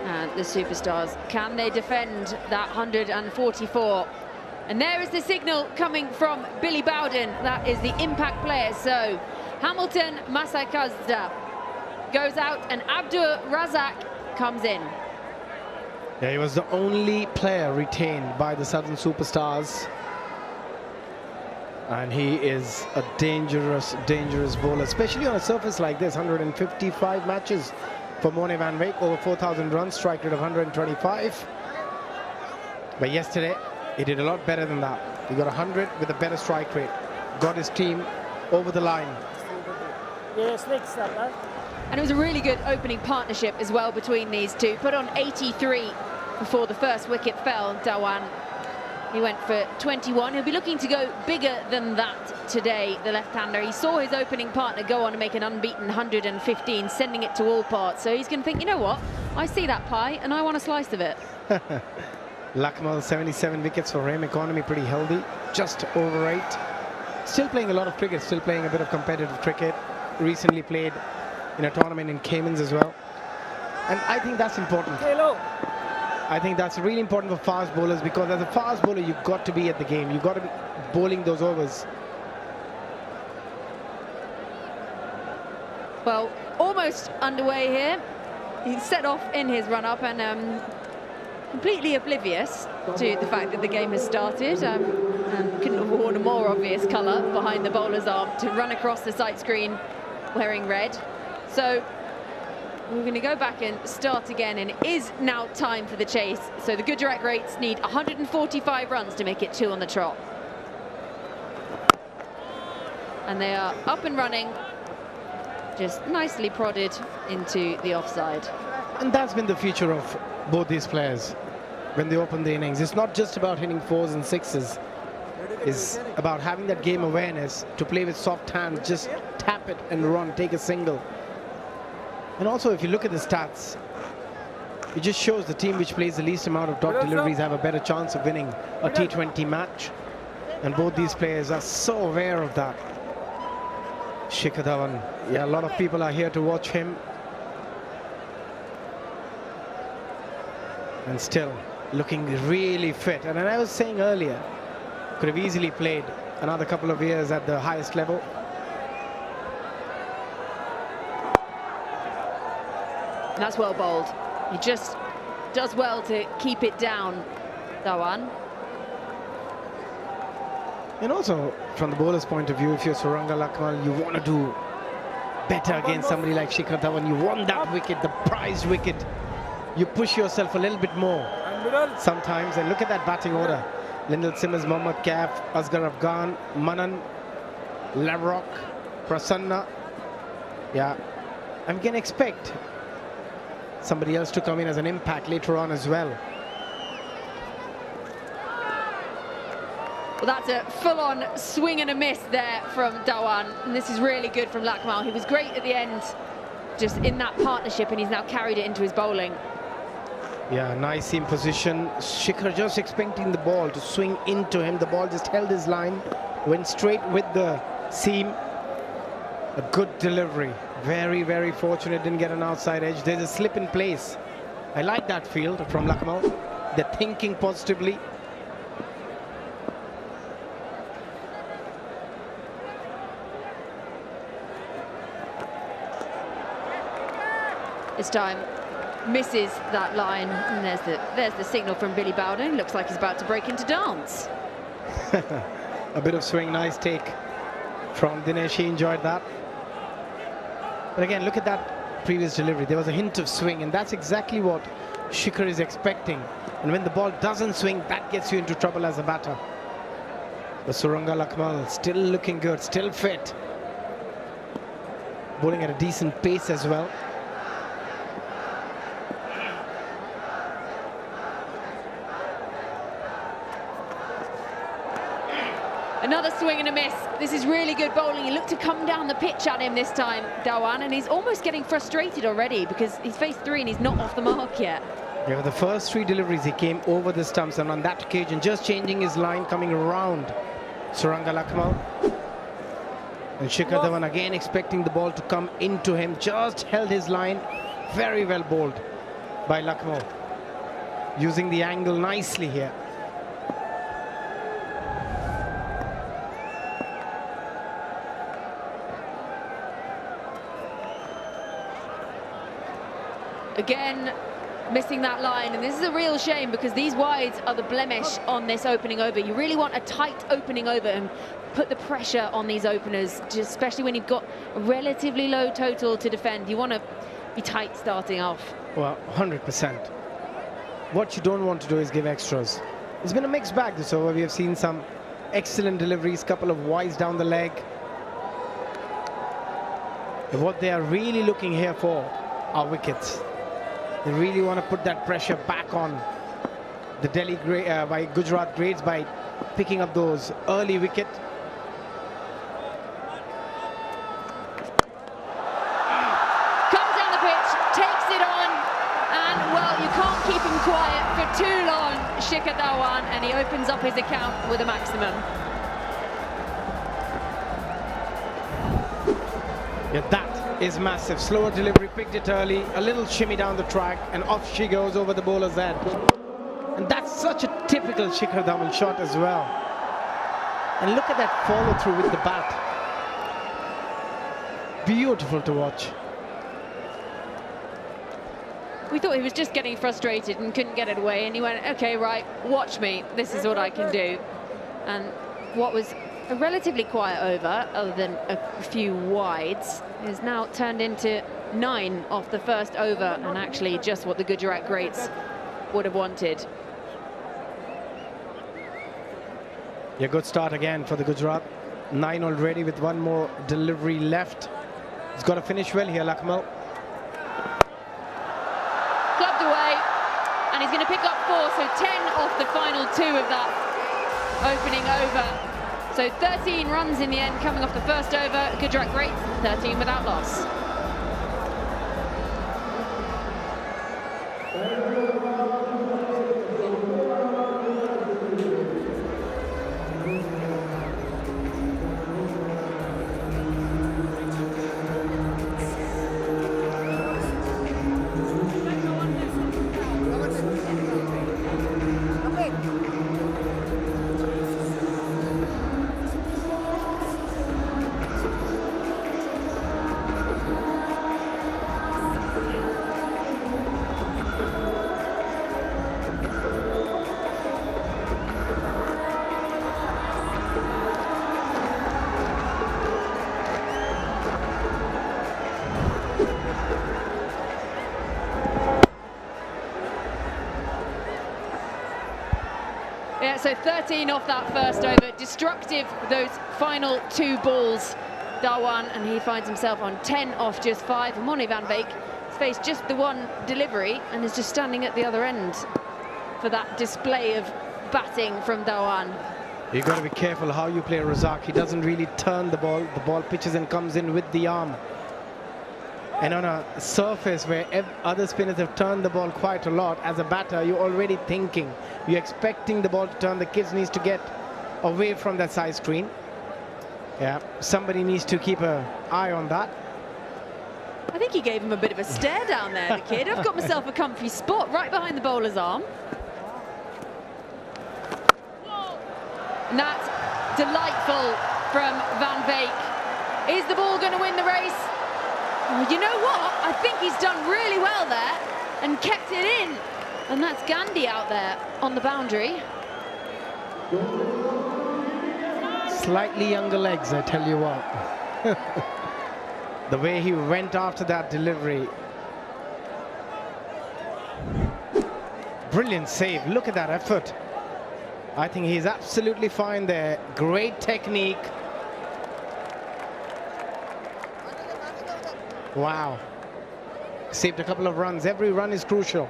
And the superstars, can they defend that 144? And there is the signal coming from Billy Bowden. That is the impact player. So Hamilton Masakazda goes out and Abdur Razak comes in. Yeah, he was the only player retained by the Southern Superstars. And he is a dangerous, dangerous bowler, especially on a surface like this. 155 matches for Mone van Beek, over 4,000 runs, strike rate of 125. But yesterday, he did a lot better than that. He got 100 with a better strike rate. Got his team over the line. And it was a really good opening partnership as well between these two. Put on 83 before the first wicket fell, Dhawan. He went for 21. He'll be looking to go bigger than that today, the left-hander. He saw his opening partner go on to make an unbeaten 115, sending it to all parts. So he's going to think, you know what? I see that pie and I want a slice of it. Lakmal, 77 wickets for him. Economy pretty healthy, just over 8. Still playing a lot of cricket, still playing a bit of competitive cricket. Recently played in a tournament in Caymans as well. And I think that's important. I think that's really important for fast bowlers, because as a fast bowler, you've got to be at the game. You've got to be bowling those overs. Well, almost underway here. He set off in his run-up and completely oblivious to the fact that the game has started. And couldn't have worn a more obvious colour behind the bowler's arm to run across the sight screen wearing red. So we're going to go back and start again, and it is now time for the chase. So the Gujarat Greats need 145 runs to make it 2 on the trot. And they are up and running, just nicely prodded into the offside. And that's been the feature of both these players when they open the innings. It's not just about hitting 4s and 6s. It's about having that game awareness to play with soft hands, just tap it and run, take a single. And also, if you look at the stats, it just shows the team which plays the least amount of dot deliveries have a better chance of winning a T20 match. And both these players are so aware of that. Shikhar Dhawan, yeah, a lot of people are here to watch him. And still looking really fit. And I was saying earlier, could have easily played another couple of years at the highest level. And that's well bowled. He just does well to keep it down, Dhawan. And also, from the bowler's point of view, if you're Suranga Lakmal, you want to do better against somebody like Shikhar Dhawan. You want that wicket, the prized wicket. You push yourself a little bit more sometimes. And look at that batting order. Lyndal Simmons, Mohammad Kaif, Asghar Afghan, Manan, Lavrock, Prasanna. Yeah, I'm going to expect somebody else to come in as an impact later on as well. Well, that's a full-on swing and a miss there from Dhawan. And this is really good from Lakmal. He was great at the end, just in that partnership, and he's now carried it into his bowling. Yeah, nice seam position. Shikhar just expecting the ball to swing into him. The ball just held his line, went straight with the seam, A good delivery. Very, very fortunate. Didn't get an outside edge. There's a slip in place. I like that field from Lucknow. They're thinking positively. This time misses that line, and there's the signal from Billy Bowden. Looks like he's about to break into dance. A bit of swing, nice take from Dinesh. He enjoyed that. But again, look at that previous delivery. There was a hint of swing, and that's exactly what Shikhar is expecting. And when the ball doesn't swing, that gets you into trouble as a batter. But Suranga Lakmal still looking good, still fit. Bowling at a decent pace as well. Another swing and a miss. This is really good bowling. He looked to come down the pitch at him this time, Dhawan, and he's almost getting frustrated already because he's faced 3 and he's not off the mark yet. Yeah, the first 3 deliveries, he came over the stumps, and on that occasion, just changing his line, coming around Suranga Lakmal. And Shikhar Dhawan again expecting the ball to come into him, just held his line. Very well bowled by Lakmal, using the angle nicely here. Again, missing that line, and this is a real shame because these wides are the blemish on this opening over. You really want a tight opening over and put the pressure on these openers, especially when you've got a relatively low total to defend. You want to be tight starting off. Well, 100%. What you don't want to do is give extras. It's been a mixed bag this over. We have seen some excellent deliveries, couple of wides down the leg. And what they are really looking here for are wickets. They really want to put that pressure back on the Delhi by Gujarat grades by picking up those early wicket. Comes down the pitch, takes it on, and well, you can't keep him quiet for too long, Shikhar Dhawan, and he opens up his account with a maximum. Yeah, that is massive. Slower delivery, picked it early, a little shimmy down the track, and off she goes over the bowler's head. And that's such a typical Shikhar Dhawan shot as well. And look at that follow through with the bat. Beautiful to watch. We thought he was just getting frustrated and couldn't get it away, and he went, okay, right, watch me, this is what I can do. And what was a relatively quiet over, other than a few wides, is now turned into 9 off the first over, and actually just what the Gujarat greats would have wanted. Yeah, good start again for the Gujarat. 9 already with 1 more delivery left. He's got to finish well here, Lakmal. Clubbed away, and he's going to pick up 4, so 10 off the final 2 of that opening over. So 13 runs in the end coming off the first over. Gujarat greats, 13 without loss. Yeah, so 13 off that first over. Destructive, those final 2 balls, Dhawan, and he finds himself on 10 off just 5. Moni van Beek has faced just the 1 delivery and is just standing at the other end for that display of batting from Dhawan. You've got to be careful how you play Razak. He doesn't really turn the ball pitches and comes in with the arm. And on a surface where other spinners have turned the ball quite a lot, as a batter, you're already thinking, you're expecting the ball to turn. The kid needs to get away from that side screen. Yeah, somebody needs to keep an eye on that. I think he gave him a bit of a stare down there, the kid. I've got myself a comfy spot right behind the bowler's arm. And that's delightful from Van Beek. Is the ball going to win the race? Well, you know what? I think he's done really well there and kept it in. And that's Gandhi out there on the boundary. Slightly younger legs, I tell you what. The way he went after that delivery. Brilliant save. Look at that effort. I think he's absolutely fine there. Great technique. Wow. Saved a couple of runs. Every run is crucial.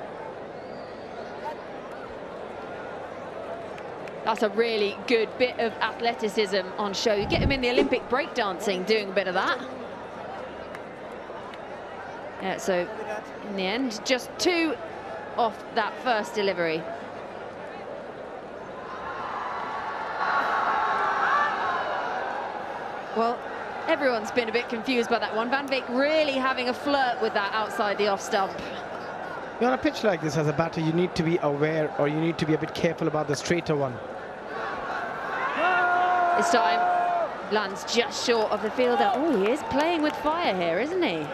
That's a really good bit of athleticism on show. You get him in the Olympic breakdancing, doing a bit of that. Yeah, so in the end, just 2 off that first delivery. Well, everyone's been a bit confused by that one. Van Beek really having a flirt with that outside the off stump. On a pitch like this, as a batter, you need to be aware, or you need to be a bit careful about the straighter one. This time, lands just short of the fielder. Oh, he is playing with fire here, isn't he?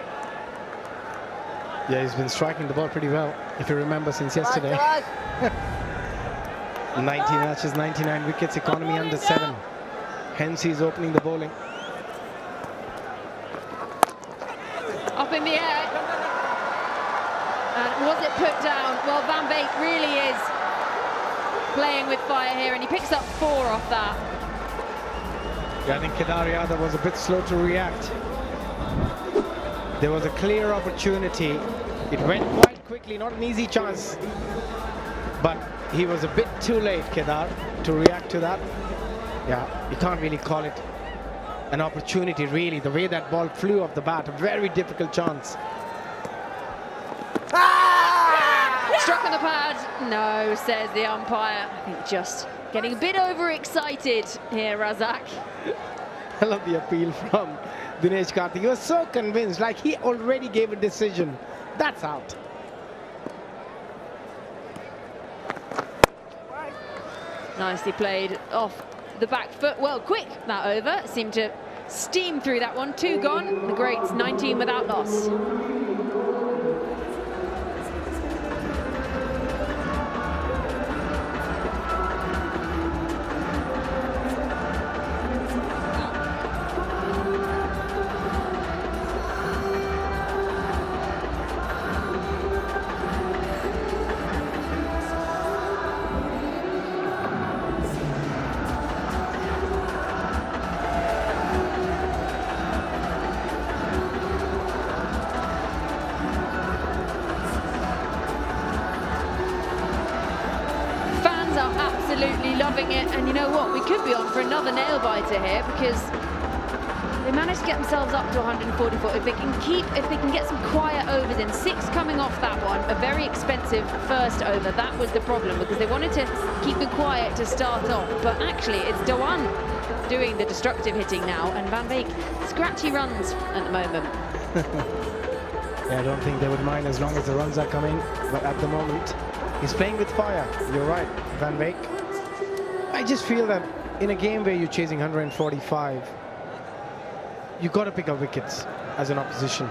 Yeah, he's been striking the ball pretty well, if you remember, since yesterday. 90 matches, 99 wickets, economy under 7. Hence, he's opening the bowling. Up in the air. And was it put down? Well, Van Beek really is playing with fire here, and he picks up 4 off that. Yeah, I think Kedar Yadav was a bit slow to react. There was a clear opportunity. It went quite quickly, not an easy chance. But he was a bit too late, Kedar, to react to that. Yeah, you can't really call it an opportunity, really. The way that ball flew off the bat, a very difficult chance. Struck on the pad. No, says the umpire. I think just getting a bit overexcited here, Razak. I love the appeal from Dinesh Karthik. He was so convinced, like he already gave a decision. That's out. Nicely played off the back foot. Well, quick, that over. Seemed to steam through that one. 2 gone. The greats 19 without loss. Absolutely loving it, and you know what, we could be on for another nail biter here, because they managed to get themselves up to 144. If they can get some quiet overs in, 6 coming off that one, a very expensive first over. That was the problem, because they wanted to keep it quiet to start off, but actually it's Dhawan doing the destructive hitting now, and Van Beek scratchy runs at the moment. Yeah, I don't think they would mind as long as the runs are coming, but at the moment he's playing with fire. You're right, Van Beek. I just feel that in a game where you're chasing 145, you've got to pick up wickets as an opposition.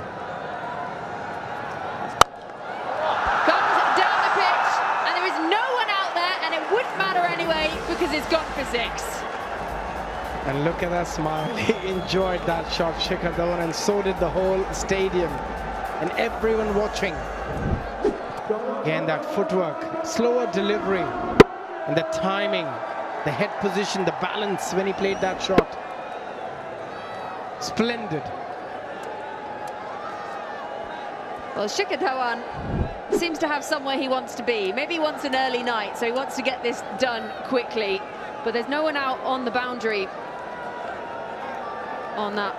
Comes down the pitch, and there is no one out there, and it wouldn't matter anyway, because it's gone for 6. And look at that smile. He enjoyed that shot, Shikhar Dhawan, and so did the whole stadium and everyone watching. Again, that footwork, slower delivery, and the timing, the head position, the balance when he played that shot. Splendid. Well, Shikhar Dhawan seems to have somewhere he wants to be. Maybe he wants an early night, so he wants to get this done quickly. But there's no one out on the boundary on that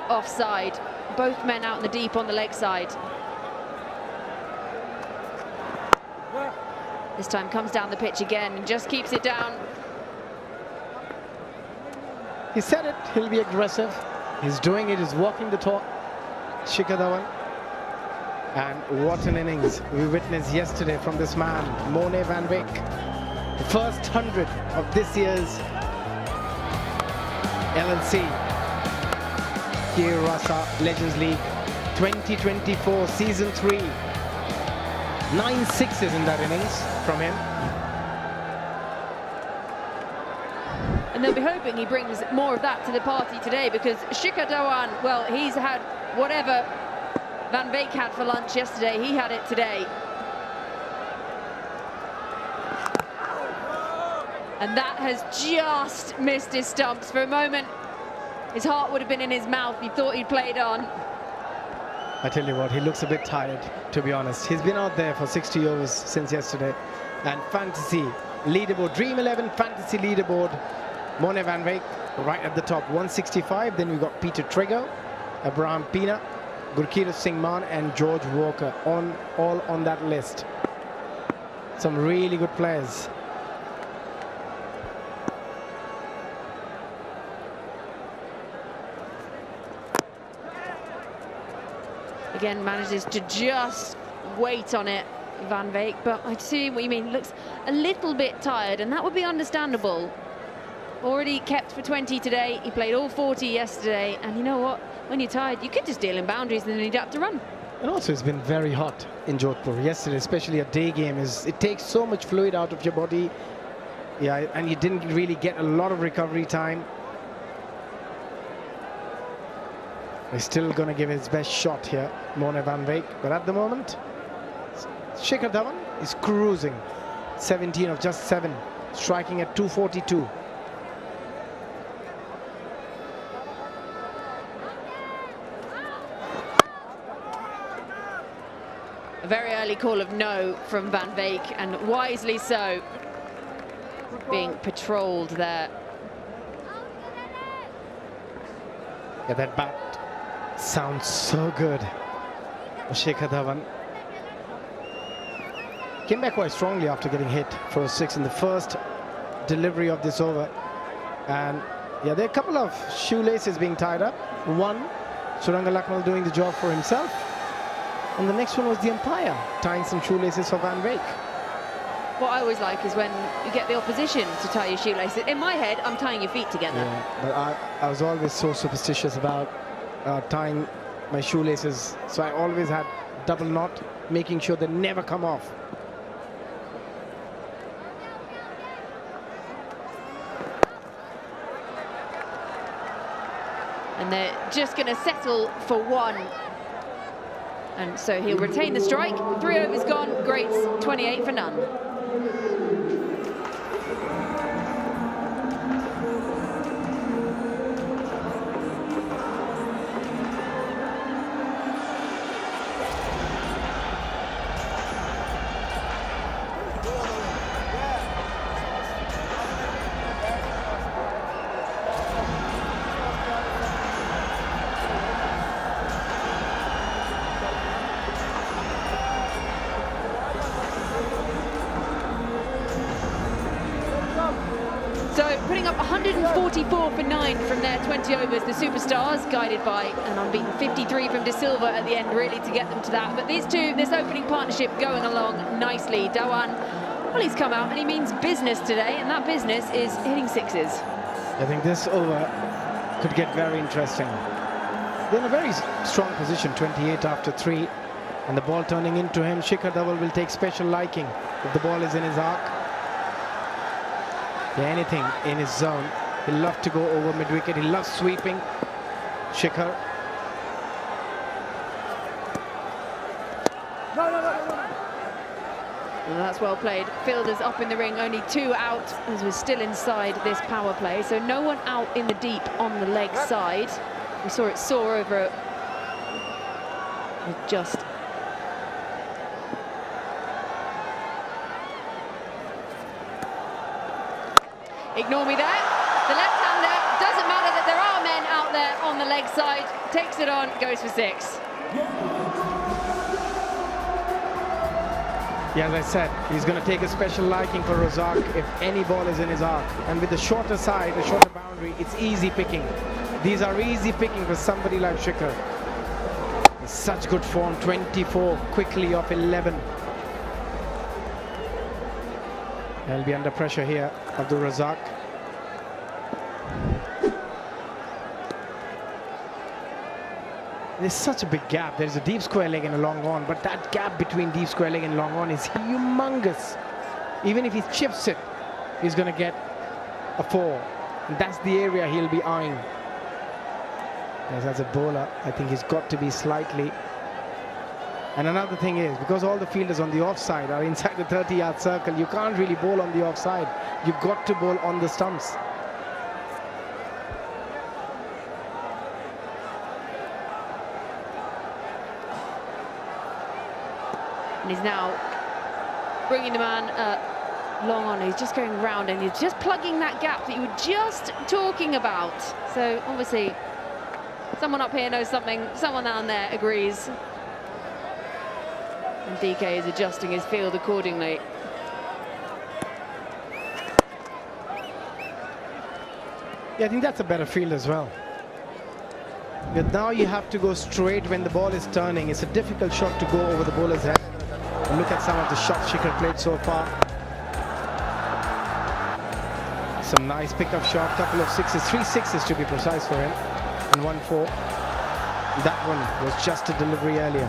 offside. Both men out in the deep on the leg side. This time comes down the pitch again and just keeps it down. He said it, he'll be aggressive. He's doing it, he's walking the talk. Shikhar Dhawan. And what an innings we witnessed yesterday from this man, Mone van Wijk. The first 100 of this year's LLC K-Rasa Legends League 2024 Season 3. 9 sixes in that innings from him. And they'll be hoping he brings more of that to the party today, because Shikhar Dhawan, well, he's had whatever Van Wijk had for lunch yesterday, he had it today. And that has just missed his stumps. For a moment, his heart would have been in his mouth. He thought he'd played on. I tell you what, he looks a bit tired, to be honest. He's been out there for 60 overs since yesterday. And fantasy leaderboard, Dream 11 fantasy leaderboard, Mone van Wijk right at the top, 165. Then we've got Peter Trego, Abraham Pina, Gurkeerat Singh Mann and George Walker all on that list. Some really good players. Again, manages to just wait on it, Van Wijk, but I see what you mean. Looks a little bit tired, and that would be understandable. Already kept for 20 today. He played all 40 yesterday, and you know what? When you're tired, you could just deal in boundaries and then you'd have to run. And also, it's been very hot in Jodhpur yesterday, especially a day game. It takes so much fluid out of your body. Yeah, and you didn't really get a lot of recovery time. He's still going to give his best shot here, Mone van Wijk. But at the moment, Shikhar Dhawan is cruising. 17 of just 7, striking at 242. A very early call of no from Van Wijk, and wisely so, being patrolled there. Yeah, that bat sounds so good. Shikhar Dhawan came back quite strongly after getting hit for a 6 in the first delivery of this over. And yeah, there are a couple of shoelaces being tied up. One, Suranga Lakmal doing the job for himself. And the next one was the umpire tying some shoelaces for Van Wijk. What I always like is when you get the opposition to tie your shoelaces. In my head, I'm tying your feet together. Yeah, but I was always so superstitious about tying my shoelaces. So I always had double knot, making sure they never come off. And they're just going to settle for 1. And so he'll retain the strike. 3 overs gone, Greats 28 for none. So putting up 144 for 9 from their 20 overs, the superstars, guided by an unbeaten 53 from De Silva at the end, really to get them to that. But these two, this opening partnership going along nicely. Dhawan, well, he's come out and he means business today, and that business is hitting 6s. I think this over could get very interesting. They're in a very strong position, 28 after 3, and the ball turning into him. Shikhar Dhawan will take special liking if the ball is in his arc. Yeah, anything in his zone. He'll love to go over mid-wicket. He loves sweeping. Shikhar. And that's well played. Fielders up in the ring, only 2 out as we're still inside this power play. So no one out in the deep on the leg side. We saw it soar over with just ignore me there. The left-hander, doesn't matter that there are men out there on the leg side, takes it on, goes for 6. Yeah, as I said, he's going to take a special liking for Razak if any ball is in his arc. And with the shorter side, the shorter boundary, it's easy picking. These are easy picking for somebody like Shikhar. Such good form, 24 quickly off 11. He'll be under pressure here, Abdul Razak. There's such a big gap. There's a deep square leg and a long on, but that gap between deep square leg and long on is humongous. Even if he chips it, he's going to get a 4. And that's the area he'll be eyeing. As a bowler, I think he's got to be slightly. And another thing is, because all the fielders on the offside are inside the 30-yard circle, you can't really bowl on the offside. You've got to bowl on the stumps. And he's now bringing the man long on. He's just going round and he's just plugging that gap that you were just talking about. So obviously someone up here knows something, someone down there agrees. And DK is adjusting his field accordingly. Yeah, I think that's a better field as well. But now you have to go straight when the ball is turning. It's a difficult shot to go over the bowler's head. And look at some of the shots Shikhar played so far. Some nice pickup shot, couple of sixes, 3 sixes to be precise for him, and 1 4. That one was just a delivery earlier.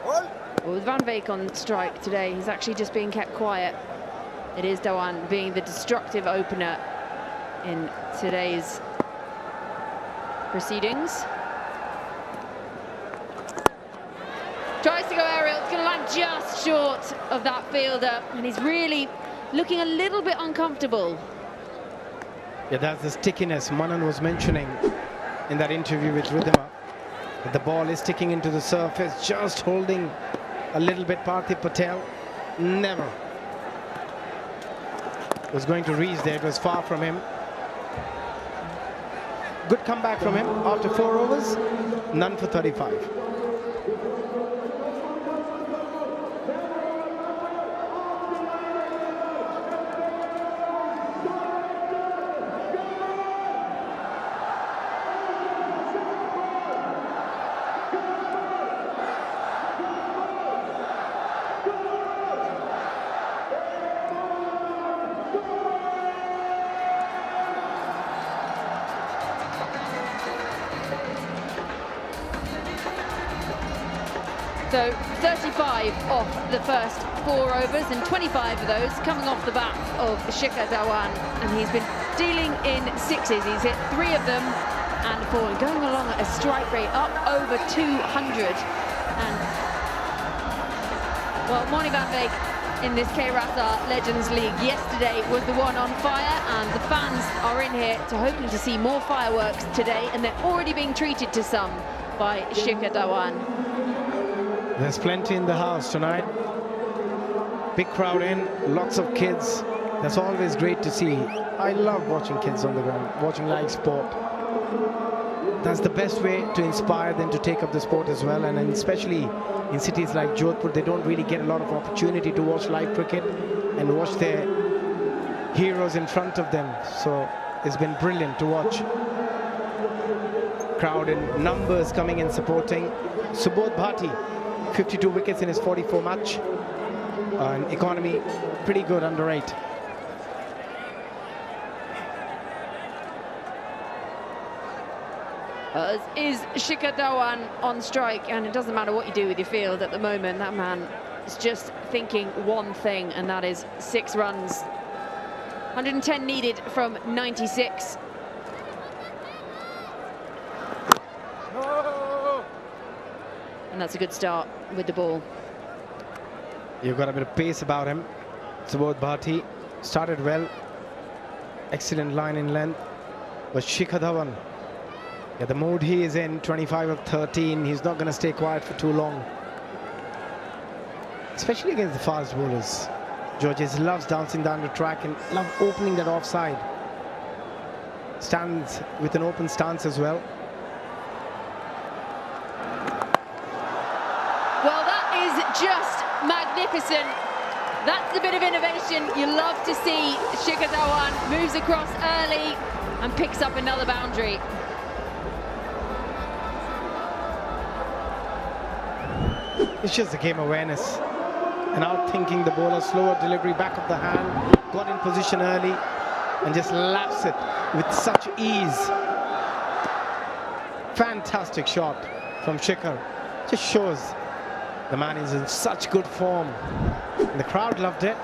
Well, with Van Veek on strike today, he's actually just being kept quiet. It is Dhawan being the destructive opener in today's proceedings. Tries to go aerial, it's going to land just short of that fielder, and he's really looking a little bit uncomfortable. Yeah, that's the stickiness Manan was mentioning in that interview with Ridhima. That the ball is sticking into the surface, just holding a little bit. Parthiv Patel never was going to reach there. It was far from him. Good comeback from him after 4 overs, none for 35. So 35 off the first 4 overs, and 25 of those coming off the bat of Shikhar Dhawan, and he's been dealing in 6s. He's hit 3 of them and 4, and going along at a strike rate up over 200. And well, Moni Van Veek in this K-Rasa Legends League yesterday was the one on fire, and the fans are in here to hoping to see more fireworks today, and they're already being treated to some by Shikhar Dhawan. There's plenty in the house tonight. Big crowd in, lots of kids. That's always great to see. I love watching kids on the ground, watching live sport. That's the best way to inspire them to take up the sport as well. And especially in cities like Jodhpur, they don't really get a lot of opportunity to watch live cricket and watch their heroes in front of them. So it's been brilliant to watch. Crowd in numbers coming and supporting. Subodh Bhati, 52 wickets in his 44 match. An economy pretty good, under 8. Is Shikhar Dhawan on strike, and it doesn't matter what you do with your field at the moment. That man is just thinking one thing, and that is 6 runs. 110 needed from 96. And that's a good start with the ball. You've got a bit of pace about him. Subodh Bhati started well. Excellent line in length. But Shikhar Dhawan, yeah, the mood he is in, 25 of 13, he's not going to stay quiet for too long. Especially against the fast bowlers. Georges loves dancing down the track and loves opening that offside. stands with an open stance as well. Well, that is just magnificent. That's the bit of innovation you love to see. Shikhar Dhawan moves across early and picks up another boundary. It's just the game awareness and outthinking the bowler, slower delivery, back of the hand, got in position early and just laps it with such ease. Fantastic shot from Shikhar. Just shows the man is in such good form. And the crowd loved it.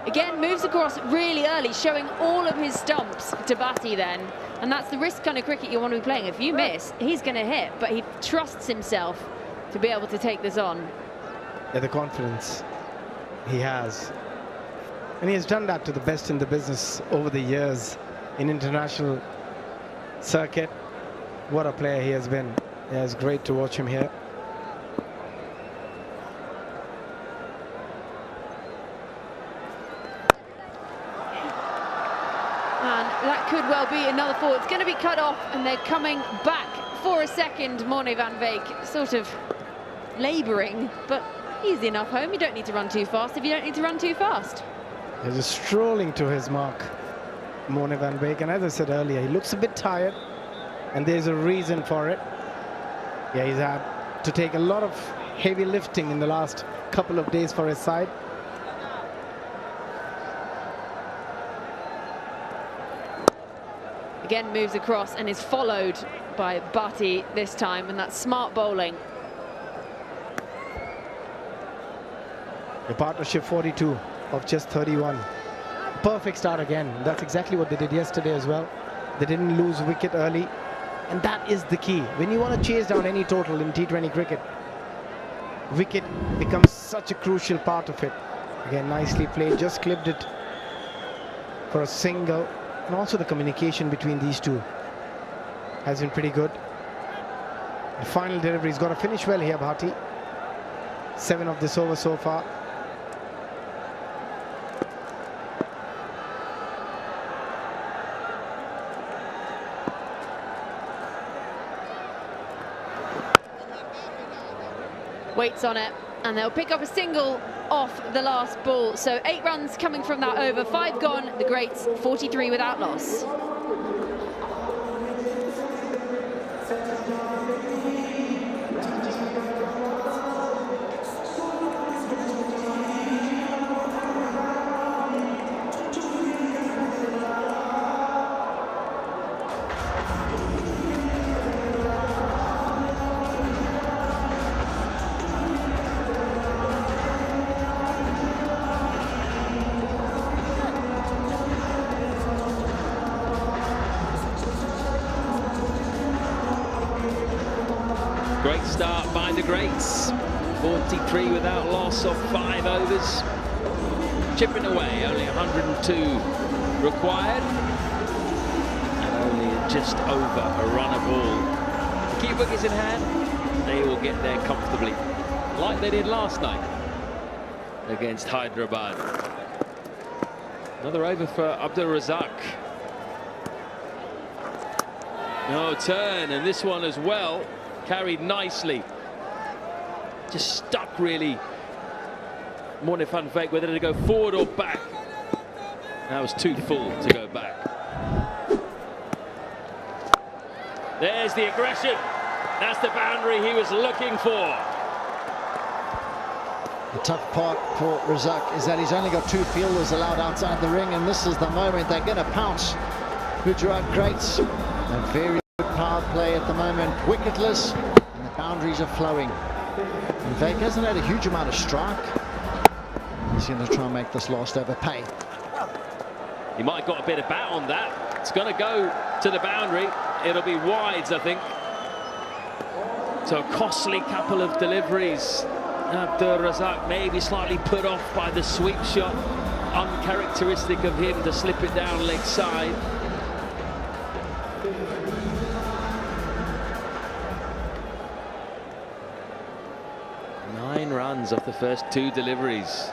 Again, moves across really early, showing all of his stumps to Bhatti then. And that's the risk kind of cricket you want to be playing. If you miss, he's going to hit, but he trusts himself to be able to take this on. Yeah, the confidence he has. And he has done that to the best in the business over the years in international circuit. What a player he has been. Yeah, it's great to watch him here. And that could well be another four. It's going to be cut off, and they're coming back for a second. Morne van Veek sort of labouring, but easy enough home. You don't need to run too fast if you don't need to run too fast. He's just strolling to his mark, Morne van Veek. And as I said earlier, he looks a bit tired, and there's a reason for it. Yeah, he's had to take a lot of heavy lifting in the last couple of days for his side. Again, moves across and is followed by Bhatti this time, and that's smart bowling. The partnership 42 of just 31. Perfect start again. That's exactly what they did yesterday as well. They didn't lose wicket early, and that is the key. When you want to chase down any total in T20 cricket, wicket becomes such a crucial part of it. Again, nicely played, just clipped it for a single. And also the communication between these two has been pretty good. The final delivery's got to finish well here, Bhatti. 7 of this over so far. Waits on it, and they'll pick up a single off the last ball. So 8 runs coming from that over, 5 gone. The Greats 43 without loss. Great start by the Greats. 43 without loss of 5 overs. Chipping away, only 102 required. And only just over a run a ball. To keep wickets in hand, they will get there comfortably, like they did last night against Hyderabad. Another over for Abdul Razak. No turn, and this one as well. Carried nicely. Just stuck, really. Morne van Veek, whether to go forward or back. That was too full to go back. There's the aggression. That's the boundary he was looking for. The tough part for Razak is that he's only got 2 fielders allowed outside the ring, and this is the moment they're going to pounce. Gujarat Greats, a very good power play at the moment, wicketless, and the boundaries are flowing. And Veek hasn't had a huge amount of strike. He's going to try and make this last over pay. He might have got a bit of bat on that. It's going to go to the boundary. It'll be wides, I think. So a costly couple of deliveries. Abdul Razak maybe slightly put off by the sweep shot. Uncharacteristic of him to slip it down leg side. Nine runs off the first 2 deliveries.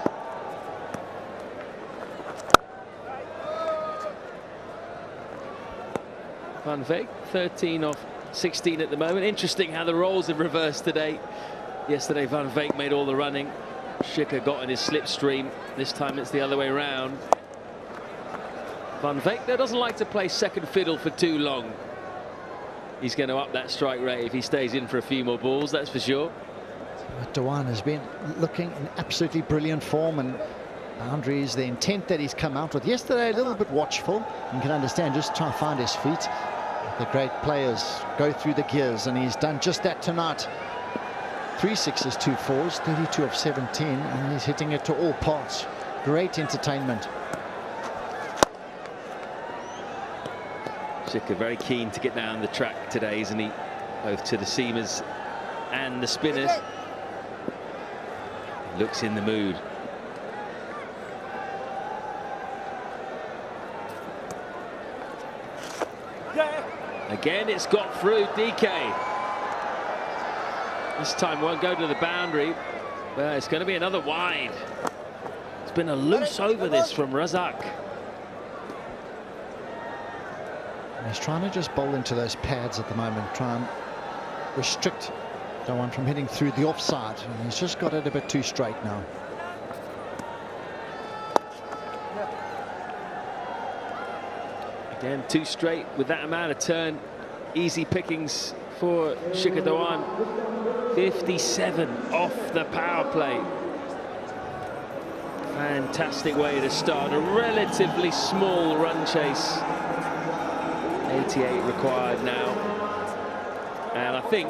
Van Veek, 13 off 16 at the moment. Interesting how the roles have reversed today. Yesterday, Van Veek made all the running. Schicker got in his slipstream. This time it's the other way around. Van Veek, though, doesn't like to play second fiddle for too long. He's going to up that strike rate if he stays in for a few more balls, that's for sure. Dewan has been looking in absolutely brilliant form, and boundaries, the intent that he's come out with. Yesterday, a little bit watchful. You can understand, just trying to find his feet. The great players go through the gears, and he's done just that tonight. 3 sixes, 2 fours, 32 of 17, and he's hitting it to all parts. Great entertainment. Schicker very keen to get down the track today, isn't he? Both to the seamers and the spinners. Looks in the mood. Again, it's got through DK. This time won't go to the boundary, but it's going to be another wide. It's been a loose over this from Razak. He's trying to just bowl into those pads at the moment, try and restrict Dewan from hitting through the offside, and he's just got it a bit too straight now. Again, 2 straight with that amount of turn. Easy pickings for Shikhar Dhawan. 57 off the power play. Fantastic way to start a relatively small run chase. 88 required now. And I think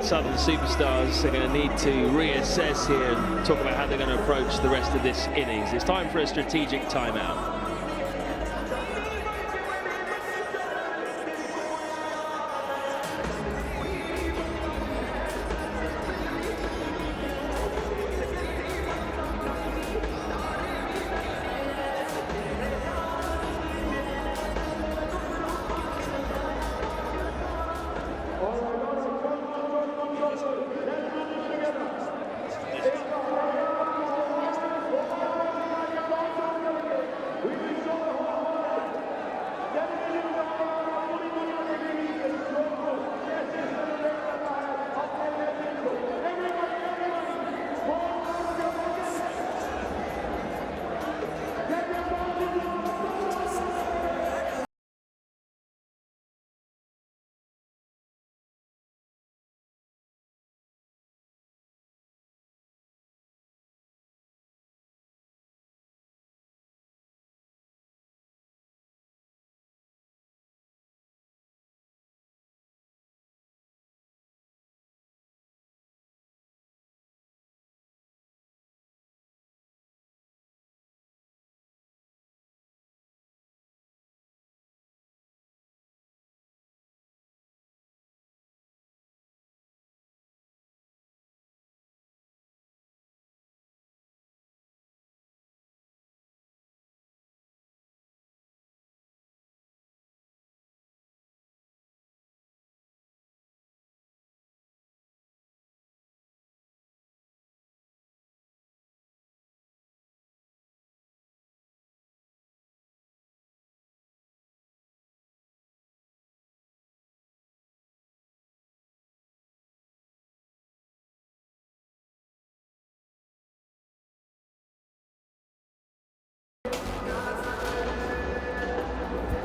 Southern superstars are going to need to reassess here and talk about how they're going to approach the rest of this innings. It's time for a strategic timeout.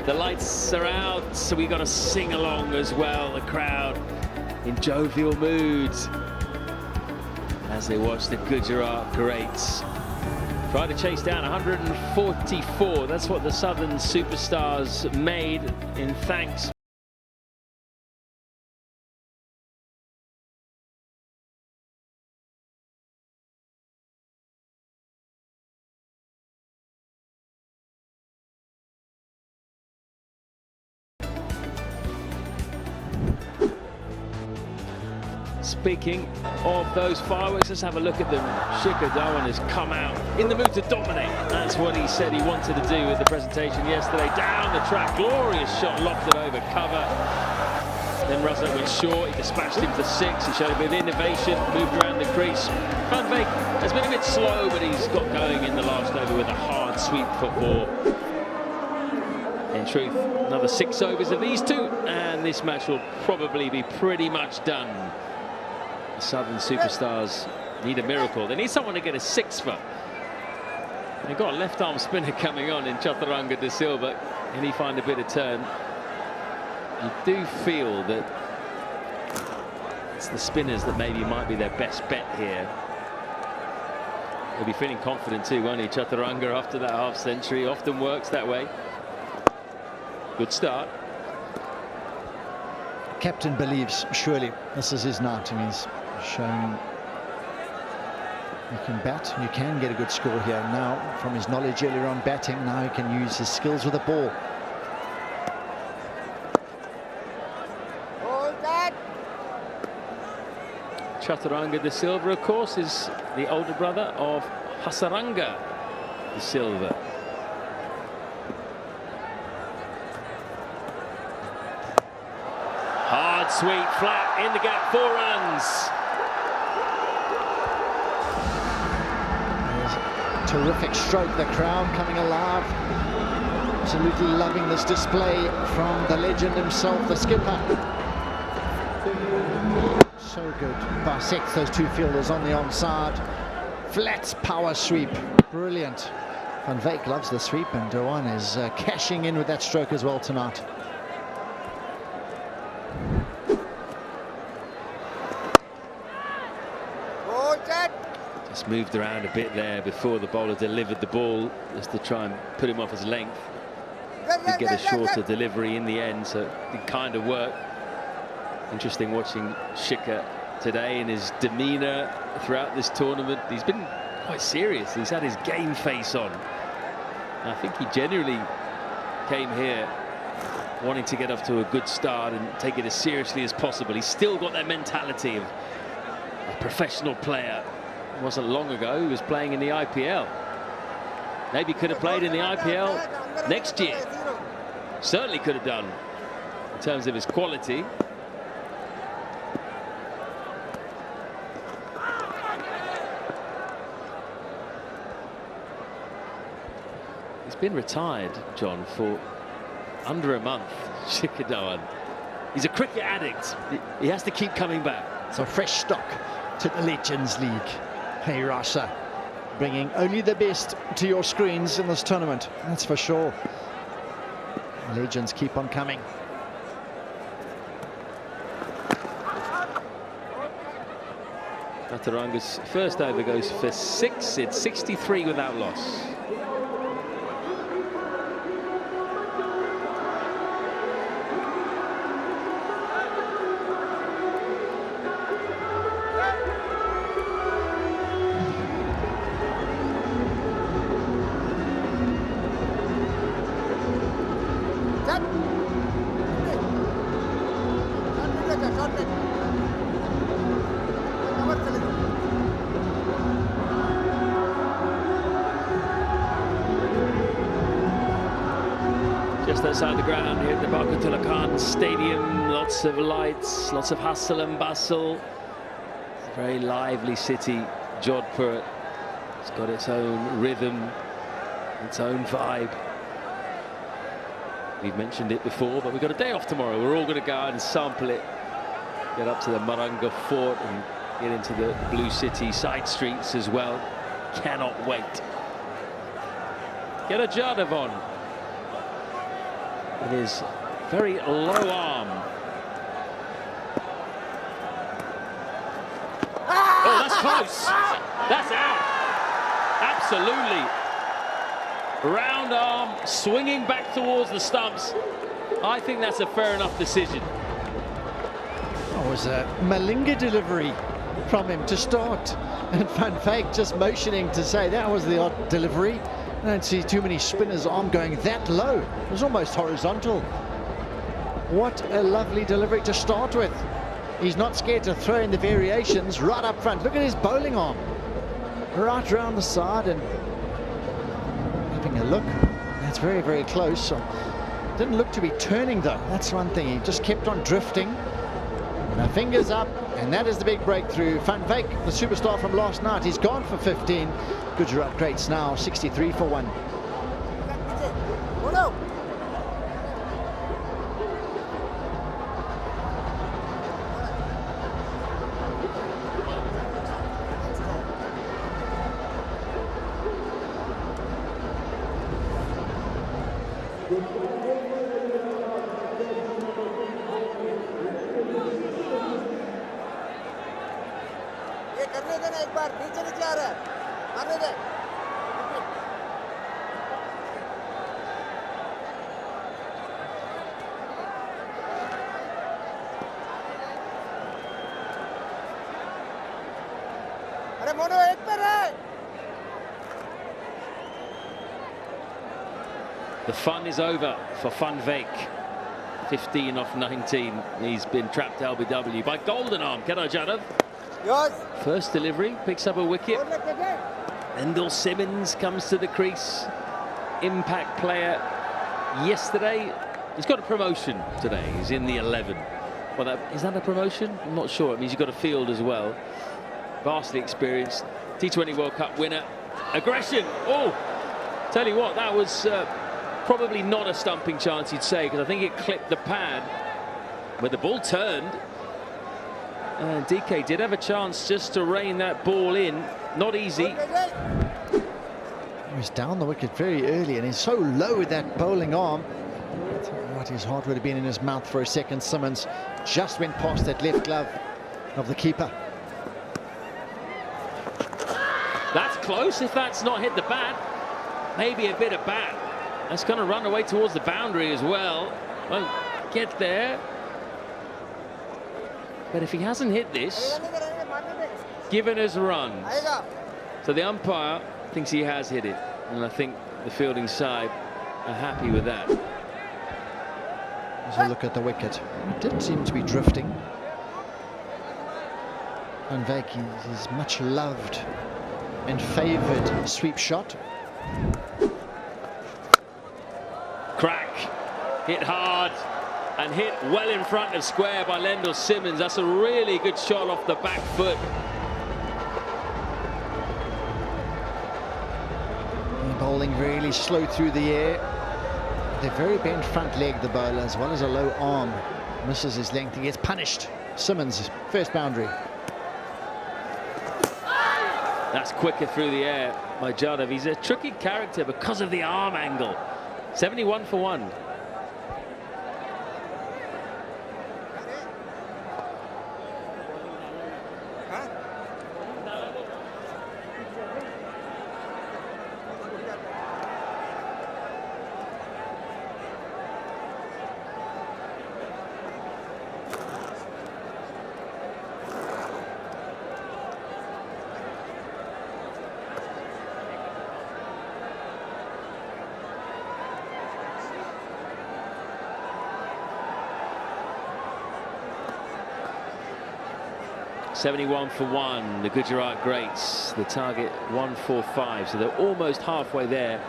The lights are out, so we got to sing along as well. The crowd in jovial moods as they watch the Gujarat greats try to chase down 144. That's what the Southern superstars made in thanks. Speaking of those fireworks, let's have a look at them. Shikhar Dhawan has come out in the mood to dominate. That's what he said he wanted to do at the presentation yesterday. Down the track, glorious shot, lofted over cover. Then Razak went short, he dispatched him for 6. He showed a bit of innovation, moved around the crease. Van Veek has been a bit slow, but he's got going in the last over with a hard sweep football. In truth, another 6 overs of these two, and this match will probably be pretty much done. The Southern superstars need a miracle. They need someone to get a 6 for. They've got a left-arm spinner coming on in Chaturanga de Silva. Can he find a bit of turn? You do feel that it's the spinners that maybe might be their best bet here. He'll be feeling confident too, won't he? Chaturanga after that half century often works that way. Good start. Captain believes surely this is his night, and he's shown you can bat, you can get a good score here. Now, from his knowledge earlier on batting, now he can use his skills with the ball. Chaturanga de Silva, of course, is the older brother of Hasaranga de Silva. Hard, sweet, flat, in the gap, 4 runs. Terrific stroke, the crowd coming alive. Absolutely loving this display from the legend himself, the skipper. So good. Bisects those two fielders on the onside. Flat power sweep. Brilliant. Van Wyk loves the sweep, and Dhawan is cashing in with that stroke as well tonight. Just moved around a bit there before the bowler delivered the ball, just to try and put him off his length. Did get a shorter delivery in the end, so it kind of worked. Interesting watching Shikhar today and his demeanour throughout this tournament. He's been quite serious. He's had his game face on. And I think he genuinely came here wanting to get off to a good start and take it as seriously as possible. He's still got that mentality of a professional player. It wasn't long ago he was playing in the IPL. Maybe could have played in the IPL next year. Certainly could have done in terms of his quality. He's been retired, John, for under a month, Shikhar Dhawan. He's a cricket addict. He has to keep coming back. So fresh stock to the Legends League. Hey Rasa, bringing only the best to your screens in this tournament, that's for sure. Legends keep on coming. Chaturanga's first over goes for 6. It's 63 without loss. Just outside the ground here at the Barkatullah Khan Stadium, lots of lights, lots of hustle and bustle. It's a very lively city, Jodhpur. It's got its own rhythm, its own vibe. We've mentioned it before, but we've got a day off tomorrow. We're all going to go out and sample it, get up to the Maranga Fort and get into the Blue City side streets as well. Cannot wait. Get a Jadav on. It is very low arm. Oh, that's close. That's out. Absolutely. Round arm, swinging back towards the stumps. I think that's a fair enough decision. That was a Malinga delivery from him to start. And Van Wyk just motioning to say that was the odd delivery. I don't see too many spinners' arm going that low. It was almost horizontal. What a lovely delivery to start with. He's not scared to throw in the variations right up front. Look at his bowling arm. Right around the side and having a look. That's very, very close. Didn't look to be turning though. That's one thing. He just kept on drifting. Now fingers up, and that is the big breakthrough. Van Wyk, the superstar from last night, he's gone for 15. Gujarat greats now 63 for 1. The fun is over for Van Veek. 15 off 19. He's been trapped LBW by Golden Arm. Kedar Jadhav. First delivery, picks up a wicket. Endell Simmons comes to the crease. Impact player yesterday. He's got a promotion today. He's in the 11. Well, is that a promotion? I'm not sure. It means you've got a field as well. Vastly experienced. T20 World Cup winner. Aggression. Oh, tell you what, that was probably not a stumping chance, you'd say, because I think it clipped the pad. But the ball turned. And DK did have a chance just to rein that ball in. Not easy. He was down the wicket very early, and he's so low with that bowling arm. I tell you what, his heart would have been in his mouth for a second. Simmons just went past that left glove of the keeper. That's close. If that's not hit the bat, maybe a bit of bat. That's going to run away towards the boundary as well. Won't get there. But if he hasn't hit this, given us runs. So the umpire thinks he has hit it, and I think the fielding side are happy with that. As a look at the wicket, it did seem to be drifting. Van Veek is much loved and favoured sweep shot. Crack, hit hard and hit well in front of square by Endell Simmons. That's a really good shot off the back foot. Bowling really slow through the air. They're very bent front leg, the bowler, as well as a low arm. Misses his length, he gets punished. Simmons, first boundary. That's quicker through the air by Jadhav. He's a tricky character because of the arm angle. 71 for 1. .71 for 1, the Gujarat greats. The target 145, so they're almost halfway there,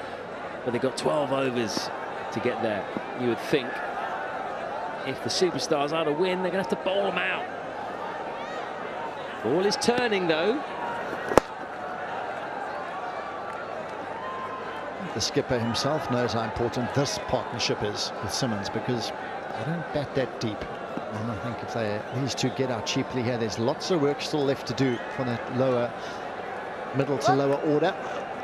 but they've got 12 overs to get there. You would think if the superstars are to win, they're going to have to bowl them out. Ball is turning though. The skipper himself knows how important this partnership is with Simmons, because they don't bat that deep. And I think if these two get out cheaply here, there's lots of work still left to do for the middle to lower order.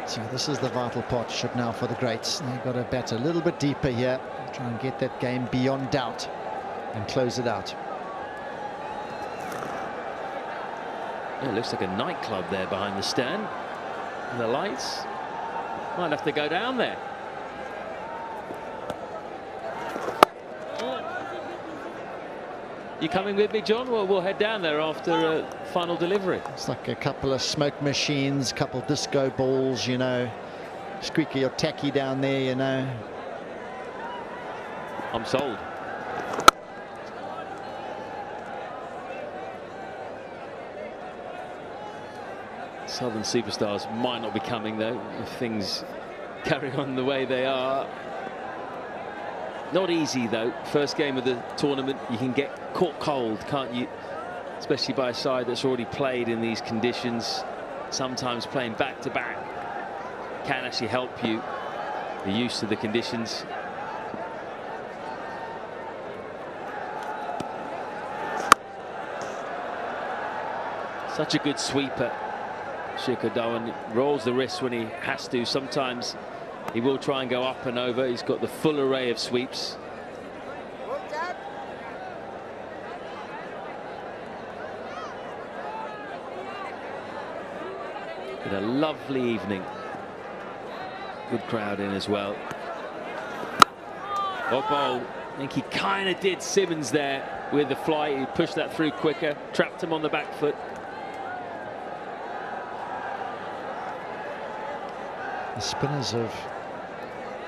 So this is the vital partnership now for the greats. They've got to bat a little bit deeper here, try and get that game beyond doubt and close it out. Yeah, it looks like a nightclub there behind the stand. And the lights might have to go down there. You coming with me, John? Well, we'll head down there after final delivery. It's like a couple of smoke machines, couple disco balls, you know, squeaky or tacky down there, you know. I'm sold. Southern superstars might not be coming though if things carry on the way they are. Not easy though. First game of the tournament, you can get caught cold, can't you? Especially by a side that's already played in these conditions. Sometimes playing back to back can actually help you. You're used to the conditions. Such a good sweeper. Shikhar Dhawan rolls the wrist when he has to. Sometimes he will try and go up and over. He's got the full array of sweeps. Been a lovely evening. Good crowd in as well. Okpol, I think he kind of did Simmons there with the fly. He pushed that through quicker, trapped him on the back foot. The spinners have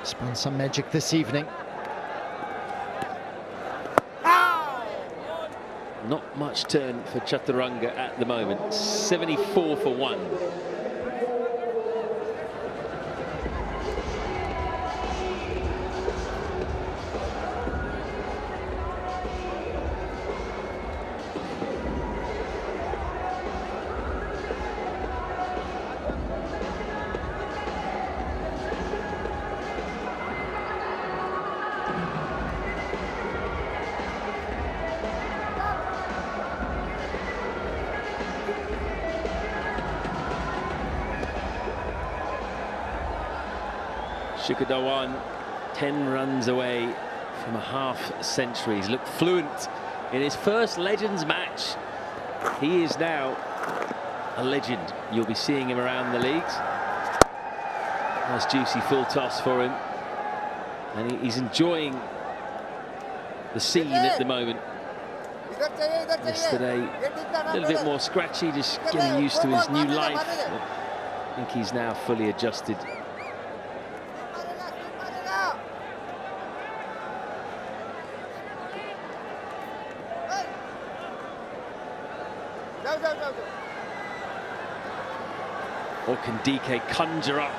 spun some magic this evening. Not much turn for Chaturanga at the moment. 74 for 1. Shikhar Dhawan, 10 runs away from a half-century. He's looked fluent in his first Legends match. He is now a legend. You'll be seeing him around the leagues. Nice juicy full toss for him. And he's enjoying the scene at the moment. Yesterday, a little bit more scratchy, just getting used to his new life. I think he's now fully adjusted. Or can DK conjure up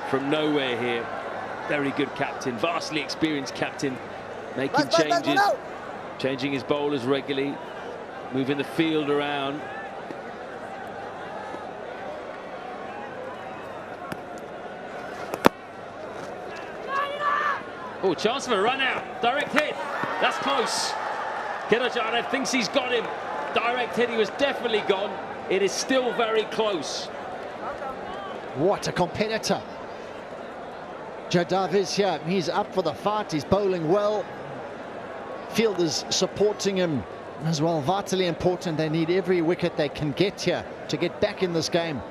from nowhere here? Very good captain, vastly experienced captain, making changes, changing his bowlers regularly, moving the field around. Oh, chance of a run out, direct hit, that's close. Kedarjanav thinks he's got him. Direct hit, he was definitely gone. It is still very close. What a competitor. Jadav is here. He's up for the fight. He's bowling well. Fielders supporting him as well. Vitally important. They need every wicket they can get here to get back in this game.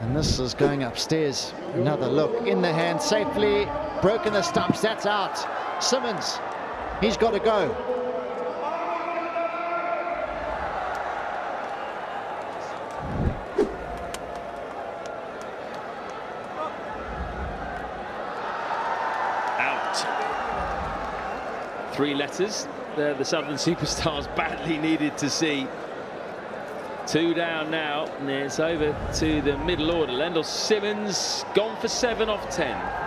And this is going upstairs. Another look in the hand safely. Broken the stumps. That's out. Simmons. He's got to go. Three letters the Southern superstars badly needed to see. 2 down now, and it's over to the middle order. Lendl Simmons gone for 7 off 10.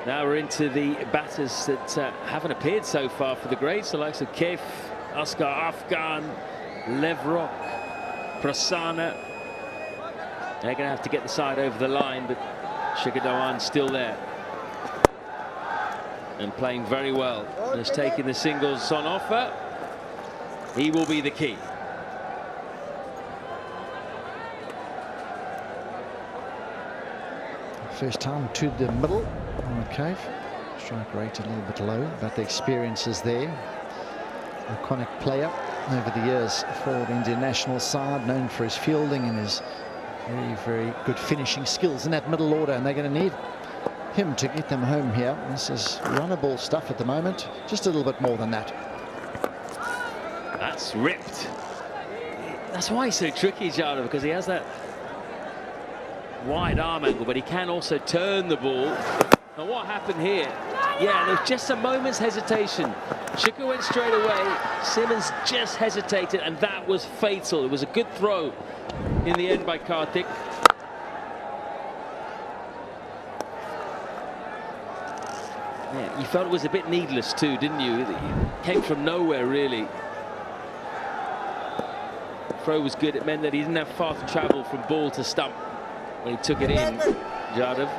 Now we're into the batters that haven't appeared so far for the grades, the likes of Kaif, Oscar Afghan, Levrok, Prasanna. They're going to have to get the side over the line, but Shikhar Dhawan still there. And playing very well. Just taking the singles on offer. He will be the key. First time to the middle. Okay, strike rate a little bit low, but the experience is there. Iconic player over the years for the Indian national side, known for his fielding and his very, very good finishing skills in that middle order, and they're going to need him to get them home here. This is runnable stuff at the moment, just a little bit more than that. That's ripped. That's why he's so tricky, Jada, because he has that wide arm angle, but he can also turn the ball. And what happened here? Yeah, there was just a moment's hesitation. Shikhar went straight away. Simmons just hesitated, and that was fatal. It was a good throw in the end by Karthik. Yeah, you felt it was a bit needless too, didn't you? It came from nowhere, really. Throw was good. It meant that he didn't have far to travel from ball to stump when he took it in, Jadhav.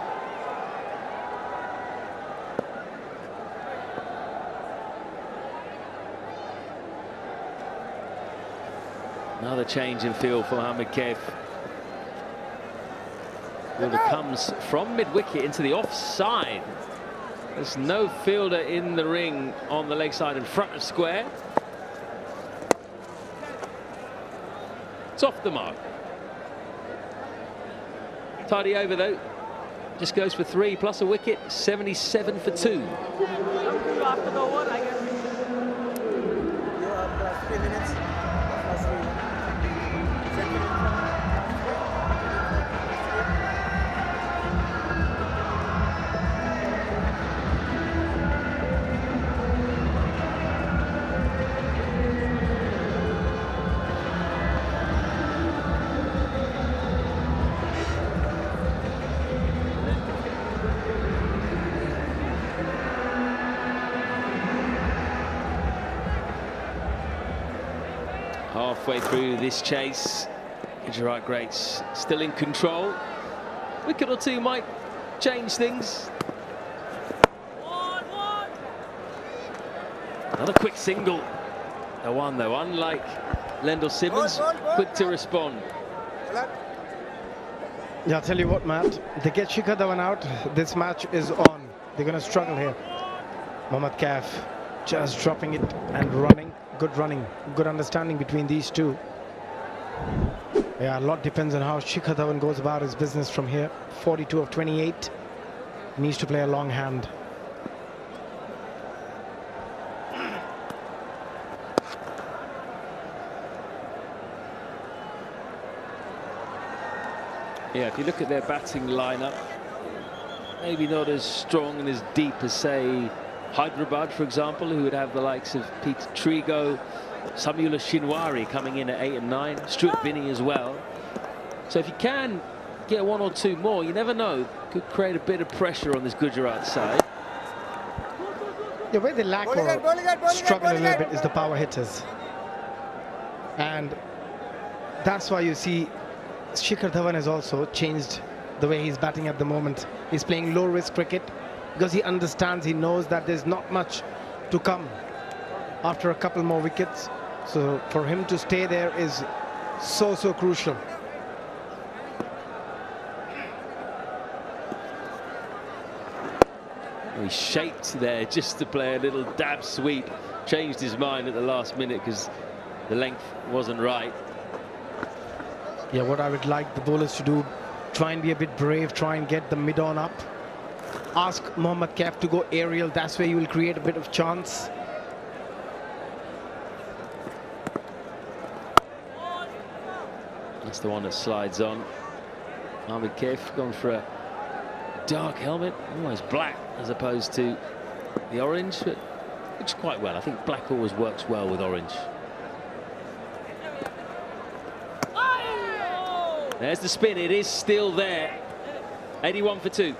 Another change in field for Mohammad Kaif. Fielder comes from mid-wicket into the offside. There's no fielder in the ring on the leg side in front of square. It's off the mark. Tidy over though. Just goes for 3 plus a wicket. 77 for 2. After the over, I guess. You have 3 minutes. Halfway through this chase, Gujarat Greats still in control. Wicket or two might change things. Another quick single. The one though, unlike Lendl Simmons, quick to respond. Yeah, I'll tell you what, Matt. They get Shikhar Dhawan out, this match is on. They're going to struggle here. Mohammad Kaif just dropping it and running. Good running, good understanding between these two. Yeah, a lot depends on how Shikhar Dhawan goes about his business from here. 42 of 28. Needs to play a long hand. Yeah, if you look at their batting lineup, maybe not as strong and as deep as, say, Hyderabad, for example, who would have the likes of Peter Trigo, Samula Shinwari coming in at 8 and 9, Stuart Binney as well. So if you can get 1 or 2 more, you never know, could create a bit of pressure on this Gujarat side. The way they lack or struggle a little bit is the power hitters. And that's why you see Shikhar Dhawan has also changed the way he's batting at the moment. He's playing low-risk cricket because he understands, he knows that there's not much to come after a couple more wickets. So for him to stay there is so crucial. He shaped there just to play a little dab sweep. Changed his mind at the last minute because the length wasn't right. Yeah, what I would like the bowlers to do, try and be a bit brave, try and get the mid-on up. Ask Mohammad Kaif to go aerial, that's where you will create a bit of chance. That's the one that slides on. Mohammad Kaif gone for a dark helmet, almost black as opposed to the orange, but looks quite well. I think black always works well with orange. There's the spin, it is still there. 81 for 2.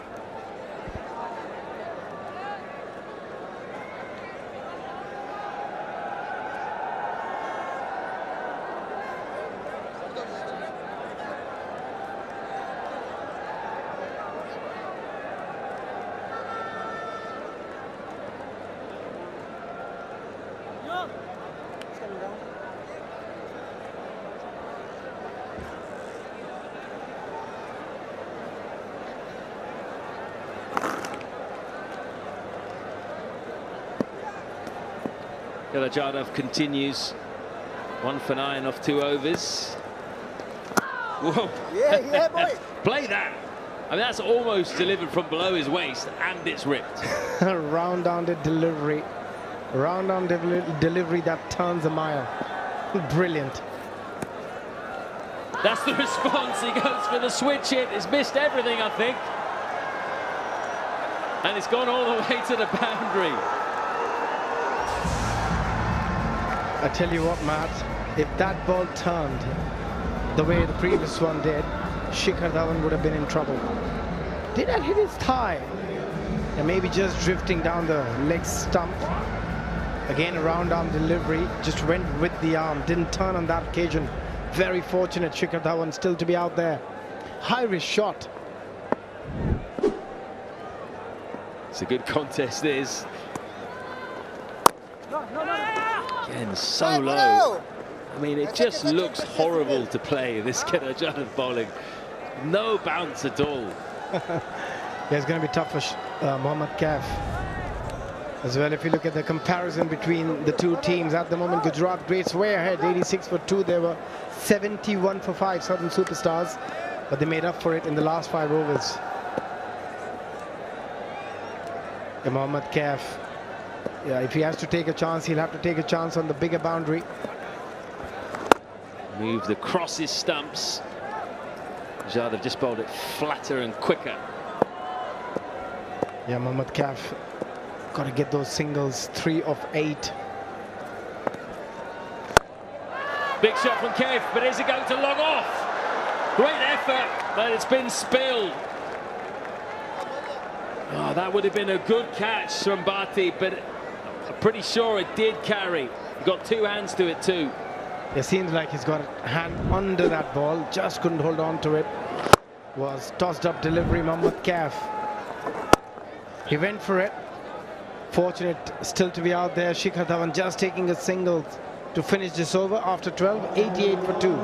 Jadhav continues. 1 for 9 off 2 overs. Whoa. Yeah, boy. Play that. I mean, that's almost delivered from below his waist, and it's ripped. Round-down delivery. Round-down delivery that turns a mile. Brilliant. That's the response. He goes for the switch hit. He's missed everything, I think. And it's gone all the way to the boundary. I tell you what, Matt, if that ball turned the way the previous one did, Shikhar Dhawan would have been in trouble. Did that hit his thigh? And maybe just drifting down the leg stump. Again, a round arm delivery, just went with the arm, didn't turn on that occasion. Very fortunate, Shikhar Dhawan still to be out there. High risk shot. It's a good contest, this. Again, so low. I mean, it just looks horrible to play, this Kedarjanath bowling. No bounce at all. Yeah, it's going to be tough for Mohammad Kaif as well. If you look at the comparison between the two teams at the moment, Gujarat Greats way ahead, 86 for 2. They were 71 for 5, Southern Superstars, but they made up for it in the last 5 overs. And Mohammad Kaif, yeah, if he has to take a chance, he'll have to take a chance on the bigger boundary. Moved across his stumps. Jadhav just bowled it flatter and quicker. Yeah, Mohammad Kaif got to get those singles, 3 of 8. Big shot from Kaif, but is it going to log off? Great effort, but it's been spilled. Oh, that would have been a good catch from Bhati, but I'm pretty sure it did carry. He got 2 hands to it too. It seems like he's got a hand under that ball, just couldn't hold on to it. Was tossed up delivery, Mohammad Kaif. He went for it. Fortunate still to be out there. Shikhar Dhawan just taking a single to finish this over after 12, 88 for 2.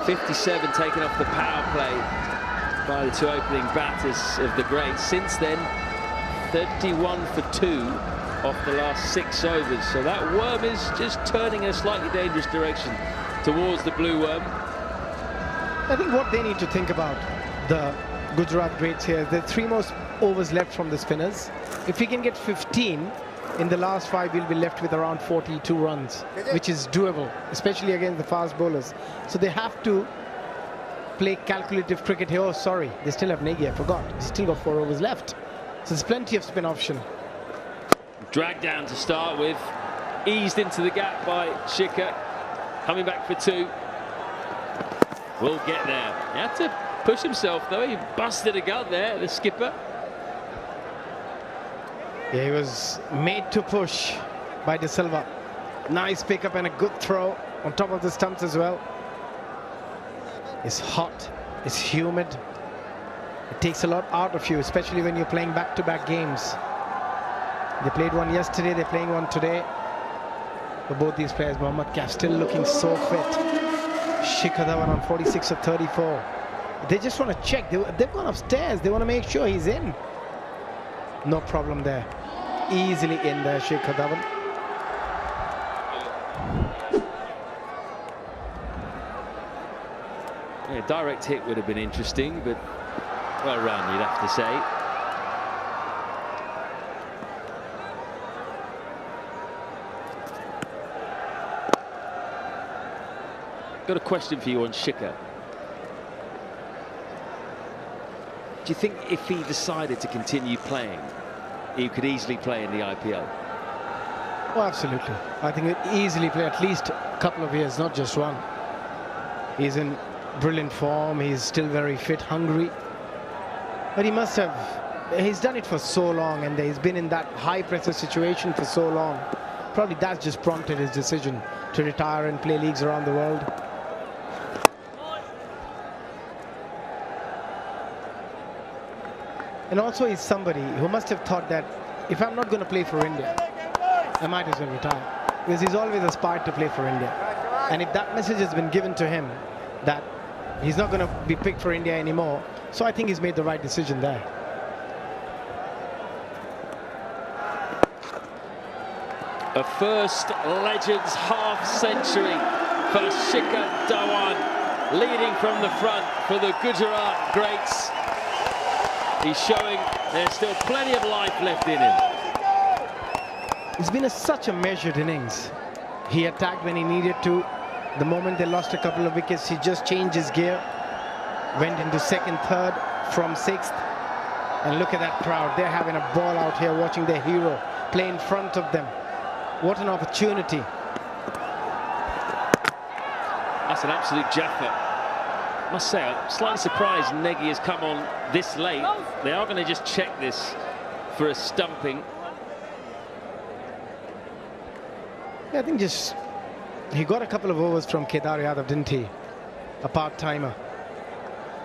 .57 taken off the power play by the 2 opening batters of the Greats. Since then, 31 for 2 off the last 6 overs. So that worm is just turning in a slightly dangerous direction towards the blue worm. I think what they need to think about, the Gujarat Greats here, the 3 most overs left from the spinners. If we can get 15, in the last 5, we'll be left with around 42 runs, which is doable, especially against the fast bowlers. So they have to play calculative cricket here. Oh, sorry, they still have Negi, I forgot. They still got 4 overs left. So there's plenty of spin option. Dragged down to start with, eased into the gap by Shikhar, coming back for 2. Will get there. He had to push himself though, he busted a gut there, the skipper. Yeah, he was made to push by De Silva. Nice pickup and a good throw on top of the stumps as well. It's hot, it's humid. It takes a lot out of you, especially when you're playing back-to-back games. They played one yesterday, they're playing one today. For both these players, Mohammad Kaif still looking so fit. Shikhar Dhawan on 46 of 34. They just want to check. They've gone upstairs. They want to make sure he's in. No problem there. Easily in there, Shikhar Dhawan. Yeah, direct hit would have been interesting, but well run, you'd have to say. Got a question for you on Shikhar. Do you think if he decided to continue playing, he could easily play in the IPL? Oh, absolutely. I think he'd easily play at least a couple of years, not just one. He's in brilliant form. He's still very fit, hungry. But he must have, he's done it for so long and he's been in that high pressure situation for so long. Probably that's just prompted his decision to retire and play leagues around the world. And also he's somebody who must have thought that if I'm not going to play for India, I might as well retire. Because he's always aspired to play for India. And if that message has been given to him, that He's not going to be picked for India anymore. So I think he's made the right decision there. A first Legends half-century for Shikhar Dhawan, leading from the front for the Gujarat greats. He's showing there's still plenty of life left in him. It's been such a measured innings. He attacked when he needed to. The moment they lost a couple of wickets, he just changed his gear, went into second, third, from sixth. And look at that crowd. They're having a ball out here watching their hero play in front of them. What an opportunity. That's an absolute jaffa. I must say, I'm slightly surprised Negi has come on this late. They are going to just check this for a stumping. Yeah, I think just he got a couple of overs from Kedar Yadav, didn't he? A part-timer.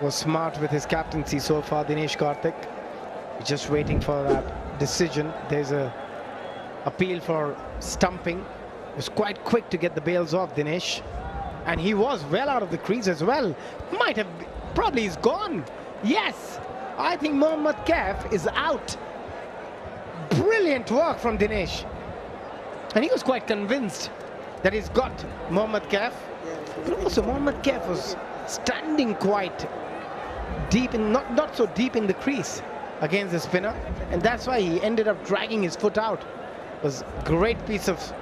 Was smart with his captaincy so far, Dinesh Karthik. Just waiting for that decision. There's a appeal for stumping. It was quite quick to get the bails off, Dinesh. And he was well out of the crease as well. Might have, probably is gone. Yes, I think Mohammad Kaif is out. Brilliant work from Dinesh. And he was quite convinced that he's got Mohammad Kaif. But also Mohammad Kaif was standing quite deep in, not so deep in the crease against the spinner. And that's why he ended up dragging his foot out. It was a great piece of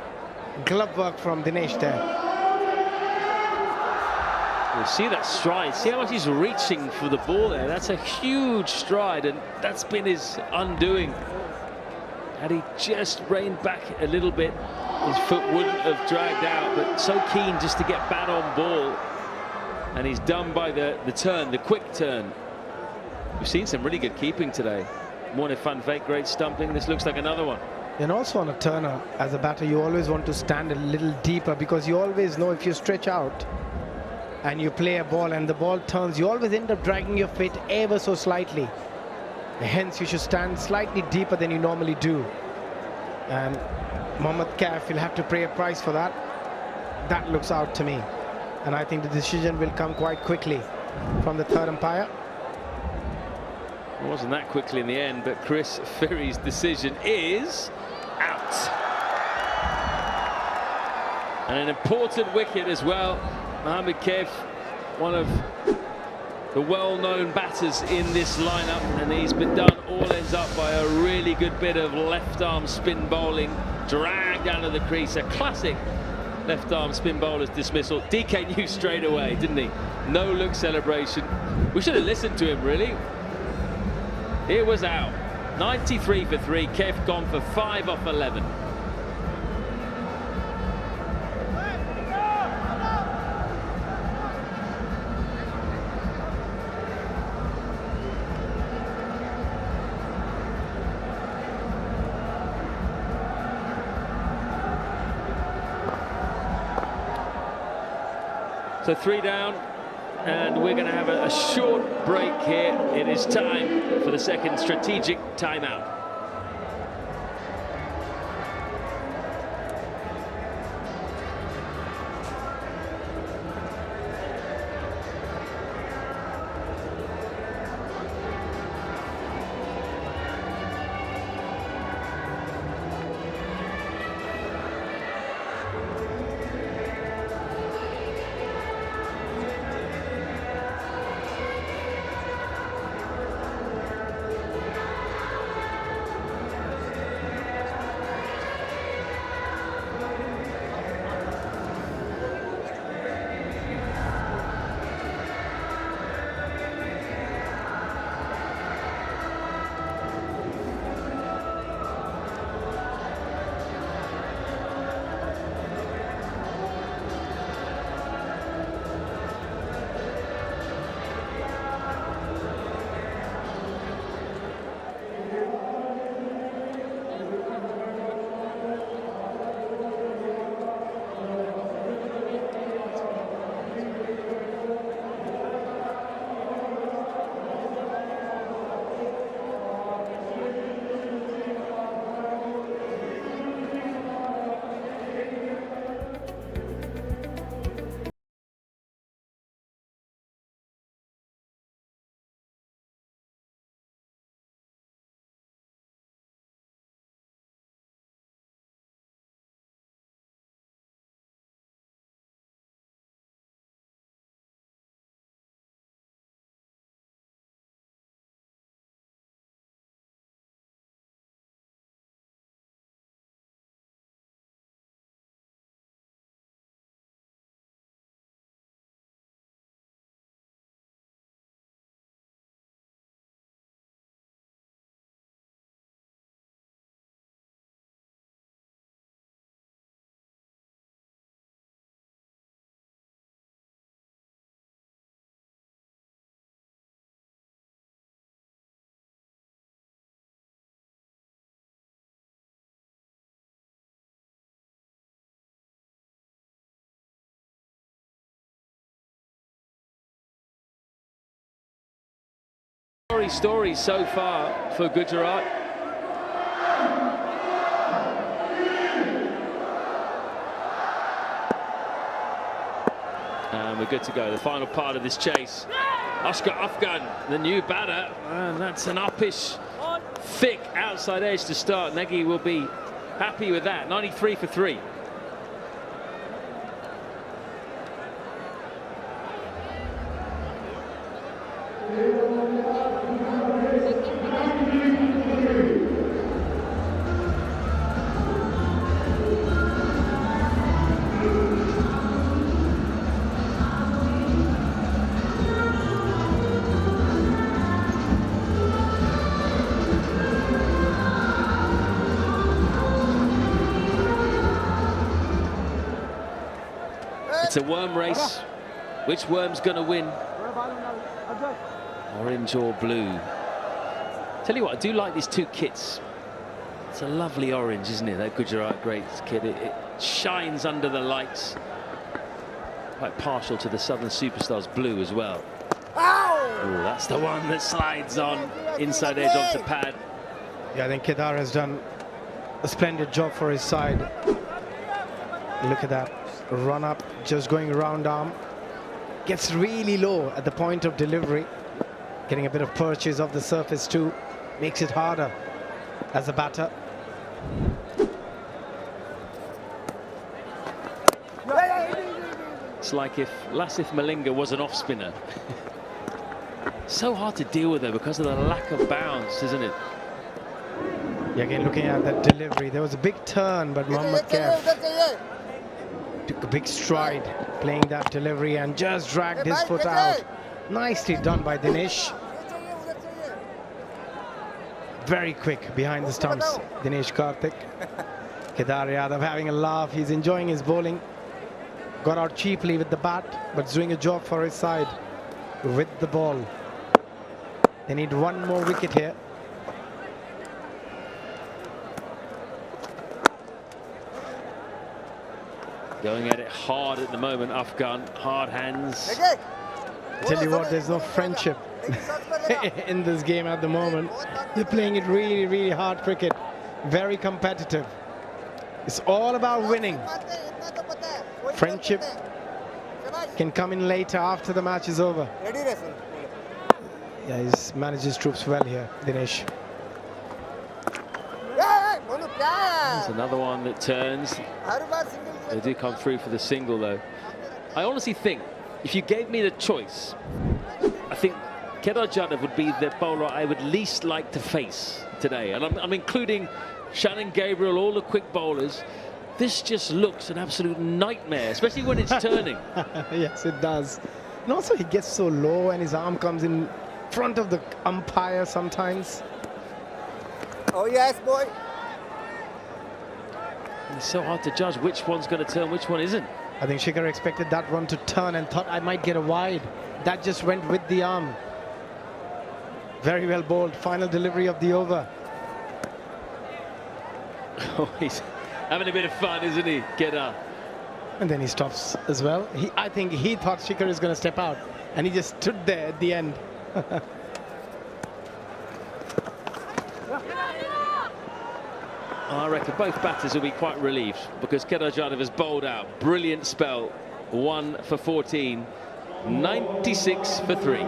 glove work from Dinesh there. You see that stride, see how much he's reaching for the ball there. That's a huge stride, and that's been his undoing. Had he just reined back a little bit, his foot wouldn't have dragged out, but so keen just to get bat on ball. And he's done by the turn, the quick turn. We've seen some really good keeping today. Morne van Veek, great stumping. This looks like another one. And also on a turner, as a batter, you always want to stand a little deeper, because you always know if you stretch out and you play a ball and the ball turns, you always end up dragging your feet ever so slightly. Hence, you should stand slightly deeper than you normally do. And Mohammad Kaif will have to pay a price for that. That looks out to me. And I think the decision will come quite quickly from the third umpire. It wasn't that quickly in the end, but Chris Ferry's decision is out. And an important wicket as well. Mohammad Kaif, one of the well-known batters in this lineup, and he's been done all ends up by a really good bit of left-arm spin bowling, dragged out of the crease. A classic left-arm spin bowler's dismissal. DK knew straight away, didn't he? No-look celebration. We should have listened to him, really. It was out. 93 for 3. Kaif gone for 5 off 11. So 3 down, and we're going to have a short break here. It is time for the second strategic timeout. sorry story so far for Gujarat. And we're good to go. The final part of this chase. Oscar Afghan, the new batter, and that's an uppish, thick outside edge to start. Negi will be happy with that. 93 for 3. It's a worm race. Which worm's going to win? Orange or blue? Tell you what, I do like these two kits. It's a lovely orange, isn't it? That Gujarat Greats kit. It shines under the lights. Quite partial to the Southern Superstars blue as well. Oh, that's the one that slides on inside edge onto pad. Yeah, I think Kedar has done a splendid job for his side. Look at that. Run up, just going round arm. Gets really low at the point of delivery. Getting a bit of purchase of the surface too. Makes it harder as a batter. It's like if Lasith Malinga was an off-spinner. So hard to deal with though because of the lack of bounce, isn't it? Yeah, again, looking at that delivery. There was a big turn, but Mohammad Kaif took a big stride playing that delivery and just dragged his foot out. Nicely done by Dinesh. Very quick behind the stumps, Dinesh Karthik. Kedar Yadav having a laugh. He's enjoying his bowling. Got out cheaply with the bat, but doing a job for his side with the ball. They need one more wicket here. Going at it hard at the moment, Afghan. Hard hands. I tell you what, there's no friendship in this game at the moment. They're playing it really, really hard cricket. Very competitive. It's all about winning. Friendship can come in later after the match is over. Yeah, he's managed his troops well here, Dinesh. There's another one that turns. They do come through for the single though. I honestly think if you gave me the choice, I think Kedar Jadhav would be the bowler I would least like to face today. And I'm including Shannon Gabriel, all the quick bowlers. This just looks an absolute nightmare, especially when it's turning. Yes, it does. And also he gets so low and his arm comes in front of the umpire sometimes. Oh yes, boy. It's so hard to judge which one's going to turn, which one isn't. I think Shikhar expected that one to turn and thought I might get a wide. That just went with the arm. Very well bowled. Final delivery of the over. Oh, he's having a bit of fun, isn't he, Kedar? And then he stops as well. I think he thought Shikhar is going to step out, and he just stood there at the end. I reckon both batters will be quite relieved because Kedar Jadhav has bowled out. Brilliant spell. 1 for 14. 96 for 3.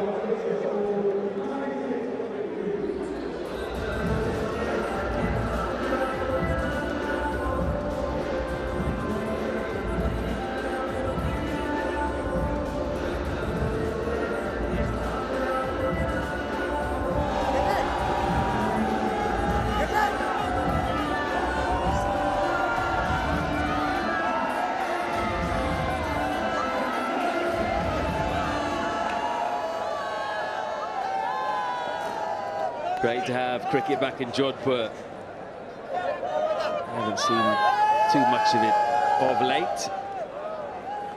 Great to have cricket back in Jodhpur. I haven't seen too much of it of late.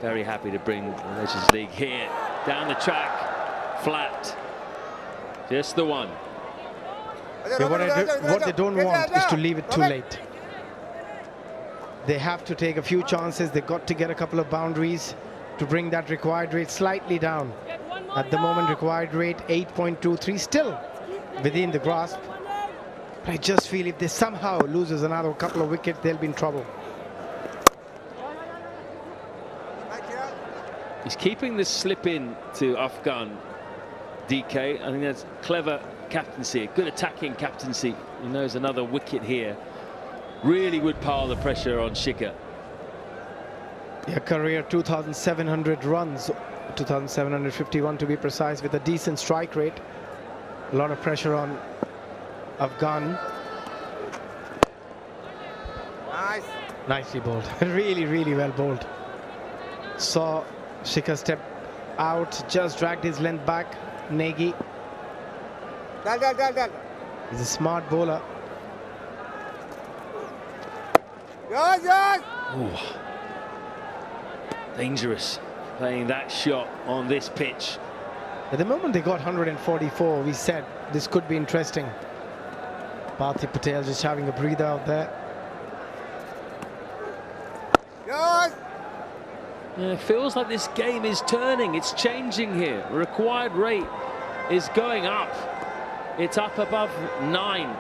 Very happy to bring the Legends League here. Down the track, flat. Just the one. Yeah, what they don't want is to leave it too late. They have to take a few chances. They've got to get a couple of boundaries to bring that required rate slightly down. At the moment, required rate 8.23. Still within the grasp. But I just feel if they somehow loses another couple of wickets, they'll be in trouble. He's keeping the slip in to Afghan, DK. I think that's clever captaincy, good attacking captaincy. He knows another wicket here really would pile the pressure on Shikhar. Yeah, career 2,700 runs, 2,751 to be precise, with a decent strike rate. A lot of pressure on Afghan. Nice. Nicely bowled. Really, really well bowled. Saw Shikhar step out, just dragged his length back. Negi. Dal. He's a smart bowler. Yes. Ooh. Dangerous playing that shot on this pitch. At the moment they got 144, we said this could be interesting. Parthiv Patel just having a breather out there. Yes. Yeah, it feels like this game is turning, it's changing here. Required rate is going up. It's up above 9.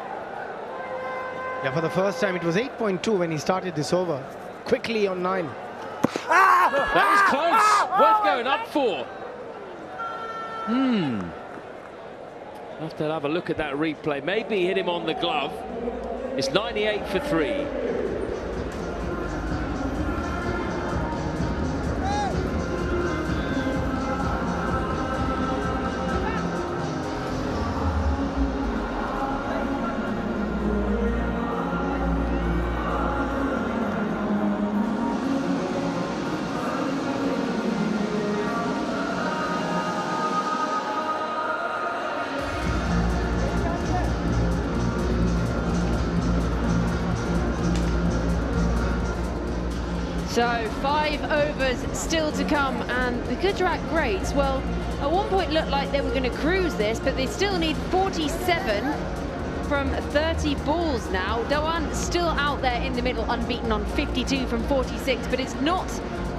Yeah, for the first time it was 8.2 when he started this over. Quickly on 9. That was close. Worth going up for. Have to have a look at that replay. Maybe he hit him on the glove. It's 98 for 3. So 5 overs still to come, and the Gujarat Greats, well, at one point looked like they were going to cruise this, but they still need 47 from 30 balls now. Dhawan still out there in the middle, unbeaten on 52 from 46, but it's not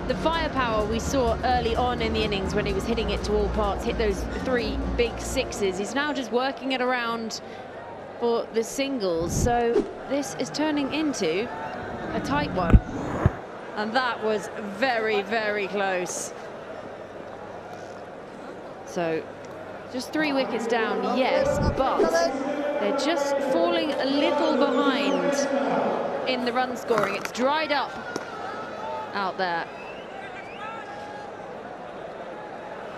the firepower we saw early on in the innings when he was hitting it to all parts, hit those 3 big sixes. He's now just working it around for the singles, so this is turning into a tight one. And that was very, very close. So just 3 wickets down, yes, but they're just falling a little behind in the run scoring. It's dried up out there.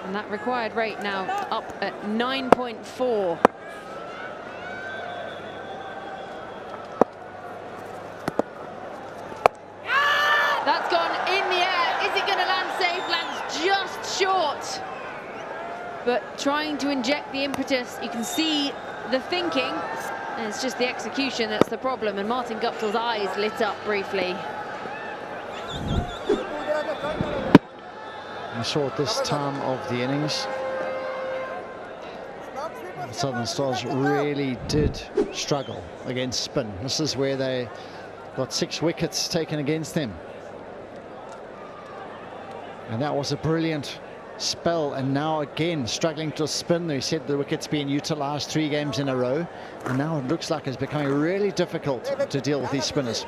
And that required rate now up at 9.4. That's gone in the air. Is it going to land safe? Lands just short. But trying to inject the impetus, you can see the thinking, and it's just the execution that's the problem. And Martin Guptill's eyes lit up briefly. We saw at this time of the innings, the Southern Stars really did struggle against spin. This is where they got 6 wickets taken against them. And that was a brilliant spell, and now again struggling to spin. They said the wicket's been utilised 3 games in a row, and now it looks like it's becoming really difficult to deal with these spinners.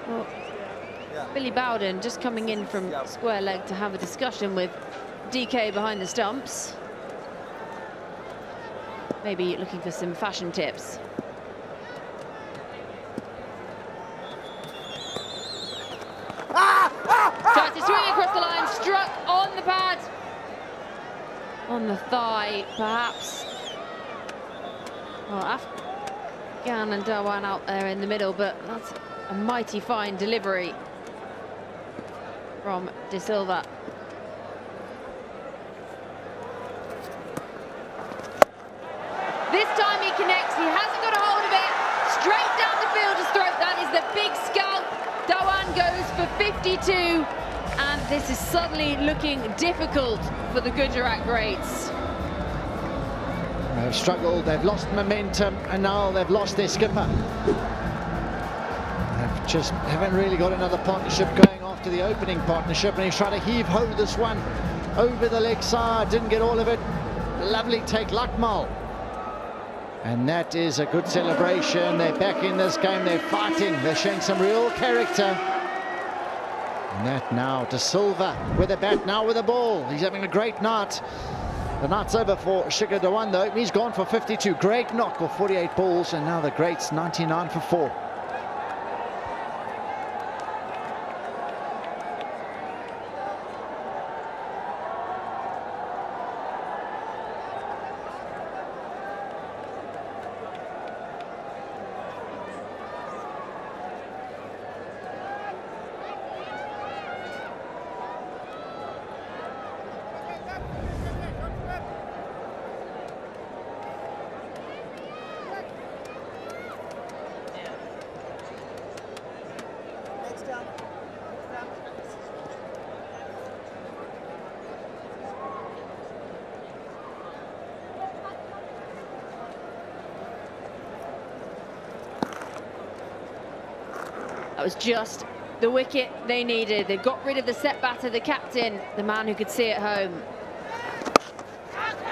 Well, Billy Bowden just coming in from square leg to have a discussion with DK behind the stumps. Maybe looking for some fashion tips. Tries to swing across the line, struck on the pad. On the thigh, perhaps. Well, Afghan and Dhawan out there in the middle, but that's a mighty fine delivery from De Silva. This time he connects, he hasn't got a hold of it. Straight down the fielder's throat, that is the big scalp. Dhawan goes for 52, and this is suddenly looking difficult for the Gujarat Greats. They've struggled, they've lost momentum, and now they've lost their skipper. They just haven't really got another partnership going after to the opening partnership, and he's trying to heave-ho this one over the leg side. Didn't get all of it. Lovely take, Lakmal. And that is a good celebration. They're back in this game. They're fighting. They're showing some real character. And that now to Silva with a bat, now with a ball. He's having a great night. The night's over for Shikhar Dhawan, though. He's gone for 52. Great knock of 48 balls, and now the greats 99 for 4. That was just the wicket they needed. They got rid of the set batter, the captain, the man who could see it home.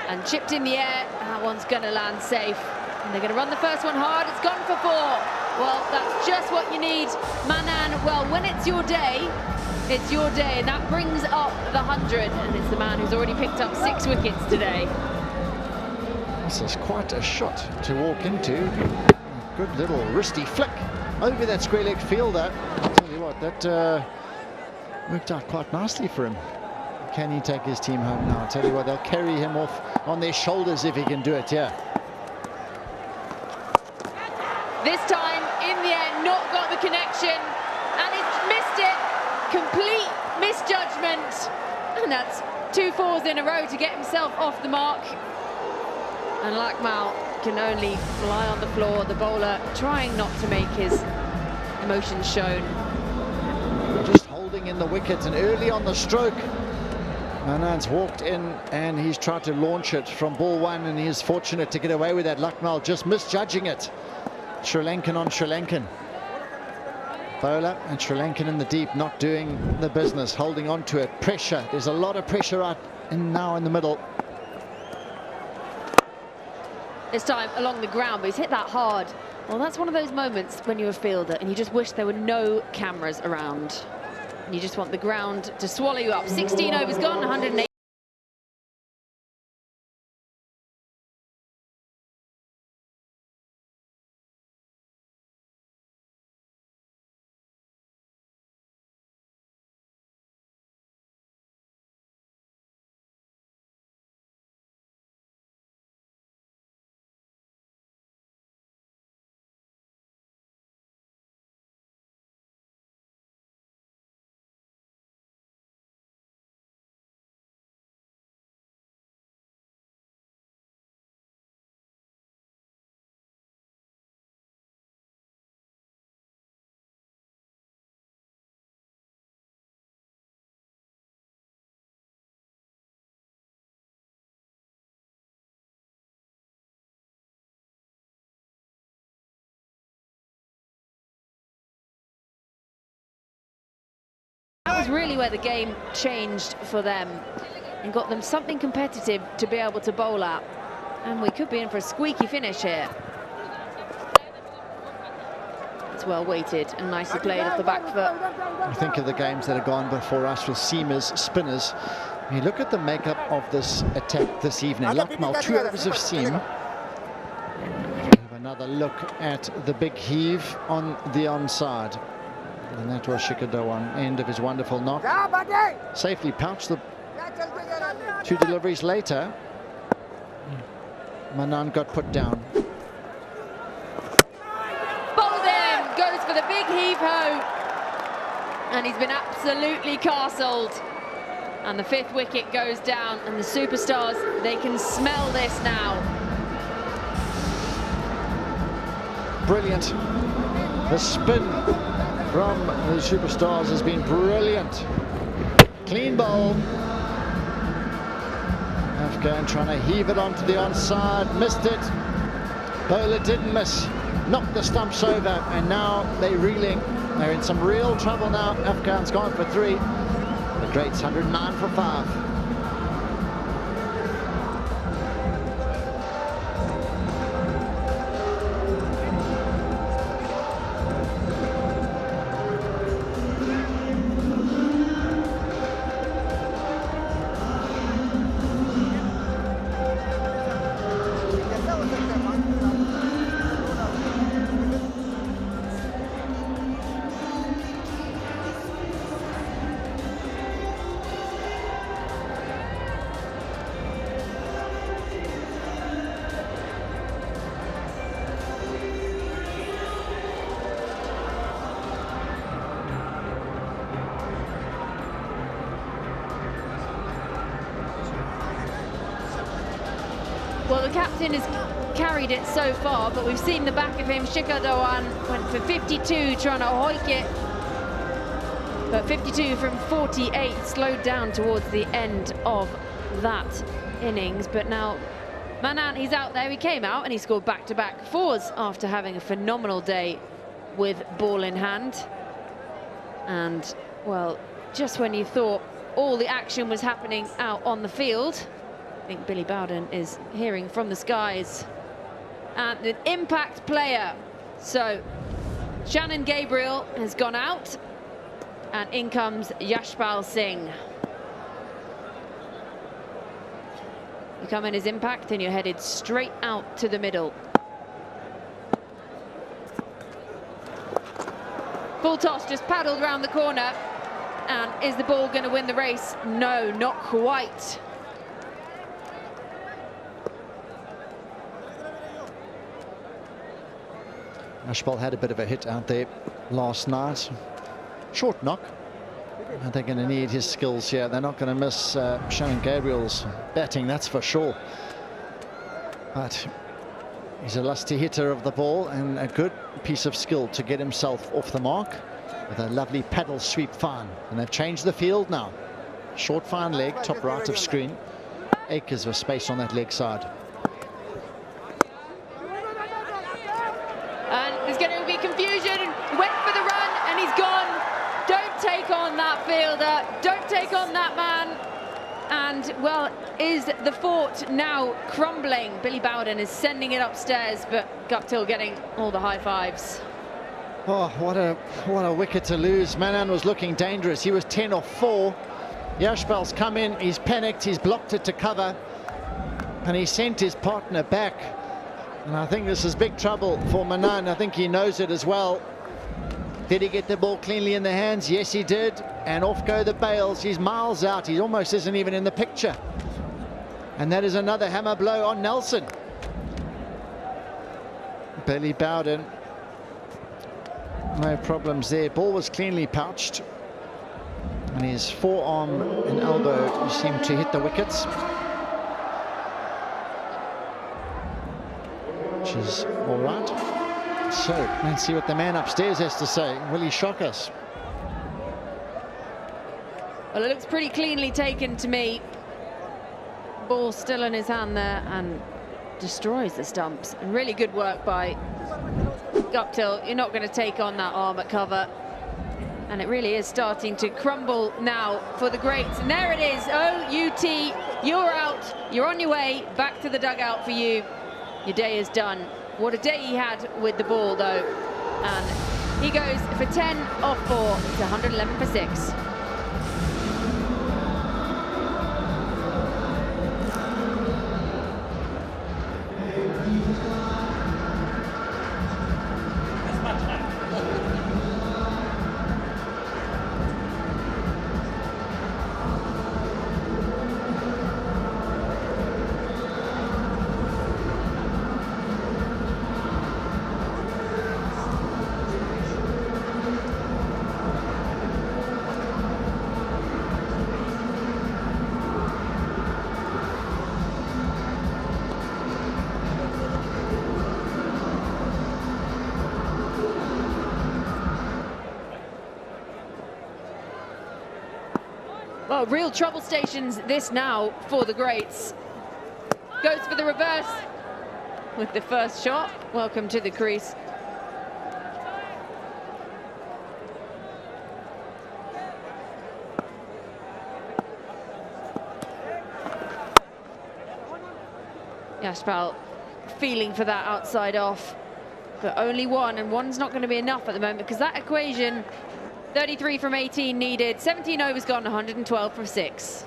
And chipped in the air, and that one's going to land safe. And they're going to run the first one hard. It's gone for 4. Well, that's just what you need, Manan. Well, when it's your day, and that brings up the 100. And it's the man who's already picked up 6 wickets today. This is quite a shot to walk into. Good little wristy flick over that square-legged fielder. I'll tell you what, that worked out quite nicely for him. Can he take his team home now? I'll tell you what, they'll carry him off on their shoulders if he can do it, yeah. This time, in the end, not got the connection, and he missed it. Complete misjudgment. And that's 2 fours in a row to get himself off the mark. And Lakmal can only fly on the floor. The bowler trying not to make his emotions shown. Just holding in the wicket, and early on the stroke, Manan's walked in and he's tried to launch it from ball 1, and he is fortunate to get away with that. Lakmal just misjudging it. Sri Lankan on Sri Lankan. Bowler and Sri Lankan in the deep, not doing the business, holding on to it. Pressure, there's a lot of pressure out now in the middle. This time along the ground, but he's hit that hard. Well, that's one of those moments when you're a fielder and you just wish there were no cameras around. You just want the ground to swallow you up. 16 overs gone, 108. That was really where the game changed for them and got them something competitive to be able to bowl at. And we could be in for a squeaky finish here. It's well weighted and nicely played off the back foot. I think of the games that have gone before us with seamers, spinners. When you look at the makeup of this attack this evening, Lakmal, 2 overs of seam. Have another look at the big heave on the onside. And that was Shikhar Dhawan, end of his wonderful knock. Safely pouched the 2 deliveries later. Manan got put down. Bowled in, goes for the big heave-ho. And he's been absolutely castled. And the 5th wicket goes down, and the superstars, they can smell this now. Brilliant. The spin from the superstars has been brilliant. Clean bowl. Afghan trying to heave it onto the onside, missed it. Bowler didn't miss, knocked the stumps over, and now they're reeling. They're in some real trouble now. Afghan's gone for 3. The greats 109 for 5. Well, the captain has carried it so far, but we've seen the back of him. Shikhar Dhawan went for 52, trying to hoik it. But 52 from 48, slowed down towards the end of that innings. But now, Manan, he's out there. He came out and he scored back-to-back 4s after having a phenomenal day with ball in hand. And, well, just when you thought all the action was happening out on the field, I think Billy Bowden is hearing from the skies. And an impact player. So Shannon Gabriel has gone out, and in comes Yashpal Singh. You come in as impact and you're headed straight out to the middle. Full toss, just paddled round the corner. And is the ball going to win the race? No, not quite. Yashpal had a bit of a hit out there last night. Short knock. And they're going to need his skills here. They're not going to miss Shannon Gabriel's batting, that's for sure. But he's a lusty hitter of the ball and a good piece of skill to get himself off the mark with a lovely paddle sweep fine. And they've changed the field now. Short fine leg, top right of screen. Acres of space on that leg side. And there's going to be confusion. He went for the run and he's gone. Don't take on that fielder. Don't take on that man. And, well, is the fort now crumbling? Billy Bowden is sending it upstairs, but Guptill getting all the high fives. Oh, what a wicket to lose. Manan was looking dangerous. He was 10 off 4. Yashpal's come in, he's panicked, he's blocked it to cover, and he sent his partner back. And I think this is big trouble for Manan. I think he knows it as well. Did he get the ball cleanly in the hands? Yes, he did. And off go the bails. He's miles out. He almost isn't even in the picture. And that is another hammer blow on Nelson. Billy Bowden. No problems there. Ball was cleanly pouched. And his forearm and elbow seemed to hit the wickets. Which is all right. So, let's see what the man upstairs has to say. Will he shock us? Well, it looks pretty cleanly taken to me. Ball still in his hand there and destroys the stumps. And really good work by Guptill. You're not going to take on that arm at cover. And it really is starting to crumble now for the greats. And there it is. OUT, you're out. You're on your way back to the dugout for you. Your day is done. What a day he had with the ball, though. And he goes for 10 off 4. It's 111 for 6. Well, real trouble stations this now for the greats. Goes for the reverse with the first shot. Welcome to the crease. Yashpal feeling for that outside off, but only one, and one's not going to be enough at the moment because that equation, 33 from 18 needed, 17 overs gone, 112 for 6.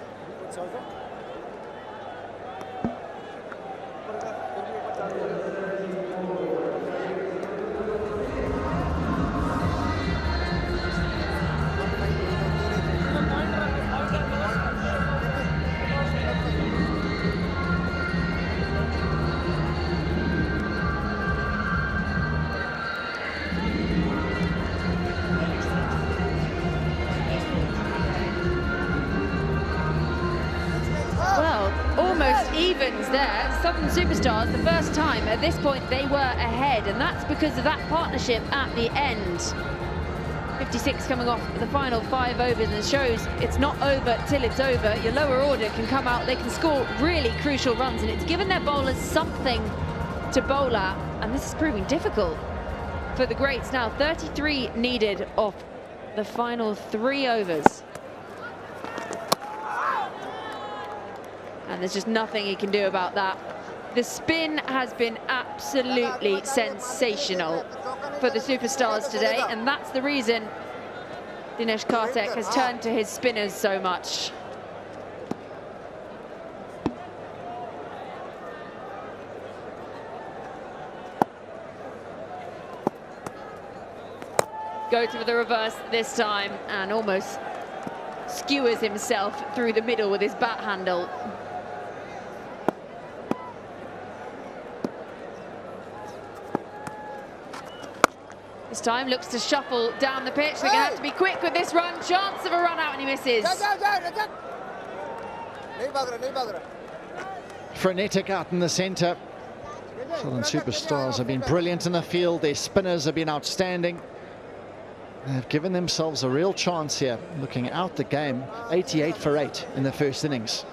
Evens there. Southern Superstars, the first time at this point they were ahead, and that's because of that partnership at the end. 56 coming off the final 5 overs, and shows it's not over till it's over. Your lower order can come out, they can score really crucial runs, and it's given their bowlers something to bowl at, and this is proving difficult for the greats now. 33 needed off the final 3 overs. And there's just nothing he can do about that. The spin has been absolutely sensational for the Superstars today, and that's the reason Dinesh Karthik has turned to his spinners so much. Go to the reverse this time and almost skewers himself through the middle with his bat handle. This time looks to shuffle down the pitch. They're going to have to be quick with this run. Chance of a run out, and he misses. Frenetic out in the centre. Southern Superstars have been brilliant in the field. Their spinners have been outstanding. They've given themselves a real chance here. Looking out the game, 88 for 8 in the first innings.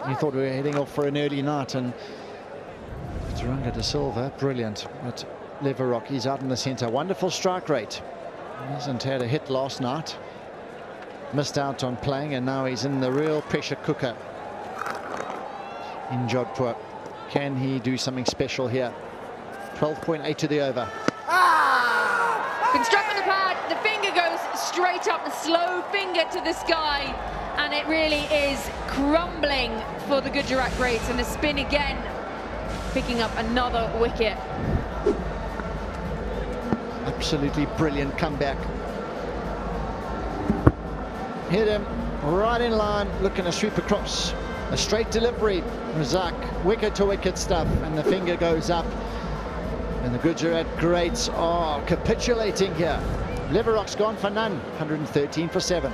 We thought we were heading off for an early night, and Turanga de Silva, brilliant. But Leverock, he's out in the centre. Wonderful strike rate. He hasn't had a hit last night. Missed out on playing, and now he's in the real pressure cooker in Jodhpur. Can he do something special here? 12.8 to the over. Been struck on the pad. The finger goes straight up, the slow finger to the sky, and it really is crumbling for the Gujarat greats. And the spin again, picking up another wicket. Absolutely brilliant comeback. Hit him right in line, looking to sweep across. A straight delivery. Razak, wicket to wicket stuff, and the finger goes up. And the Gujarat greats are capitulating here. Leverock's gone for none, 113 for 7.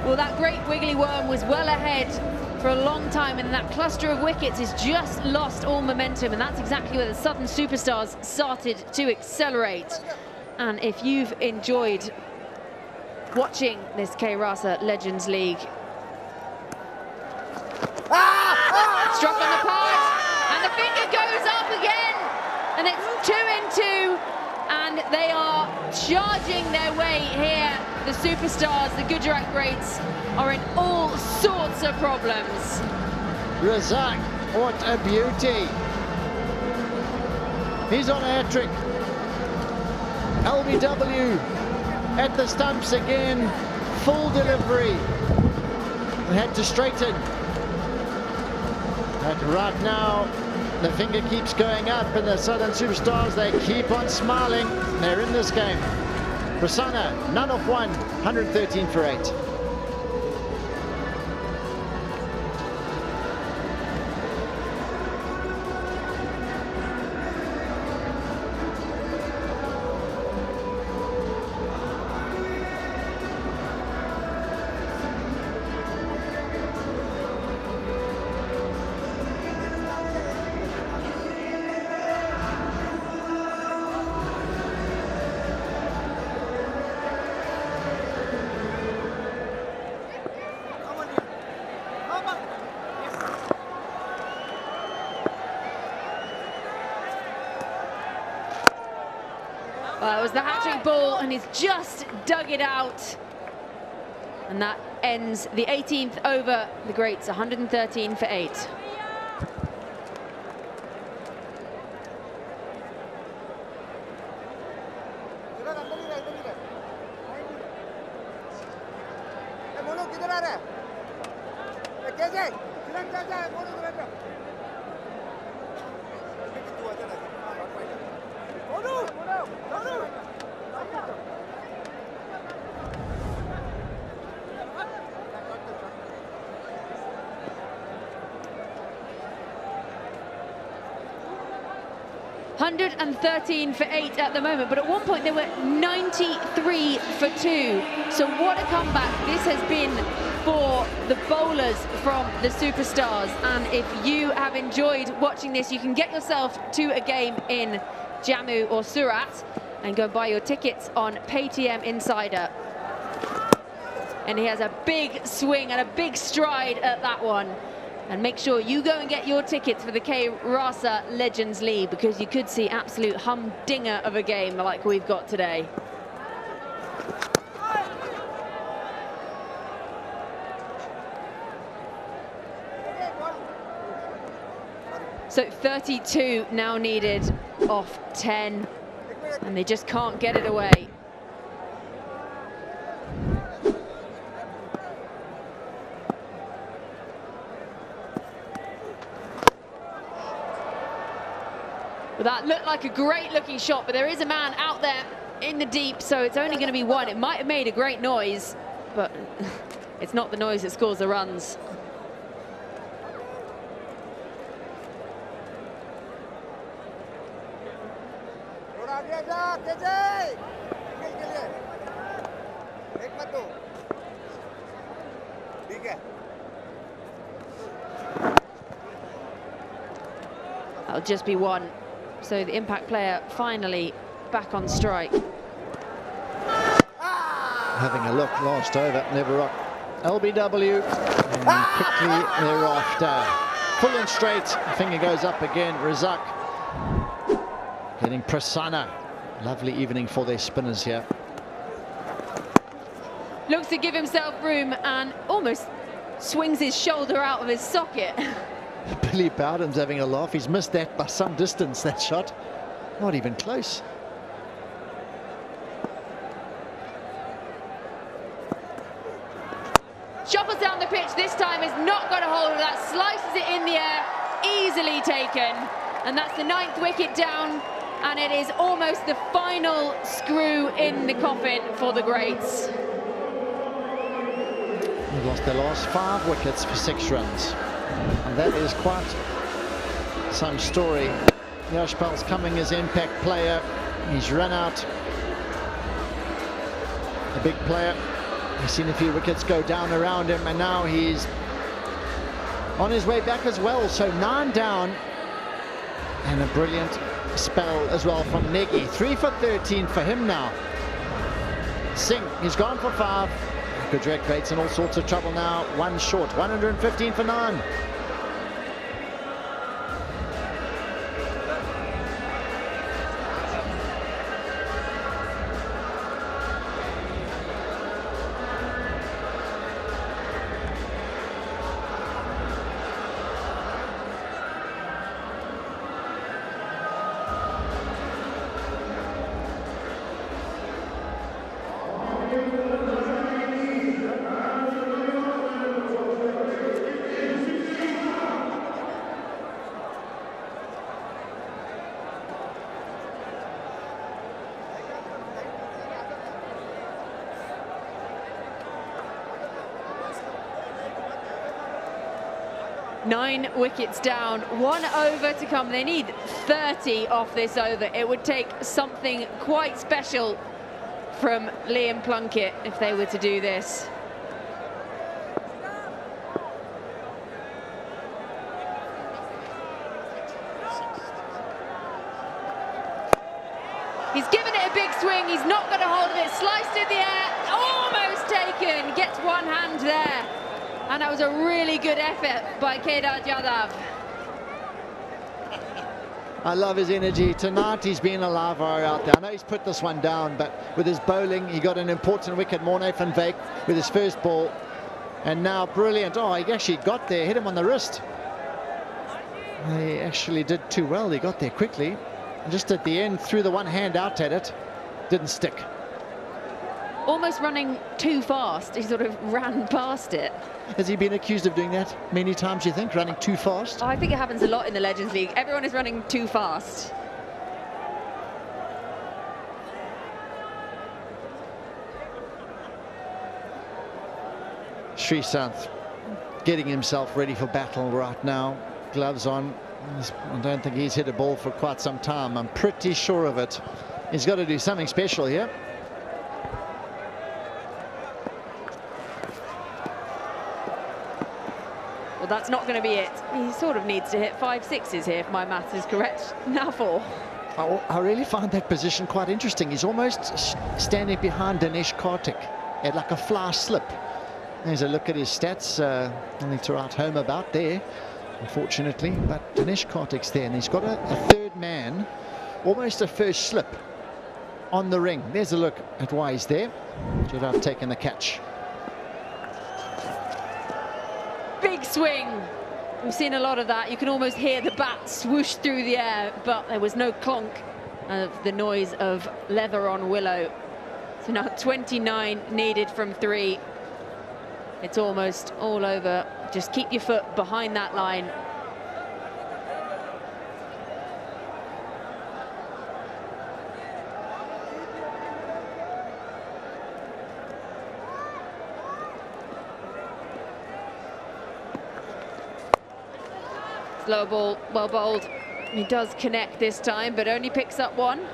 Well, that great wiggly worm was well ahead for a long time, and that cluster of wickets has just lost all momentum, and that's exactly where the Southern Superstars started to accelerate. And if you've enjoyed watching this K-Rasa Legends League, struck on the pad, and the finger goes up again, and it's 2 in 2, and they are charging their way here. The Superstars, the Gujarat greats, are in all sorts of problems. Razak, what a beauty. He's on a hat-trick. LBW at the stumps again. Full delivery. And had to straighten. But right now, the finger keeps going up, and the Southern Superstars, they keep on smiling. They're in this game. Prasanna, none of 1, 113 for 8. Well, it was the hat-trick ball, and he's just dug it out. And that ends the 18th over. The Greats, 113 for 8. $113 for 8 at the moment, but at one point they were 93 for 2. So what a comeback this has been for the bowlers from the Superstars. And if you have enjoyed watching this, you can get yourself to a game in Jammu or Surat and go buy your tickets on Paytm Insider. And he has a big swing and a big stride at that one. And make sure you go and get your tickets for the K Rasa Legends League, because you could see absolute humdinger of a game like we've got today. So 32 now needed off 10, and they just can't get it away. Well, that looked like a great looking shot, but there is a man out there in the deep, so it's only going to be one. It might have made a great noise, but it's not the noise that scores the runs. That'll just be one. So the impact player finally back on strike. Having a look last over, Nevarok, LBW, and quickly thereafter. Full and straight, finger goes up again, Razak getting Prasanna. Lovely evening for their spinners here. Looks to give himself room and almost swings his shoulder out of his socket. Billy Bowden's having a laugh. He's missed that by some distance, that shot. Not even close. Shuffles down the pitch, this time has not got a hold of that, slices it in the air, easily taken. And that's the 9th wicket down, and it is almost the final screw in the coffin for the Greats. They've lost their last 5 wickets for 6 runs. And that is quite some story. Yashpal's coming as impact player. He's run out. A big player. He's seen a few wickets go down around him, and now he's on his way back as well. So 9 down. And a brilliant spell as well from Negi. 3 for 13 for him now. Singh, he's gone for 5. Gujrak Bates in all sorts of trouble now. 1 short, 115 for 9. Nine wickets down, 1 over to come. They need 30 off this over. It would take something quite special from Liam Plunkett if they were to do this. He's given it a big swing. He's not got a hold of it. Sliced in the air, almost taken. Gets one hand there. And that was a really good effort by Kedar Jadhav. I love his energy. Tonight he's been a live wire out there. I know he's put this one down, but with his bowling, he got an important wicket. Morne van Wyk with his first ball. And now brilliant. Oh, he actually got there, hit him on the wrist. He actually did too well. He got there quickly. And just at the end, threw the one hand out at it. Didn't stick. Almost running too fast. He sort of ran past it. Has he been accused of doing that many times, you think, running too fast? Oh, I think it happens a lot in the Legends League. Everyone is running too fast. Srisanth getting himself ready for battle right now. Gloves on. I don't think he's hit a ball for quite some time. I'm pretty sure of it. He's got to do something special here. Well, that's not going to be it. He sort of needs to hit 5 sixes here, if my maths is correct. Now 4. I really find that position quite interesting. He's almost standing behind Dinesh Karthik at like a fly slip. There's a look at his stats. Nothing to write home about there, unfortunately. But Dinesh Karthik's there, and he's got a third man, almost a first slip on the ring. There's a look at why he's there. Should have taken the catch. Big swing. We've seen a lot of that. You can almost hear the bat swoosh through the air, but there was no clunk of the noise of leather on willow. So now 29 needed from 3. It's almost all over. Just keep your foot behind that line. Slow ball, well bowled. He does connect this time, but only picks up 1.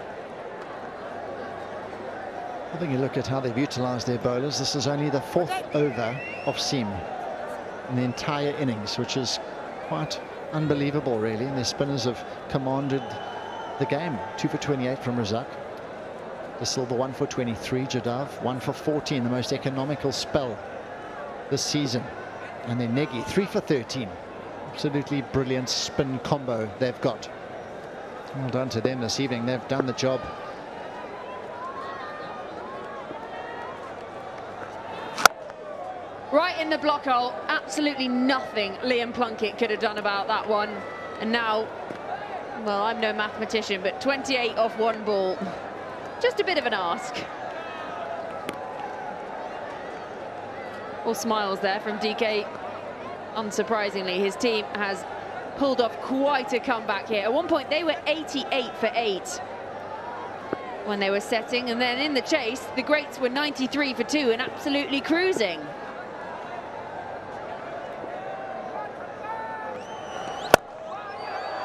I think you look at how they've utilised their bowlers. This is only the 4th over of seam in the entire innings, which is quite unbelievable, really. And their spinners have commanded the game. 2 for 28 from Razak. De Silva 1 for 23. Jadav 1 for 14, the most economical spell this season. And then Negi 3 for 13. Absolutely brilliant spin combo they've got. Well done to them this evening. They've done the job. Right in the block hole. Absolutely nothing Liam Plunkett could have done about that one. And now, well, I'm no mathematician, but 28 off 1 ball. Just a bit of an ask. All smiles there from DK. Unsurprisingly, his team has pulled off quite a comeback here. At one point, they were 88 for 8 when they were setting, and then in the chase, the greats were 93 for 2 and absolutely cruising.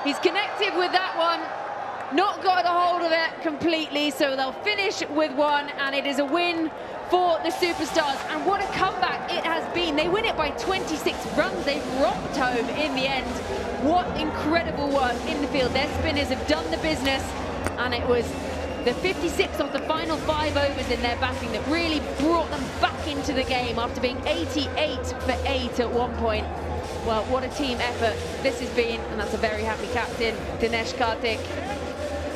He's connected with that one, not got a hold of it completely, so they'll finish with 1, and it is a win for the Superstars. And what a comeback it has been. They win it by 26 runs. They've romped home in the end. What incredible work in the field. Their spinners have done the business, and it was the 56 of the final 5 overs in their batting that really brought them back into the game after being 88 for 8 at one point. Well, what a team effort this has been, and that's a very happy captain, Dinesh Karthik.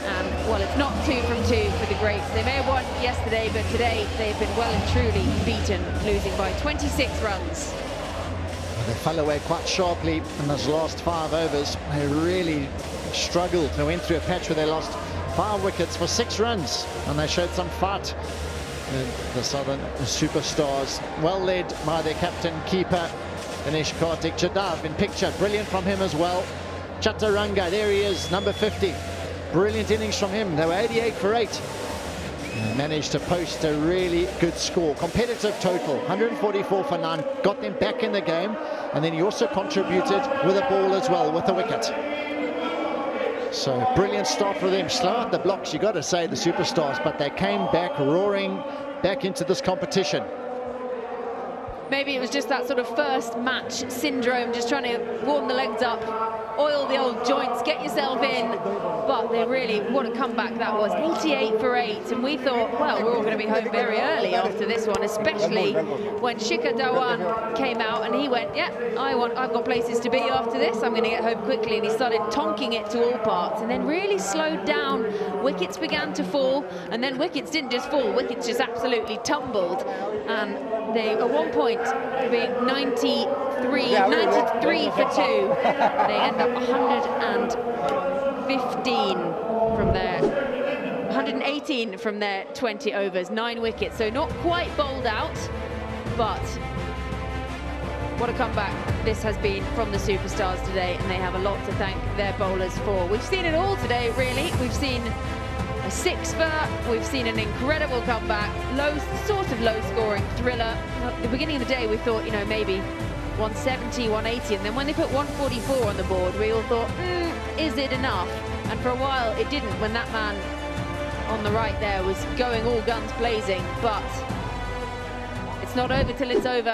And, well, it's not 2 from 2 for the greats. They may have won yesterday, but today they've been well and truly beaten, losing by 26 runs. They fell away quite sharply in those last 5 overs. They really struggled. They went through a patch where they lost 5 wickets for 6 runs, and they showed some fight. The Southern Superstars, well led by their captain, keeper, Dinesh Karthik. Jadav in picture, brilliant from him as well. Chaturanga, there he is, number 50. Brilliant innings from him. They were 88 for 8. And managed to post a really good score. Competitive total, 144 for 9. Got them back in the game. And then he also contributed with a ball as well, with a wicket. So brilliant start for them. Slow out the blocks, you got to say, the Superstars. But they came back roaring back into this competition. maybe it was just that sort of first match syndrome, just trying to warm the legs up, oil the old joints, get yourself in. But they really, what a comeback that was, 88 for 8. And we thought, well, we're all going to be home very early after this one, especially when Shikhar Dhawan came out and he went, yeah, I've got places to be after this, I'm going to get home quickly. And he started tonking it to all parts and then really slowed down. Wickets began to fall, and then wickets didn't just fall, wickets just absolutely tumbled. And they, at one point, being 93 for 2, they end up 115 from their 118 from their 20 overs, 9 wickets. So not quite bowled out, but what a comeback this has been from the superstars today, and they have a lot to thank their bowlers for. We've seen it all today, really. We've seen a 6-for, we've seen an incredible comeback, sort of low-scoring thriller. At the beginning of the day, we thought, you know, maybe 170, 180, and then when they put 144 on the board, we all thought, is it enough? And for a while, it didn't, when that man on the right there was going all guns blazing, but it's not over till it's over.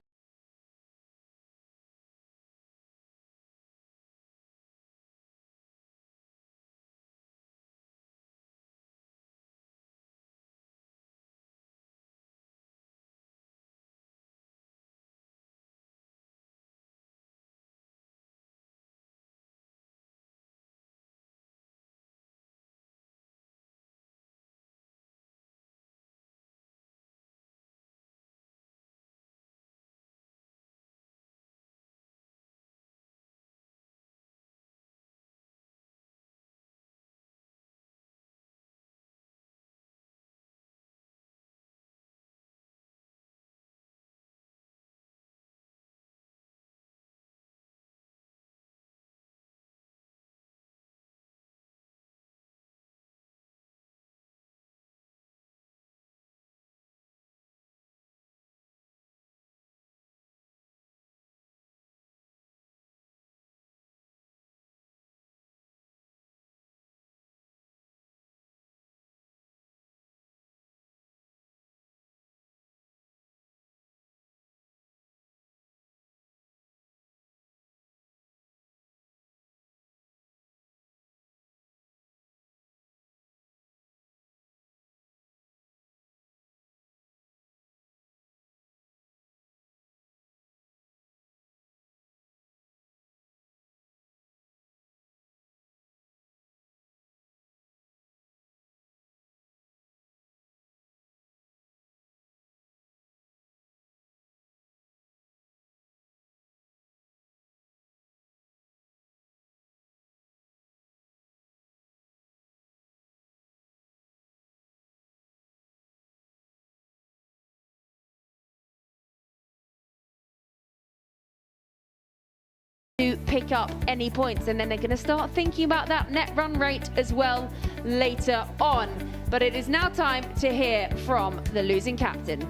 To pick up any points, and then they're going to start thinking about that net run rate as well later on. But it is now time to hear from the losing captain.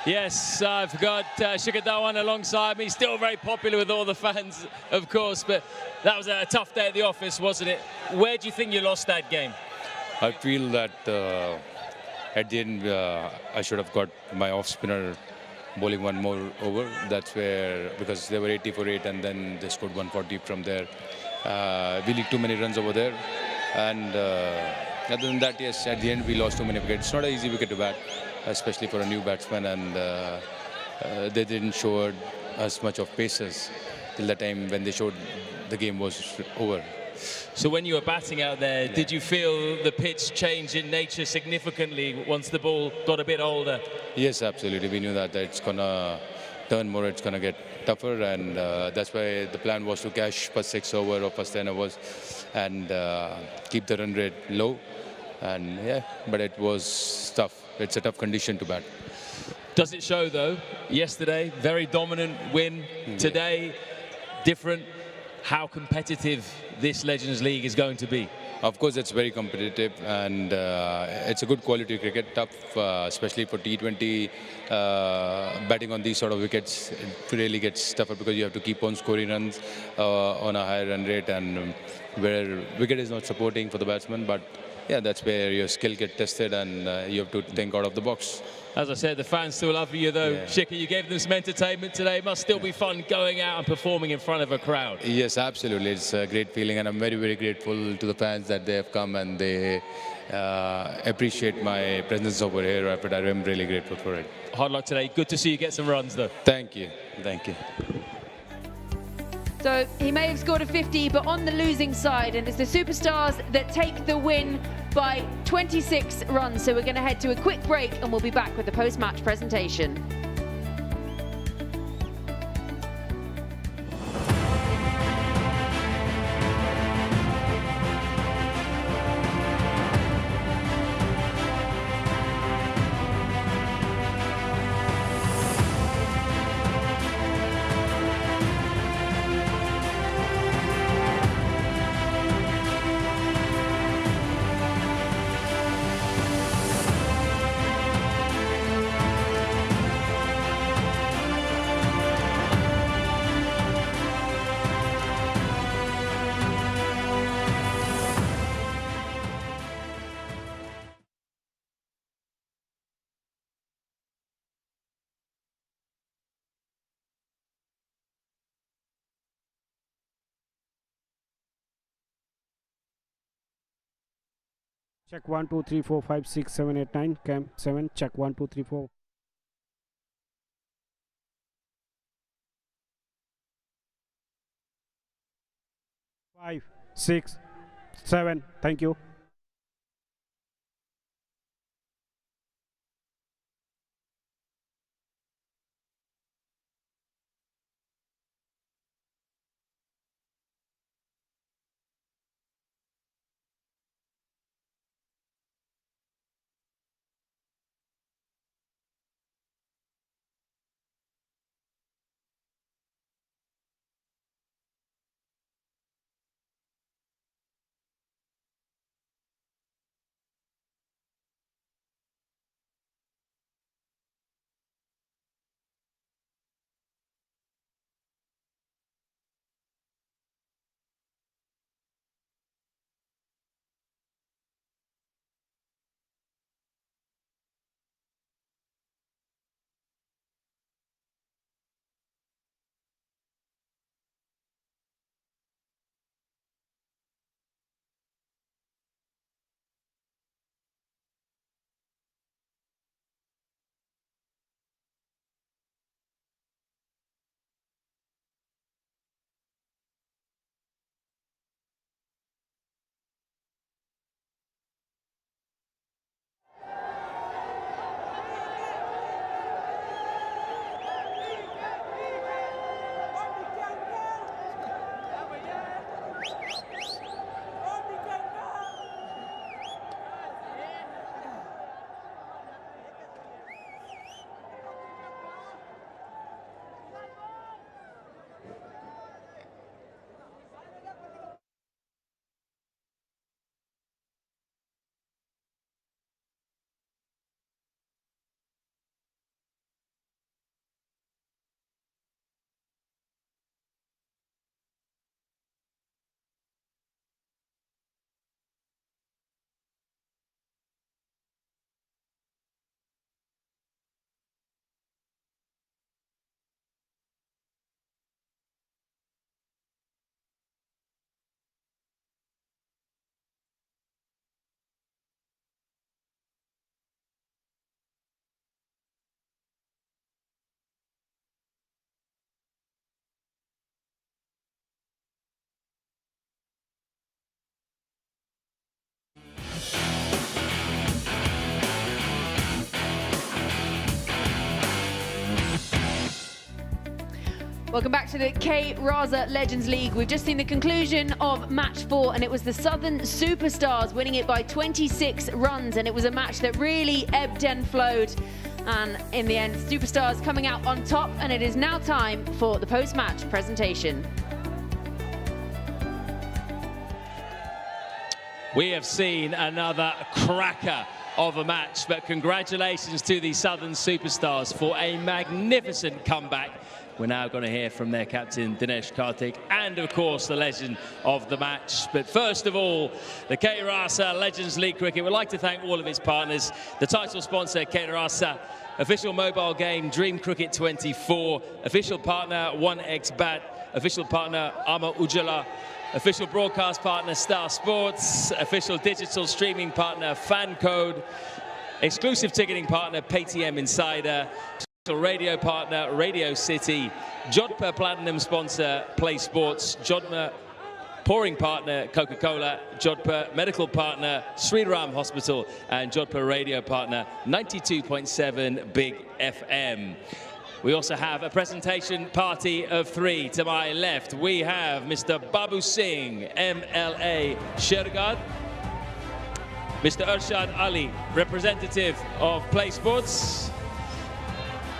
Yes, I've got Shikhar Dhawan alongside me, still very popular with all the fans, of course, but that was a tough day at the office, wasn't it? Where do you think you lost that game? I feel that at the end, I should have got my off-spinner bowling one more over. That's where, because they were 80 for 8 and then they scored 140 from there. We leaked too many runs over there. And other than that, yes, at the end we lost too many wickets. It's not an easy wicket to bat, especially for a new batsman. And they didn't show as much of paces till the time when they showed the game was over. So when you were batting out there, did you feel the pitch change in nature significantly once the ball got a bit older? Yes, absolutely. We knew that it's going to turn more, it's going to get tougher, and that's why the plan was to cash first 6 over or first 10 overs and keep the run rate low. And yeah, but it was tough. It's a tough condition to bat. Does it show though? Yesterday, very dominant win. Today, different. How competitive this Legends League is going to be? Of course, it's very competitive, and it's a good quality cricket. Tough, especially for T20. Batting on these sort of wickets, it really gets tougher because you have to keep on scoring runs on a higher run rate, and where wicket is not supporting for the batsman. But yeah, that's where your skill gets tested, and you have to think out of the box. As I said, the fans still love you, though. Yeah. Shikhar, you gave them some entertainment today. It must still be fun going out and performing in front of a crowd. Yes, absolutely. It's a great feeling, and I'm very, very grateful to the fans that they have come and they appreciate my presence over here. But I'm really grateful for it. Hard luck today. Good to see you get some runs, though. Thank you. Thank you. So he may have scored a 50, but on the losing side, and it's the Superstars that take the win by 26 runs. So we're going to head to a quick break, and we'll be back with the post-match presentation. Check 1, 2, 3, 4, 5, 6, 7, 8, 9. Cam 7. Check 1, 2, 3, 4. 5, 6, 7. Thank you. Welcome back to the K Raza Legends League. We've just seen the conclusion of match 4, and it was the Southern Superstars winning it by 26 runs, and it was a match that really ebbed and flowed. And in the end, Superstars coming out on top, and it is now time for the post-match presentation. We have seen another cracker of a match, but congratulations to the Southern Superstars for a magnificent comeback. We're now going to hear from their captain, Dinesh Karthik, and of course the legend of the match. But first of all, the K Rasa Legends League Cricket would like to thank all of its partners. The title sponsor, K Rasa, official mobile game, Dream Cricket 24, official partner, 1xBat, official partner, Amar Ujala, official broadcast partner, Star Sports, official digital streaming partner, FanCode, exclusive ticketing partner, Paytm Insider, radio partner, Radio City, Jodhpur Platinum sponsor, Play Sports, Jodhpur pouring partner, Coca-Cola, Jodhpur medical partner, Sri Ram Hospital, and Jodhpur radio partner, 92.7 Big FM. We also have a presentation party of 3. To my left, we have Mr. Babu Singh, MLA Shergad, Mr. Arshad Ali, representative of Play Sports,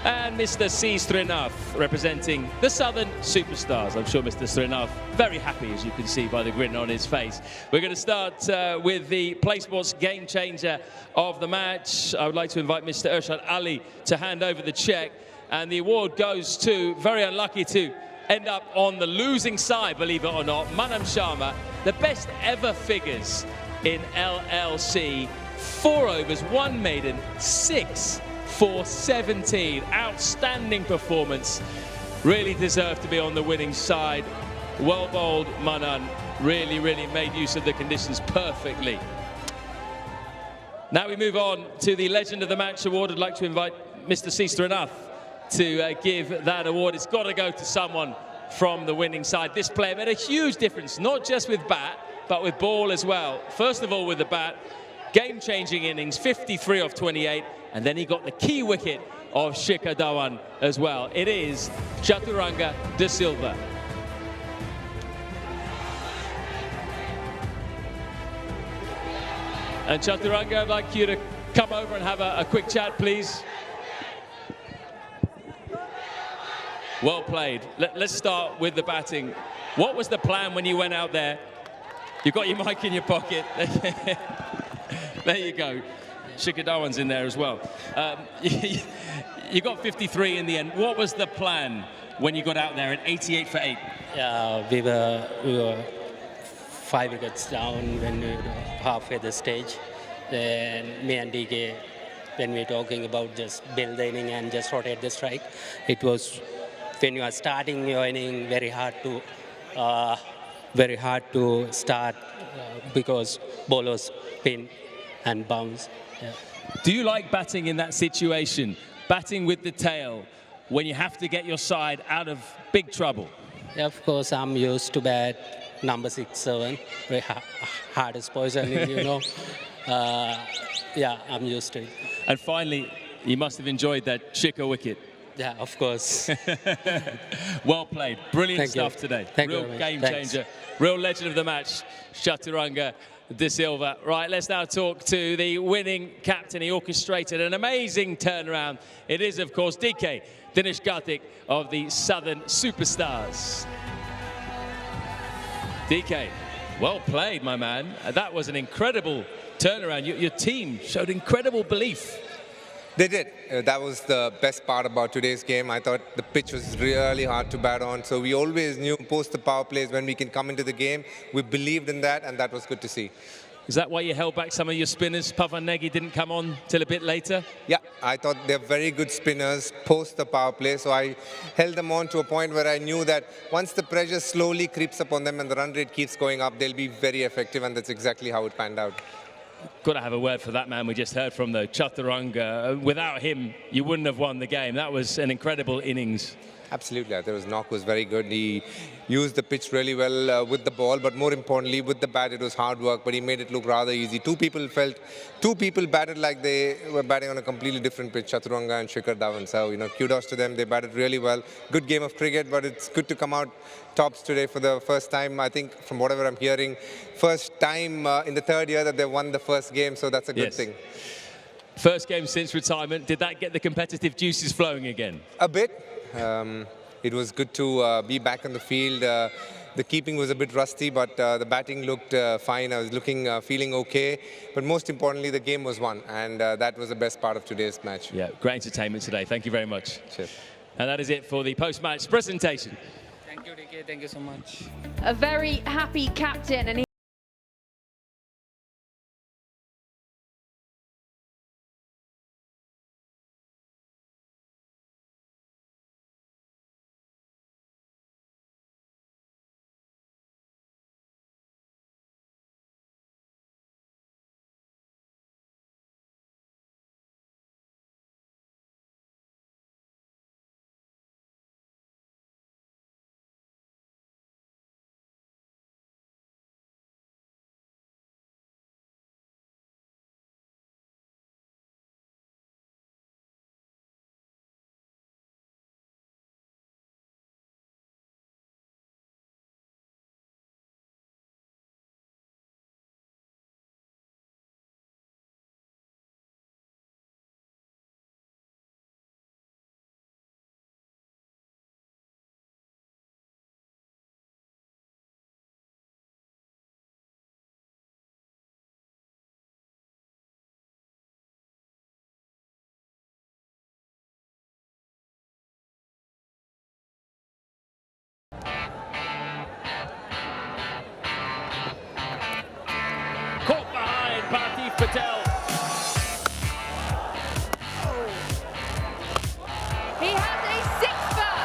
and Mr. C. Srinath, representing the Southern Superstars. I'm sure Mr. Srinath very happy, as you can see by the grin on his face. We're going to start with the Play Sports game changer of the match. I would like to invite Mr. Arshad Ali to hand over the check, and the award goes to, very unlucky to end up on the losing side, believe it or not, Manam Sharma, the best ever figures in LLC. 4 overs, 1 maiden, 6 for 17. Outstanding performance. Really deserved to be on the winning side. Well bowled, Manan. Really, really made use of the conditions perfectly. Now we move on to the Legend of the Match award. I'd like to invite Mr. C. Srinath to give that award. It's got to go to someone from the winning side. This player made a huge difference, not just with bat, but with ball as well. First of all with the bat, game-changing innings, 53 off 28, and then he got the key wicket of Shikhar Dhawan as well. It is Chaturanga de Silva. And Chaturanga, I'd like you to come over and have a quick chat, please. Well played. Let's start with the batting. What was the plan when you went out there? You've got your mic in your pocket. There you go. Shikhar Dhawan's in there as well. You got 53 in the end. What was the plan when you got out there at 88 for 8? Yeah, we were 5 wickets down when we were halfway the stage. Then me and DK, when we were talking about just build the inning and just rotate the strike, it was when you are starting your inning very hard to start because bowlers spin and bounce. Yeah. Do you like batting in that situation? Batting with the tail when you have to get your side out of big trouble? Yeah, of course, I'm used to bat number 6, 7, very hardest position, you know. Yeah, I'm used to it. And finally, you must have enjoyed that Shikhar wicket. Yeah, of course. Well played. Brilliant stuff today. Real game changer. Real legend of the match, Chaturanga de Silva. Right, let's now talk to the winning captain. He orchestrated an amazing turnaround. It is, of course, DK, Dinesh Karthik of the Southern Superstars. DK, well played, my man. That was an incredible turnaround. Your team showed incredible belief. They did. That was the best part about today's game. I thought the pitch was really hard to bat on. So we always knew post the power plays when we can come into the game. We believed in that, and that was good to see. Is that why you held back some of your spinners? Pavan Negi didn't come on till a bit later? Yeah, I thought they're very good spinners post the power play. So I held them on to a point where I knew that once the pressure slowly creeps up on them and the run rate keeps going up, they'll be very effective, and that's exactly how it panned out. Got to have a word for that man we just heard from, though, Chaturanga. Without him, you wouldn't have won the game. That was an incredible innings. Absolutely. His knock was very good. He used the pitch really well with the ball, but more importantly, with the bat, it was hard work, but he made it look rather easy. Two people batted like they were batting on a completely different pitch, Chaturanga and Shikhar Dhawan. So, you know, kudos to them. They batted really well. Good game of cricket, but it's good to come out tops today for the first time. I think, from whatever I'm hearing, first time in the 3rd year that they won the first game, so that's a good thing. First game since retirement. Did that get the competitive juices flowing again? A bit. It was good to be back on the field. The keeping was a bit rusty, but the batting looked fine. I was feeling okay. But most importantly, the game was won, and that was the best part of today's match. Yeah, great entertainment today. Thank you very much. Cheers. And that is it for the post-match presentation. Thank you, DK. Thank you so much. A very happy captain, and he Caught behind Parthiv Patel. He has a sixfer.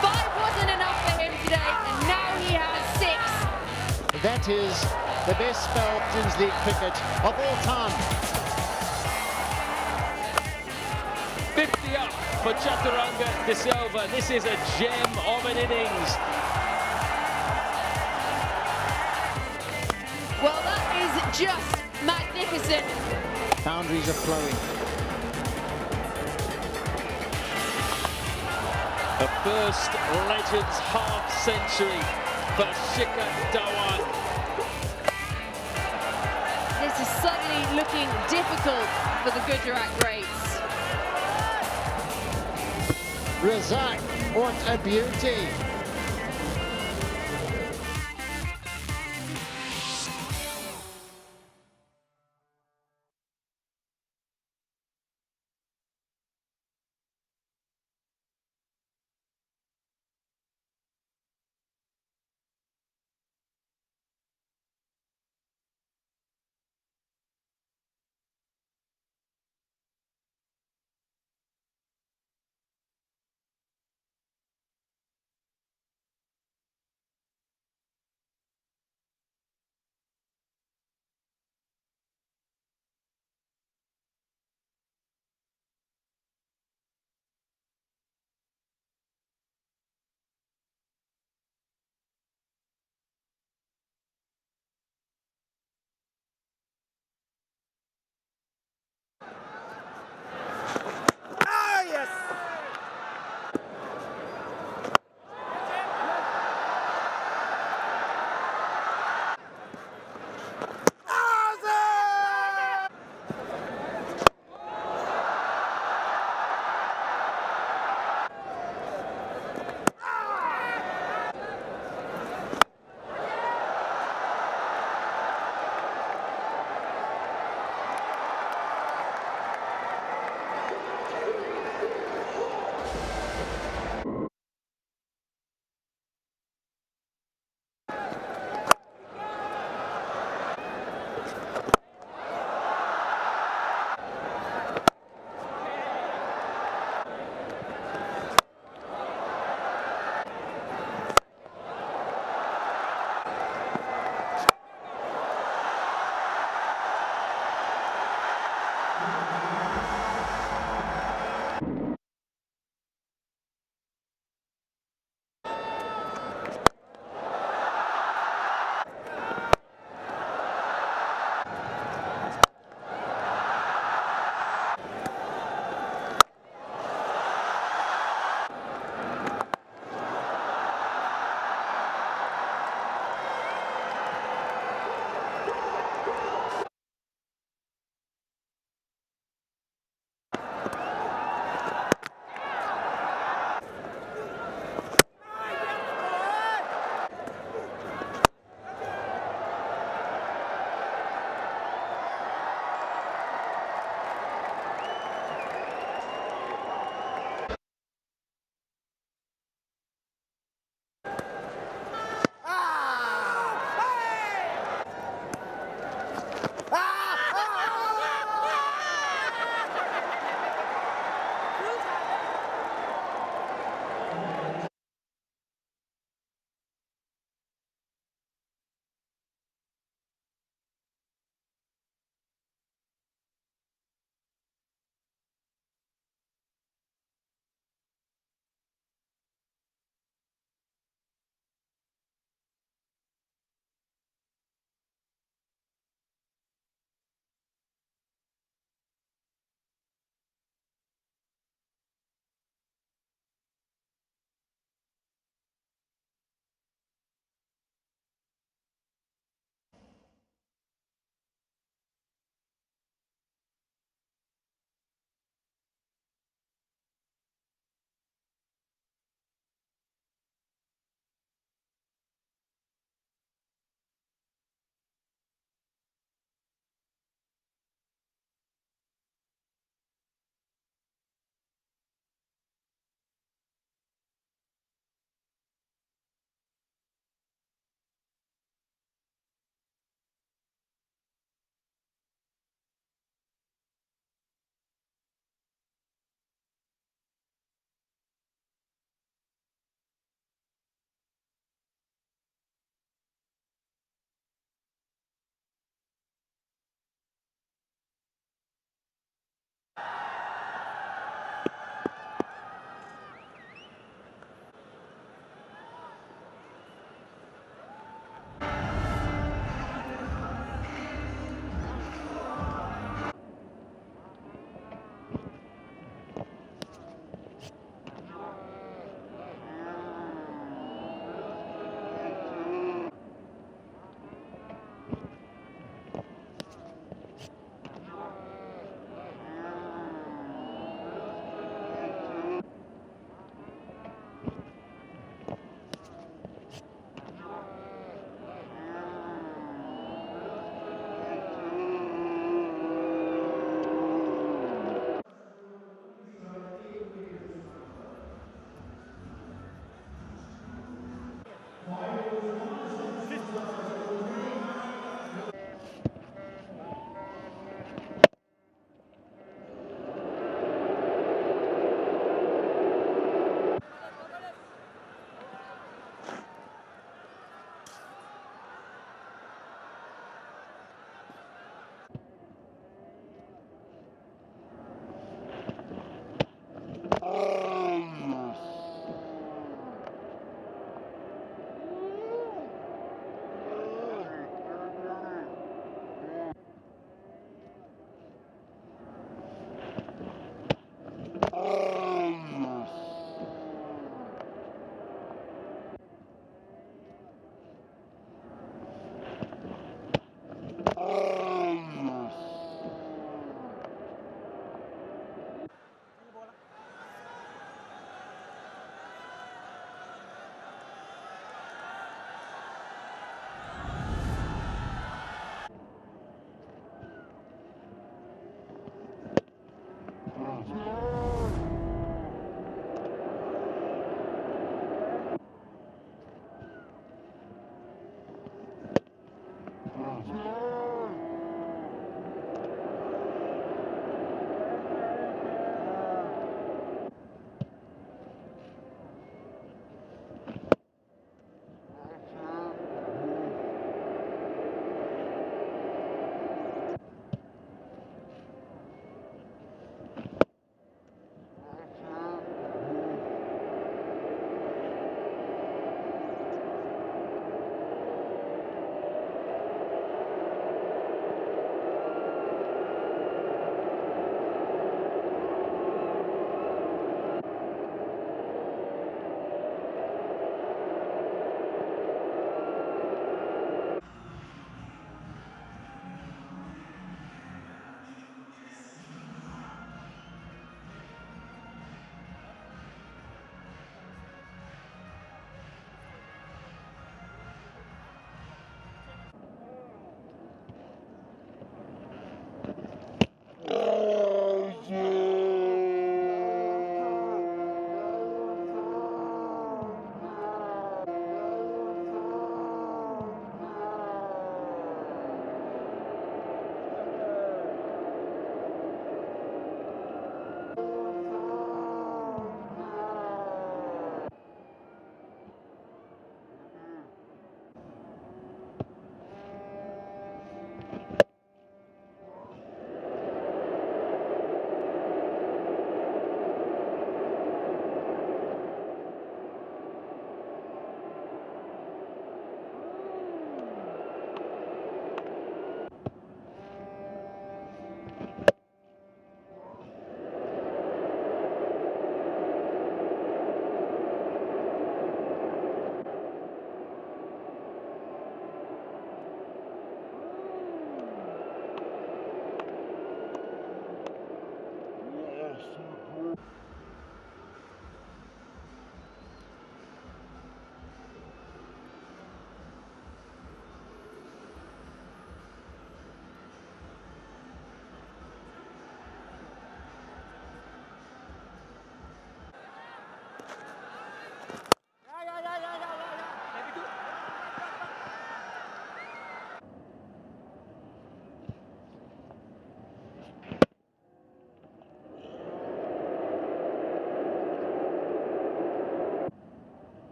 5 wasn't enough for him today, and now he has 6. That is the best spell in Legends League cricket of all time. 50 up for Chaturanga De Silva. This is a gem of an innings. Well, that is just magnificent. Boundaries are flowing. The first Legends half-century for Shikhar Dhawan. This is suddenly looking difficult for the Gujarat greats. Razak, what a beauty.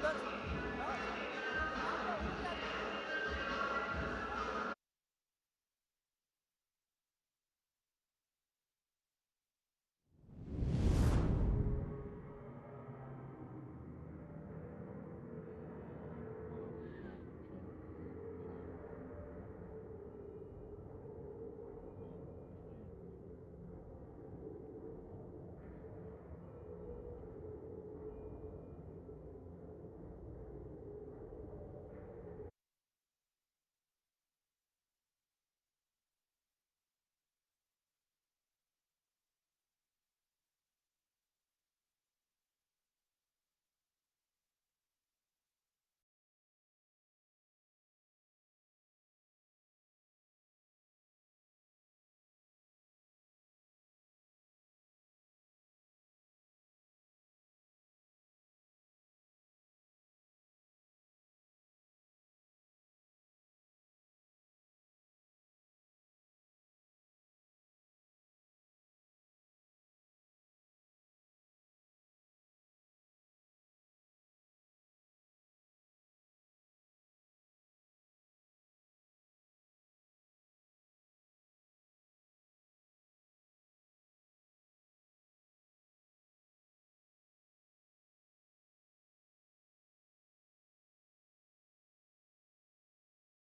boulders.